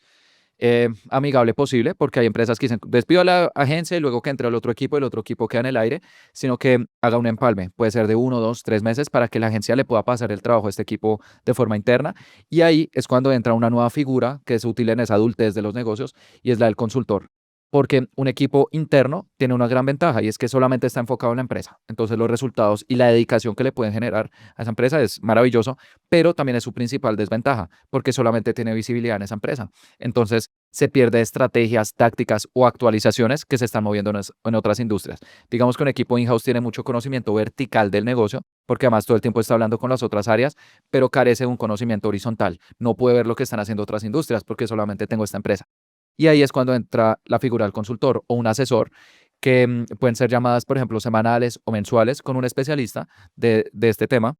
amigable posible, porque hay empresas que dicen, despido a la agencia y luego que entre el otro equipo y el otro equipo queda en el aire, sino que haga un empalme, puede ser de 1, 2, 3 meses para que la agencia le pueda pasar el trabajo a este equipo de forma interna y ahí es cuando entra una nueva figura que es útil en esa adultez de los negocios y es la del consultor. Porque un equipo interno tiene una gran ventaja y es que solamente está enfocado en la empresa. Entonces los resultados y la dedicación que le pueden generar a esa empresa es maravilloso, pero también es su principal desventaja porque solamente tiene visibilidad en esa empresa. Entonces se pierde estrategias, tácticas o actualizaciones que se están moviendo en otras industrias. Digamos que un equipo in-house tiene mucho conocimiento vertical del negocio porque además todo el tiempo está hablando con las otras áreas, pero carece de un conocimiento horizontal. No puede ver lo que están haciendo otras industrias porque solamente tengo esta empresa. Y ahí es cuando entra la figura del consultor o un asesor que pueden ser llamadas, por ejemplo, semanales o mensuales con un especialista de este tema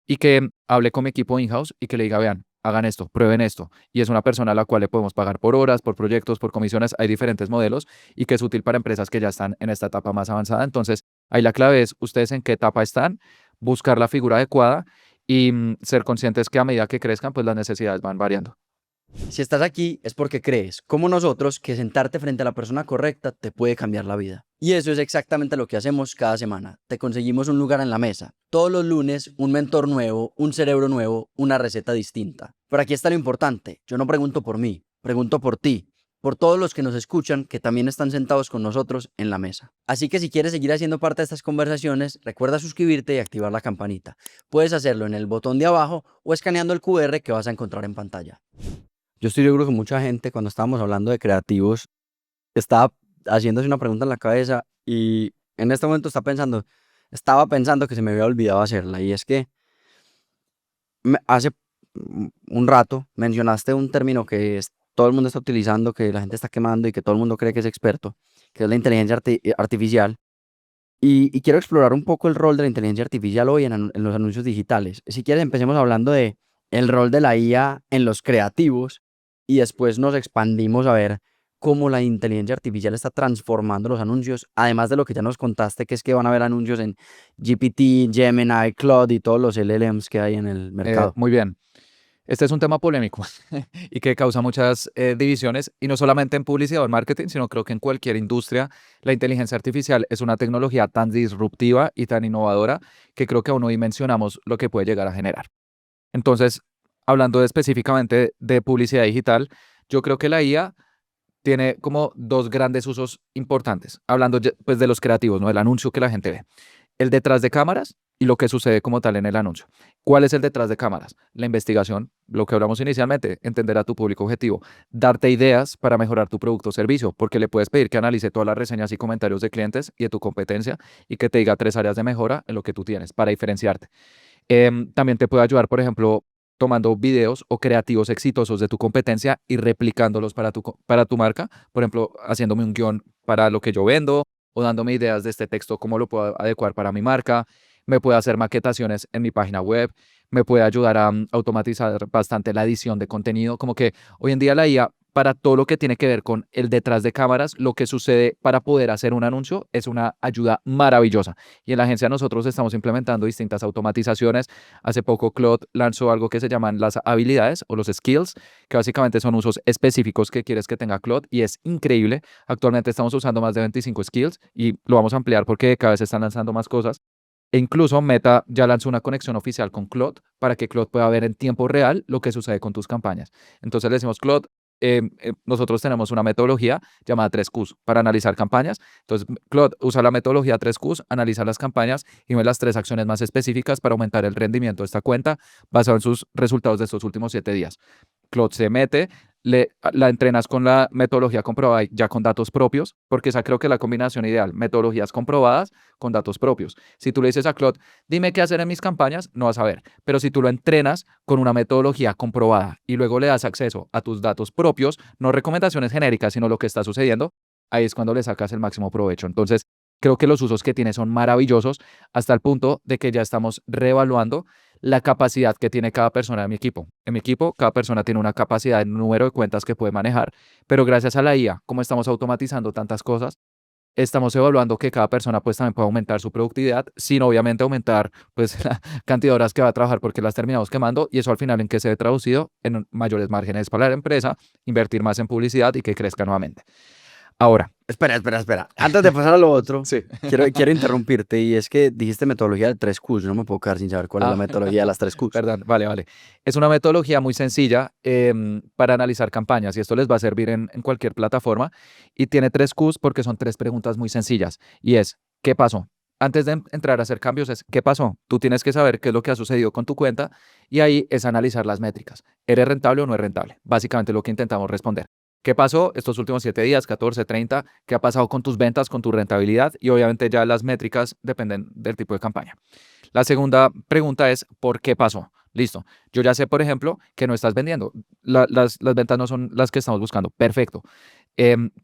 y que hable con mi equipo in-house y que le diga, vean, hagan esto, prueben esto. Y es una persona a la cual le podemos pagar por horas, por proyectos, por comisiones. Hay diferentes modelos y que es útil para empresas que ya están en esta etapa más avanzada. Entonces, ahí la clave es ustedes en qué etapa están, buscar la figura adecuada y ser conscientes que a medida que crezcan, pues las necesidades van variando. Si estás aquí es porque crees, como nosotros, que sentarte frente a la persona correcta te puede cambiar la vida. Y eso es exactamente lo que hacemos cada semana. Te conseguimos un lugar en la mesa. Todos los lunes, un mentor nuevo, un cerebro nuevo, una receta distinta. Pero aquí está lo importante. Yo no pregunto por mí, pregunto por ti, por todos los que nos escuchan que también están sentados con nosotros en la mesa. Así que si quieres seguir haciendo parte de estas conversaciones, recuerda suscribirte y activar la campanita. Puedes hacerlo en el botón de abajo o escaneando el QR que vas a encontrar en pantalla. Yo estoy seguro que mucha gente, cuando estábamos hablando de creativos, estaba haciéndose una pregunta en la cabeza y en este momento estaba pensando que se me había olvidado hacerla. Y es que hace un rato mencionaste un término que todo el mundo está utilizando, que la gente está quemando y que todo el mundo cree que es experto, que es la inteligencia artificial. Y quiero explorar un poco el rol de la inteligencia artificial hoy en los anuncios digitales. Si quieres, empecemos hablando de el rol de la IA en los creativos y después nos expandimos a ver cómo la inteligencia artificial está transformando los anuncios, además de lo que ya nos contaste, que es que van a haber anuncios en GPT, Gemini, Claude y todos los LLMs que hay en el mercado. Muy bien. Este es un tema polémico y que causa muchas divisiones, y no solamente en publicidad o en marketing, sino creo que en cualquier industria la inteligencia artificial es una tecnología tan disruptiva y tan innovadora que creo que aún no dimensionamos lo que puede llegar a generar. Entonces, hablando específicamente de publicidad digital, yo creo que la IA tiene como dos grandes usos importantes, hablando pues de los creativos, ¿no? El anuncio que la gente ve. El detrás de cámaras y lo que sucede como tal en el anuncio. ¿Cuál es el detrás de cámaras? La investigación, lo que hablamos inicialmente, entender a tu público objetivo, darte ideas para mejorar tu producto o servicio, porque le puedes pedir que analice todas las reseñas y comentarios de clientes y de tu competencia y que te diga 3 áreas de mejora en lo que tú tienes para diferenciarte. También te puede ayudar, por ejemplo, tomando videos o creativos exitosos de tu competencia y replicándolos para tu marca. Por ejemplo, haciéndome un guión para lo que yo vendo o dándome ideas de este texto, cómo lo puedo adecuar para mi marca. Me puede hacer maquetaciones en mi página web. Me puede ayudar a automatizar bastante la edición de contenido. Como que hoy en día la IA, para todo lo que tiene que ver con el detrás de cámaras, lo que sucede para poder hacer un anuncio es una ayuda maravillosa. Y en la agencia nosotros estamos implementando distintas automatizaciones. Hace poco Claude lanzó algo que se llaman las habilidades o los skills, que básicamente son usos específicos que quieres que tenga Claude y es increíble. Actualmente estamos usando más de 25 skills y lo vamos a ampliar porque cada vez se están lanzando más cosas. E incluso Meta ya lanzó una conexión oficial con Claude para que Claude pueda ver en tiempo real lo que sucede con tus campañas. Entonces le decimos, Claude, nosotros tenemos una metodología llamada 3Qs para analizar campañas. Entonces, Claude usa la metodología 3Qs, analiza las campañas y ve las 3 acciones más específicas para aumentar el rendimiento de esta cuenta basado en sus resultados de estos últimos 7 días. Claude se mete, la entrenas con la metodología comprobada y ya con datos propios, porque esa creo que es la combinación ideal, metodologías comprobadas con datos propios. Si tú le dices a Claude, dime qué hacer en mis campañas, no vas a ver, pero si tú lo entrenas con una metodología comprobada y luego le das acceso a tus datos propios, no recomendaciones genéricas, sino lo que está sucediendo, ahí es cuando le sacas el máximo provecho. Entonces, creo que los usos que tiene son maravillosos hasta el punto de que ya estamos reevaluando la capacidad que tiene cada persona de mi equipo. En mi equipo, cada persona tiene una capacidad, un número de cuentas que puede manejar, pero gracias a la IA, como estamos automatizando tantas cosas, estamos evaluando que cada persona pues también pueda aumentar su productividad, sin obviamente aumentar pues la cantidad de horas que va a trabajar porque las terminamos quemando y eso al final en qué se ve traducido en mayores márgenes para la empresa, invertir más en publicidad y que crezca nuevamente. Ahora, Espera. Antes de pasar a lo otro, sí. quiero interrumpirte y es que dijiste metodología de 3Qs. Yo no me puedo quedar sin saber cuál es la Ah, metodología de las 3Qs. perdón, vale. Es una metodología muy sencilla para analizar campañas y esto les va a servir en cualquier plataforma y tiene 3 Qs porque son 3 preguntas muy sencillas y es, ¿qué pasó? Antes de entrar a hacer cambios es, ¿qué pasó? Tú tienes que saber qué es lo que ha sucedido con tu cuenta y ahí es analizar las métricas. ¿Eres rentable o no es rentable? Básicamente lo que intentamos responder. ¿Qué pasó estos últimos 7 días, 14, 30? ¿Qué ha pasado con tus ventas, con tu rentabilidad? Y obviamente ya las métricas dependen del tipo de campaña. La segunda pregunta es, ¿por qué pasó? Listo. Yo ya sé, por ejemplo, que no estás vendiendo. Las ventas no son las que estamos buscando. Perfecto.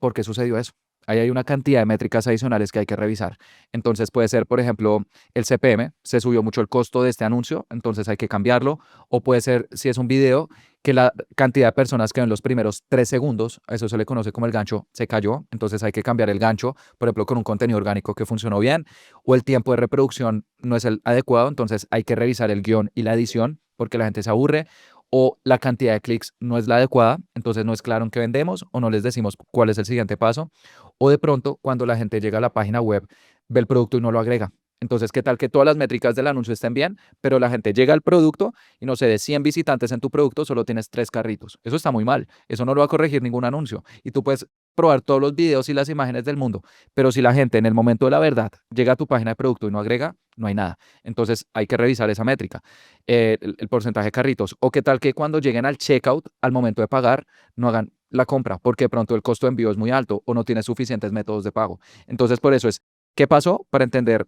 ¿Por qué sucedió eso? Ahí hay una cantidad de métricas adicionales que hay que revisar. Entonces puede ser, por ejemplo, el CPM, se subió mucho el costo de este anuncio, entonces hay que cambiarlo. O puede ser, si es un video, que la cantidad de personas que ven los primeros 3 segundos, a eso se le conoce como el gancho, se cayó, entonces hay que cambiar el gancho, por ejemplo, con un contenido orgánico que funcionó bien, o el tiempo de reproducción no es el adecuado, entonces hay que revisar el guión y la edición porque la gente se aburre, o la cantidad de clics no es la adecuada, entonces no es claro en qué vendemos o no les decimos cuál es el siguiente paso, o de pronto cuando la gente llega a la página web, ve el producto y no lo agrega. Entonces, ¿qué tal que todas las métricas del anuncio estén bien, pero la gente llega al producto y no sé, de 100 visitantes en tu producto solo tienes 3 carritos? Eso está muy mal. Eso no lo va a corregir ningún anuncio. Y tú puedes probar todos los videos y las imágenes del mundo, pero si la gente en el momento de la verdad llega a tu página de producto y no agrega, no hay nada. Entonces, hay que revisar esa métrica, el porcentaje de carritos. O qué tal que cuando lleguen al checkout, al momento de pagar, no hagan la compra, porque de pronto el costo de envío es muy alto o no tiene suficientes métodos de pago. Entonces, por eso es, ¿qué pasó? Para entender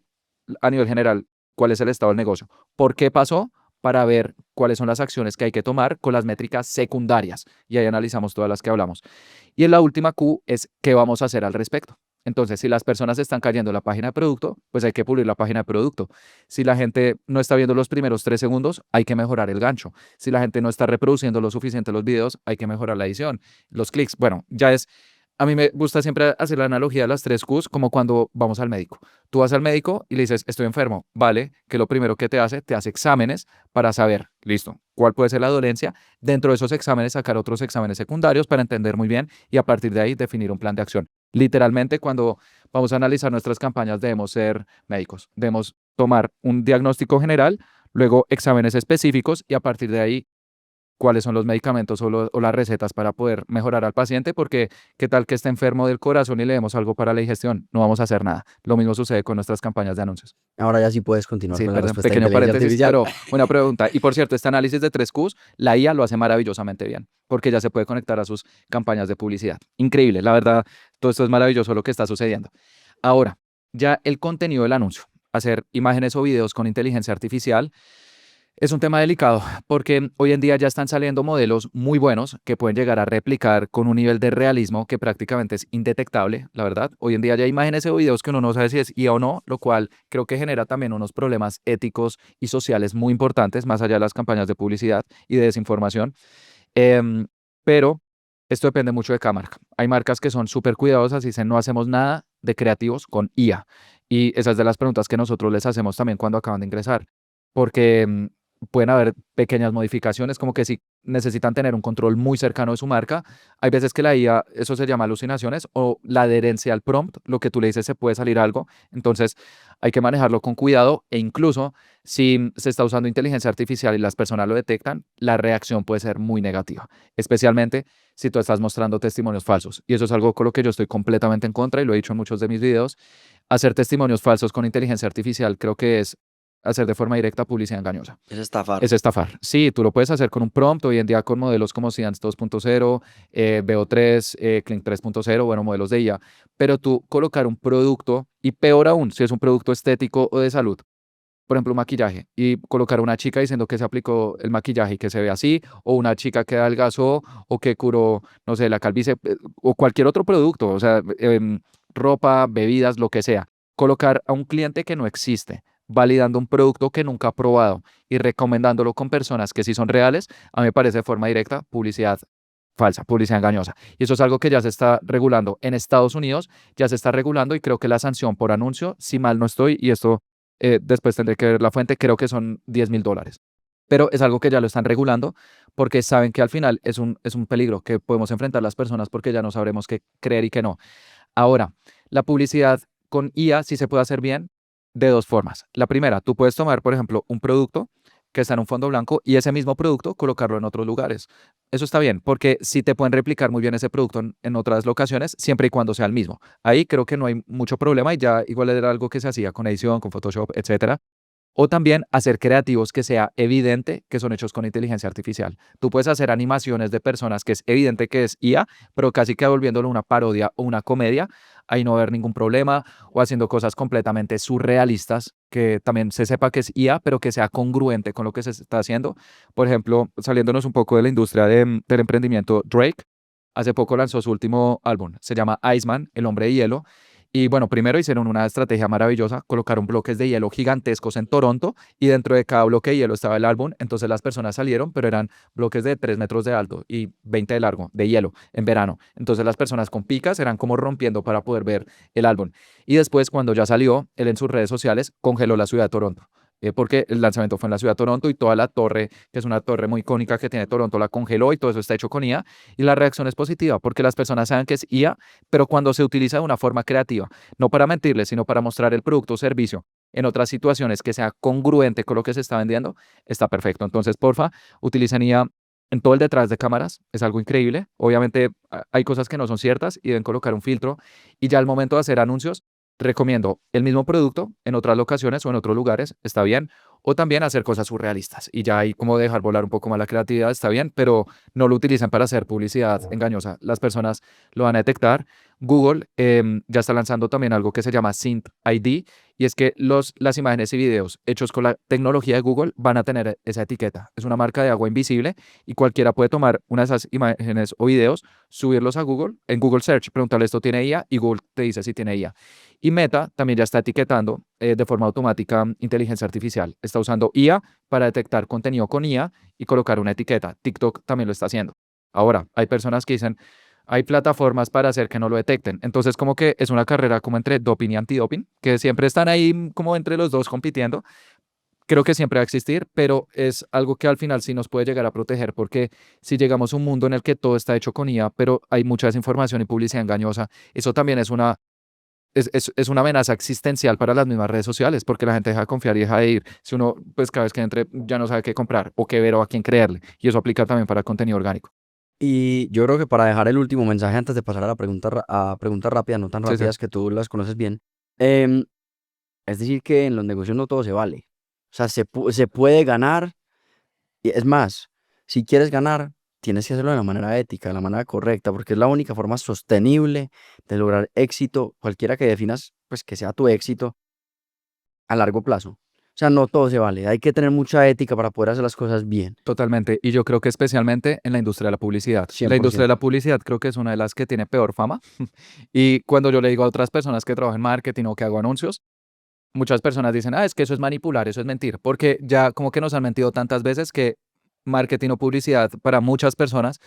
a nivel general cuál es el estado del negocio. ¿Por qué pasó? Para ver cuáles son las acciones que hay que tomar con las métricas secundarias. Y ahí analizamos todas las que hablamos. Y en la última Q es qué vamos a hacer al respecto. Entonces, si las personas están cayendo en la página de producto, pues hay que pulir la página de producto. Si la gente no está viendo los primeros 3 segundos, hay que mejorar el gancho. Si la gente no está reproduciendo lo suficiente los videos, hay que mejorar la edición, los clics. Bueno, ya es a mí me gusta siempre hacer la analogía de las 3 Qs como cuando vamos al médico. Tú vas al médico y le dices, estoy enfermo, ¿vale? Que lo primero que te hace exámenes para saber, listo, cuál puede ser la dolencia. Dentro de esos exámenes, sacar otros exámenes secundarios para entender muy bien y a partir de ahí definir un plan de acción. Literalmente, cuando vamos a analizar nuestras campañas, debemos ser médicos. Debemos tomar un diagnóstico general, luego exámenes específicos y a partir de ahí cuáles son los medicamentos o las recetas para poder mejorar al paciente, porque qué tal que esté enfermo del corazón y le demos algo para la digestión, no vamos a hacer nada. Lo mismo sucede con nuestras campañas de anuncios. Ahora ya sí puedes continuar Sí, con la perdón, respuesta de pequeño inteligencia paréntesis, artificial. pero una pregunta. Y por cierto, este análisis de 3Qs, la IA lo hace maravillosamente bien, porque ya se puede conectar a sus campañas de publicidad. Increíble, la verdad, todo esto es maravilloso lo que está sucediendo. Ahora, ya el contenido del anuncio, hacer imágenes o videos con inteligencia artificial, es un tema delicado porque hoy en día ya están saliendo modelos muy buenos que pueden llegar a replicar con un nivel de realismo que prácticamente es indetectable, la verdad. Hoy en día ya hay imágenes o videos que uno no sabe si es IA o no, lo cual creo que genera también unos problemas éticos y sociales muy importantes, más allá de las campañas de publicidad y de desinformación. Em, pero esto depende mucho de cada marca. Hay marcas que son súper cuidadosas y dicen no hacemos nada de creativos con IA. Y esas de las preguntas que nosotros les hacemos también cuando acaban de ingresar. Porque pueden haber pequeñas modificaciones, como que si necesitan tener un control muy cercano de su marca, hay veces que la IA, eso se llama alucinaciones, o la adherencia al prompt, lo que tú le dices se puede salir algo. Entonces hay que manejarlo con cuidado e incluso si se está usando inteligencia artificial y las personas lo detectan, la reacción puede ser muy negativa, especialmente si tú estás mostrando testimonios falsos. Y eso es algo con lo que yo estoy completamente en contra y lo he dicho en muchos de mis videos. Hacer testimonios falsos con inteligencia artificial creo que es hacer de forma directa publicidad engañosa. Es estafar. Es estafar. Sí, tú lo puedes hacer con un prompt hoy en día con modelos como Cyence 2.0, VO3, Clink 3.0, bueno, modelos de IA, pero tú colocar un producto, y peor aún, si es un producto estético o de salud, por ejemplo, un maquillaje, y colocar a una chica diciendo que se aplicó el maquillaje y que se ve así, o una chica que adelgazó, o que curó, no sé, la calvicie, o cualquier otro producto, o sea, ropa, bebidas, lo que sea. Colocar a un cliente que no existe, validando un producto que nunca ha probado y recomendándolo con personas que sí son reales, a mí me parece de forma directa publicidad falsa, publicidad engañosa. Y eso es algo que ya se está regulando en Estados Unidos, ya se está regulando y creo que la sanción por anuncio, si mal no estoy, y esto después tendré que ver la fuente, creo que son $10,000. Pero es algo que ya lo están regulando porque saben que al final es un peligro que podemos enfrentar las personas porque ya no sabremos qué creer y qué no. Ahora, la publicidad con IA sí se puede hacer bien de dos formas. La primera, tú puedes tomar, por ejemplo, un producto que está en un fondo blanco y ese mismo producto colocarlo en otros lugares. Eso está bien, porque sí te pueden replicar muy bien ese producto en otras locaciones, siempre y cuando sea el mismo. Ahí creo que no hay mucho problema y ya igual era algo que se hacía con edición, con Photoshop, etcétera. O también hacer creativos que sea evidente que son hechos con inteligencia artificial. Tú puedes hacer animaciones de personas que es evidente que es IA, pero casi que volviéndolo una parodia o una comedia, ahí no va a haber ningún problema, o haciendo cosas completamente surrealistas, que también se sepa que es IA, pero que sea congruente con lo que se está haciendo. Por ejemplo, saliéndonos un poco de la industria del emprendimiento, Drake hace poco lanzó su último álbum, se llama Iceman, El Hombre de Hielo, y bueno, primero hicieron una estrategia maravillosa, colocaron bloques de hielo gigantescos en Toronto y dentro de cada bloque de hielo estaba el álbum, entonces las personas salieron, pero eran bloques de 3 metros de alto y 20 de largo, de hielo, en verano. Entonces las personas con picas eran como rompiendo para poder ver el álbum. Y después, cuando ya salió, él en sus redes sociales congeló la ciudad de Toronto. Porque el lanzamiento fue en la ciudad de Toronto y toda la torre, que es una torre muy icónica que tiene Toronto, la congeló y todo eso está hecho con IA. Y la reacción es positiva porque las personas saben que es IA, pero cuando se utiliza de una forma creativa, no para mentirles, sino para mostrar el producto o servicio en otras situaciones que sea congruente con lo que se está vendiendo, está perfecto. Entonces, porfa, utilicen IA en todo el detrás de cámaras, es algo increíble. Obviamente hay cosas que no son ciertas y deben colocar un filtro. Y ya al momento de hacer anuncios, recomiendo el mismo producto en otras locaciones o en otros lugares, está bien, o también hacer cosas surrealistas y ya ahí como dejar volar un poco más la creatividad, está bien, pero no lo utilicen para hacer publicidad engañosa. Las personas lo van a detectar. Google ya está lanzando también algo que se llama Synth ID y es que las imágenes y videos hechos con la tecnología de Google van a tener esa etiqueta. Es una marca de agua invisible y cualquiera puede tomar una de esas imágenes o videos, subirlos a Google, en Google Search, preguntarle esto tiene IA y Google te dice si tiene IA. Y Meta también ya está etiquetando de forma automática inteligencia artificial. Está usando IA para detectar contenido con IA y colocar una etiqueta. TikTok también lo está haciendo. Ahora, hay personas que dicen, hay plataformas para hacer que no lo detecten. Entonces, como que es una carrera como entre doping y antidoping, que siempre están ahí como entre los dos compitiendo. Creo que siempre va a existir, pero es algo que al final sí nos puede llegar a proteger, porque si llegamos a un mundo en el que todo está hecho con IA, pero hay mucha desinformación y publicidad engañosa, eso también es una amenaza existencial para las mismas redes sociales, porque la gente deja de confiar y deja de ir. Si uno, pues cada vez que entre, ya no sabe qué comprar o qué ver o a quién creerle. Y eso aplica también para contenido orgánico. Y yo creo que para dejar el último mensaje antes de pasar a la pregunta, a preguntas rápidas, no tan Sí, sí. rápidas que tú las conoces bien, em, es decir que en los negocios no todo se vale. O sea, se puede ganar. Y es más, si quieres ganar, tienes que hacerlo de la manera ética, de la manera correcta, porque es la única forma sostenible de lograr éxito, cualquiera que definas, pues que sea tu éxito a largo plazo. O sea, no todo se vale. Hay que tener mucha ética para poder hacer las cosas bien. Totalmente. Y yo creo que especialmente en la industria de la publicidad. La industria de 100%. la publicidad creo que es una de las que tiene peor fama. Y cuando yo le digo a otras personas que trabajan en marketing o que hago anuncios, muchas personas dicen, es que eso es manipular, eso es mentir, porque ya como que nos han mentido tantas veces que marketing o publicidad para muchas personas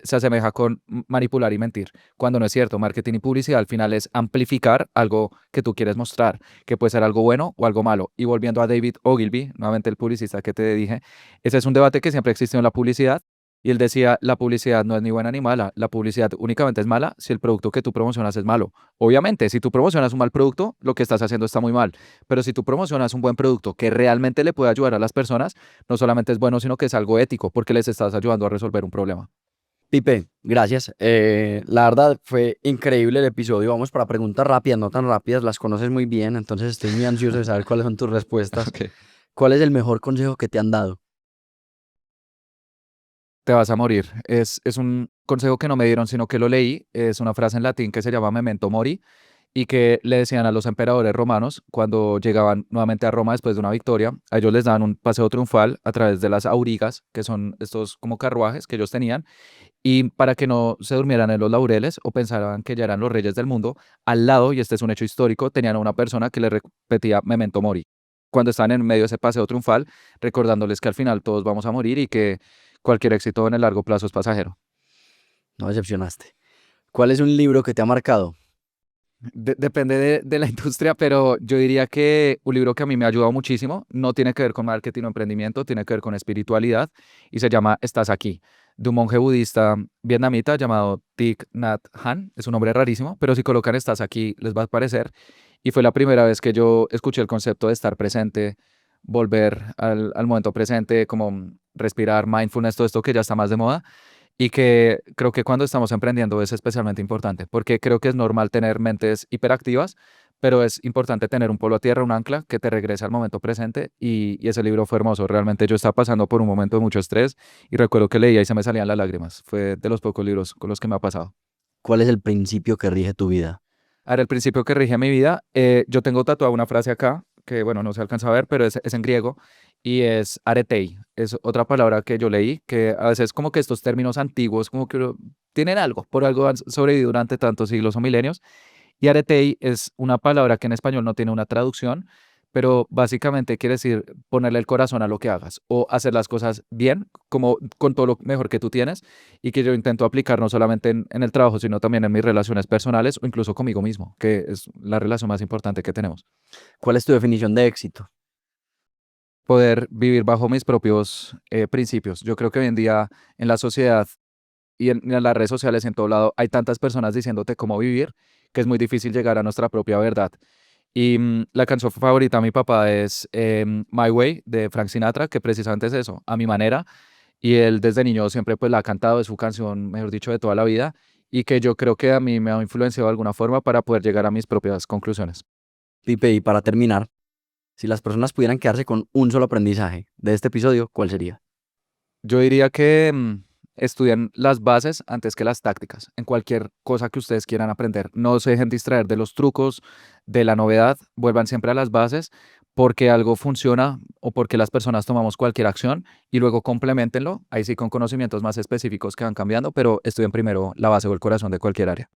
se asemeja con manipular y mentir, cuando no es cierto. Marketing y publicidad al final es amplificar algo que tú quieres mostrar, que puede ser algo bueno o algo malo. Y volviendo a David Ogilvy, nuevamente el publicista que te dije, ese es un debate que siempre existió en la publicidad. Y él decía, la publicidad no es ni buena ni mala, la publicidad únicamente es mala si el producto que tú promocionas es malo. Obviamente, si tú promocionas un mal producto, lo que estás haciendo está muy mal, pero si tú promocionas un buen producto que realmente le puede ayudar a las personas, no solamente es bueno, sino que es algo ético, porque les estás ayudando a resolver un problema. Pipe, gracias. La verdad fue increíble el episodio. Vamos para preguntas rápidas, no tan rápidas. Las conoces muy bien, entonces estoy muy ansioso de saber cuáles son tus respuestas. Ok. ¿Cuál es el mejor consejo que te han dado? Te vas a morir. Es un consejo que no me dieron, sino que lo leí. Es una frase en latín que se llama memento mori y que le decían a los emperadores romanos cuando llegaban nuevamente a Roma después de una victoria. A ellos les daban un paseo triunfal a través de las aurigas, que son estos como carruajes que ellos tenían. Y para que no se durmieran en los laureles o pensaran que ya eran los reyes del mundo, al lado, y este es un hecho histórico, tenían a una persona que le repetía memento mori. Cuando estaban en medio de ese paseo triunfal, recordándoles que al final todos vamos a morir y que cualquier éxito en el largo plazo es pasajero. No decepcionaste. ¿Cuál es un libro que te ha marcado? Depende de la industria, pero yo diría que un libro que a mí me ha ayudado muchísimo no tiene que ver con marketing o emprendimiento, tiene que ver con espiritualidad y se llama Estás aquí, de un monje budista vietnamita llamado Thich Nhat Hanh. Es un nombre rarísimo, pero si colocan Estás aquí les va a aparecer. Y fue la primera vez que yo escuché el concepto de estar presente, volver al momento presente, como respirar, mindfulness, todo esto que ya está más de moda. Y que creo que cuando estamos emprendiendo es especialmente importante, porque creo que es normal tener mentes hiperactivas, pero es importante tener un polo a tierra, un ancla que te regrese al momento presente. Y ese libro fue hermoso. Realmente yo estaba pasando por un momento de mucho estrés y recuerdo que leía y se me salían las lágrimas. Fue de los pocos libros con los que me ha pasado. ¿Cuál es el principio que rige tu vida? Ahora, el principio que rige mi vida, yo tengo tatuada una frase acá, que bueno, no se alcanza a ver, pero es en griego, y es aretei. Es otra palabra que yo leí, que a veces como que estos términos antiguos como que tienen algo, por algo han sobrevivido durante tantos siglos o milenios. Y aretei es una palabra que en español no tiene una traducción, pero básicamente quiere decir ponerle el corazón a lo que hagas o hacer las cosas bien, como con todo lo mejor que tú tienes y que yo intento aplicar no solamente en el trabajo, sino también en mis relaciones personales o incluso conmigo mismo, que es la relación más importante que tenemos. ¿Cuál es tu definición de éxito? Poder vivir bajo mis propios principios. Yo creo que hoy en día en la sociedad y en las redes sociales y en todo lado hay tantas personas diciéndote cómo vivir que es muy difícil llegar a nuestra propia verdad. Y la canción favorita de mi papá es My Way de Frank Sinatra, que precisamente es eso, a mi manera. Y él desde niño siempre pues la ha cantado, es su canción, mejor dicho, de toda la vida. Y que yo creo que a mí me ha influenciado de alguna forma para poder llegar a mis propias conclusiones. Pipe, y para terminar, si las personas pudieran quedarse con un solo aprendizaje de este episodio, ¿cuál sería? Yo diría que estudien las bases antes que las tácticas en cualquier cosa que ustedes quieran aprender. No se dejen distraer de los trucos, de la novedad, vuelvan siempre a las bases porque algo funciona o porque las personas tomamos cualquier acción y luego complementenlo, ahí sí con conocimientos más específicos que van cambiando, pero estudien primero la base o el corazón de cualquier área.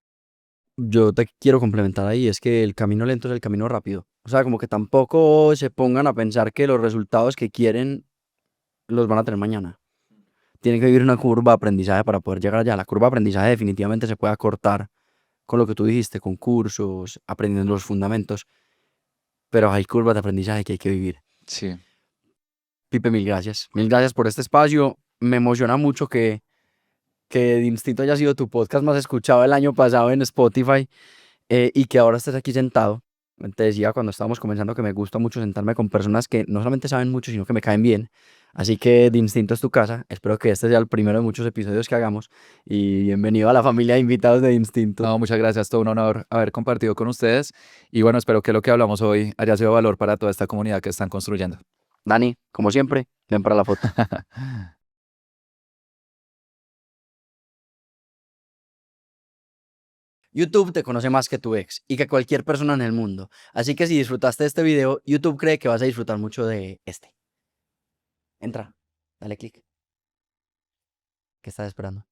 Yo te quiero complementar ahí, es que el camino lento es el camino rápido. O sea, como que tampoco se pongan a pensar que los resultados que quieren los van a tener mañana. Tienen que vivir una curva de aprendizaje para poder llegar allá. La curva de aprendizaje definitivamente se puede acortar con lo que tú dijiste, con cursos, aprendiendo los fundamentos, pero hay curvas de aprendizaje que hay que vivir. Sí. Pipe, mil gracias. Mil gracias por este espacio. Me emociona mucho que Instinto haya sido tu podcast más escuchado el año pasado en Spotify. y que ahora estés aquí sentado. Te decía cuando estábamos comenzando que me gusta mucho sentarme con personas que no solamente saben mucho, sino que me caen bien. Así que de Instinto es tu casa. Espero que este sea el primero de muchos episodios que hagamos. Y bienvenido a la familia de invitados de Instinto. No, muchas gracias, todo un honor haber compartido con ustedes y bueno, espero que lo que hablamos hoy haya sido de valor para toda esta comunidad que están construyendo. Dani, como siempre, ven para la foto. YouTube te conoce más que tu ex y que cualquier persona en el mundo. Así que si disfrutaste de este video, YouTube cree que vas a disfrutar mucho de este. Entra, dale click. ¿Qué estás esperando?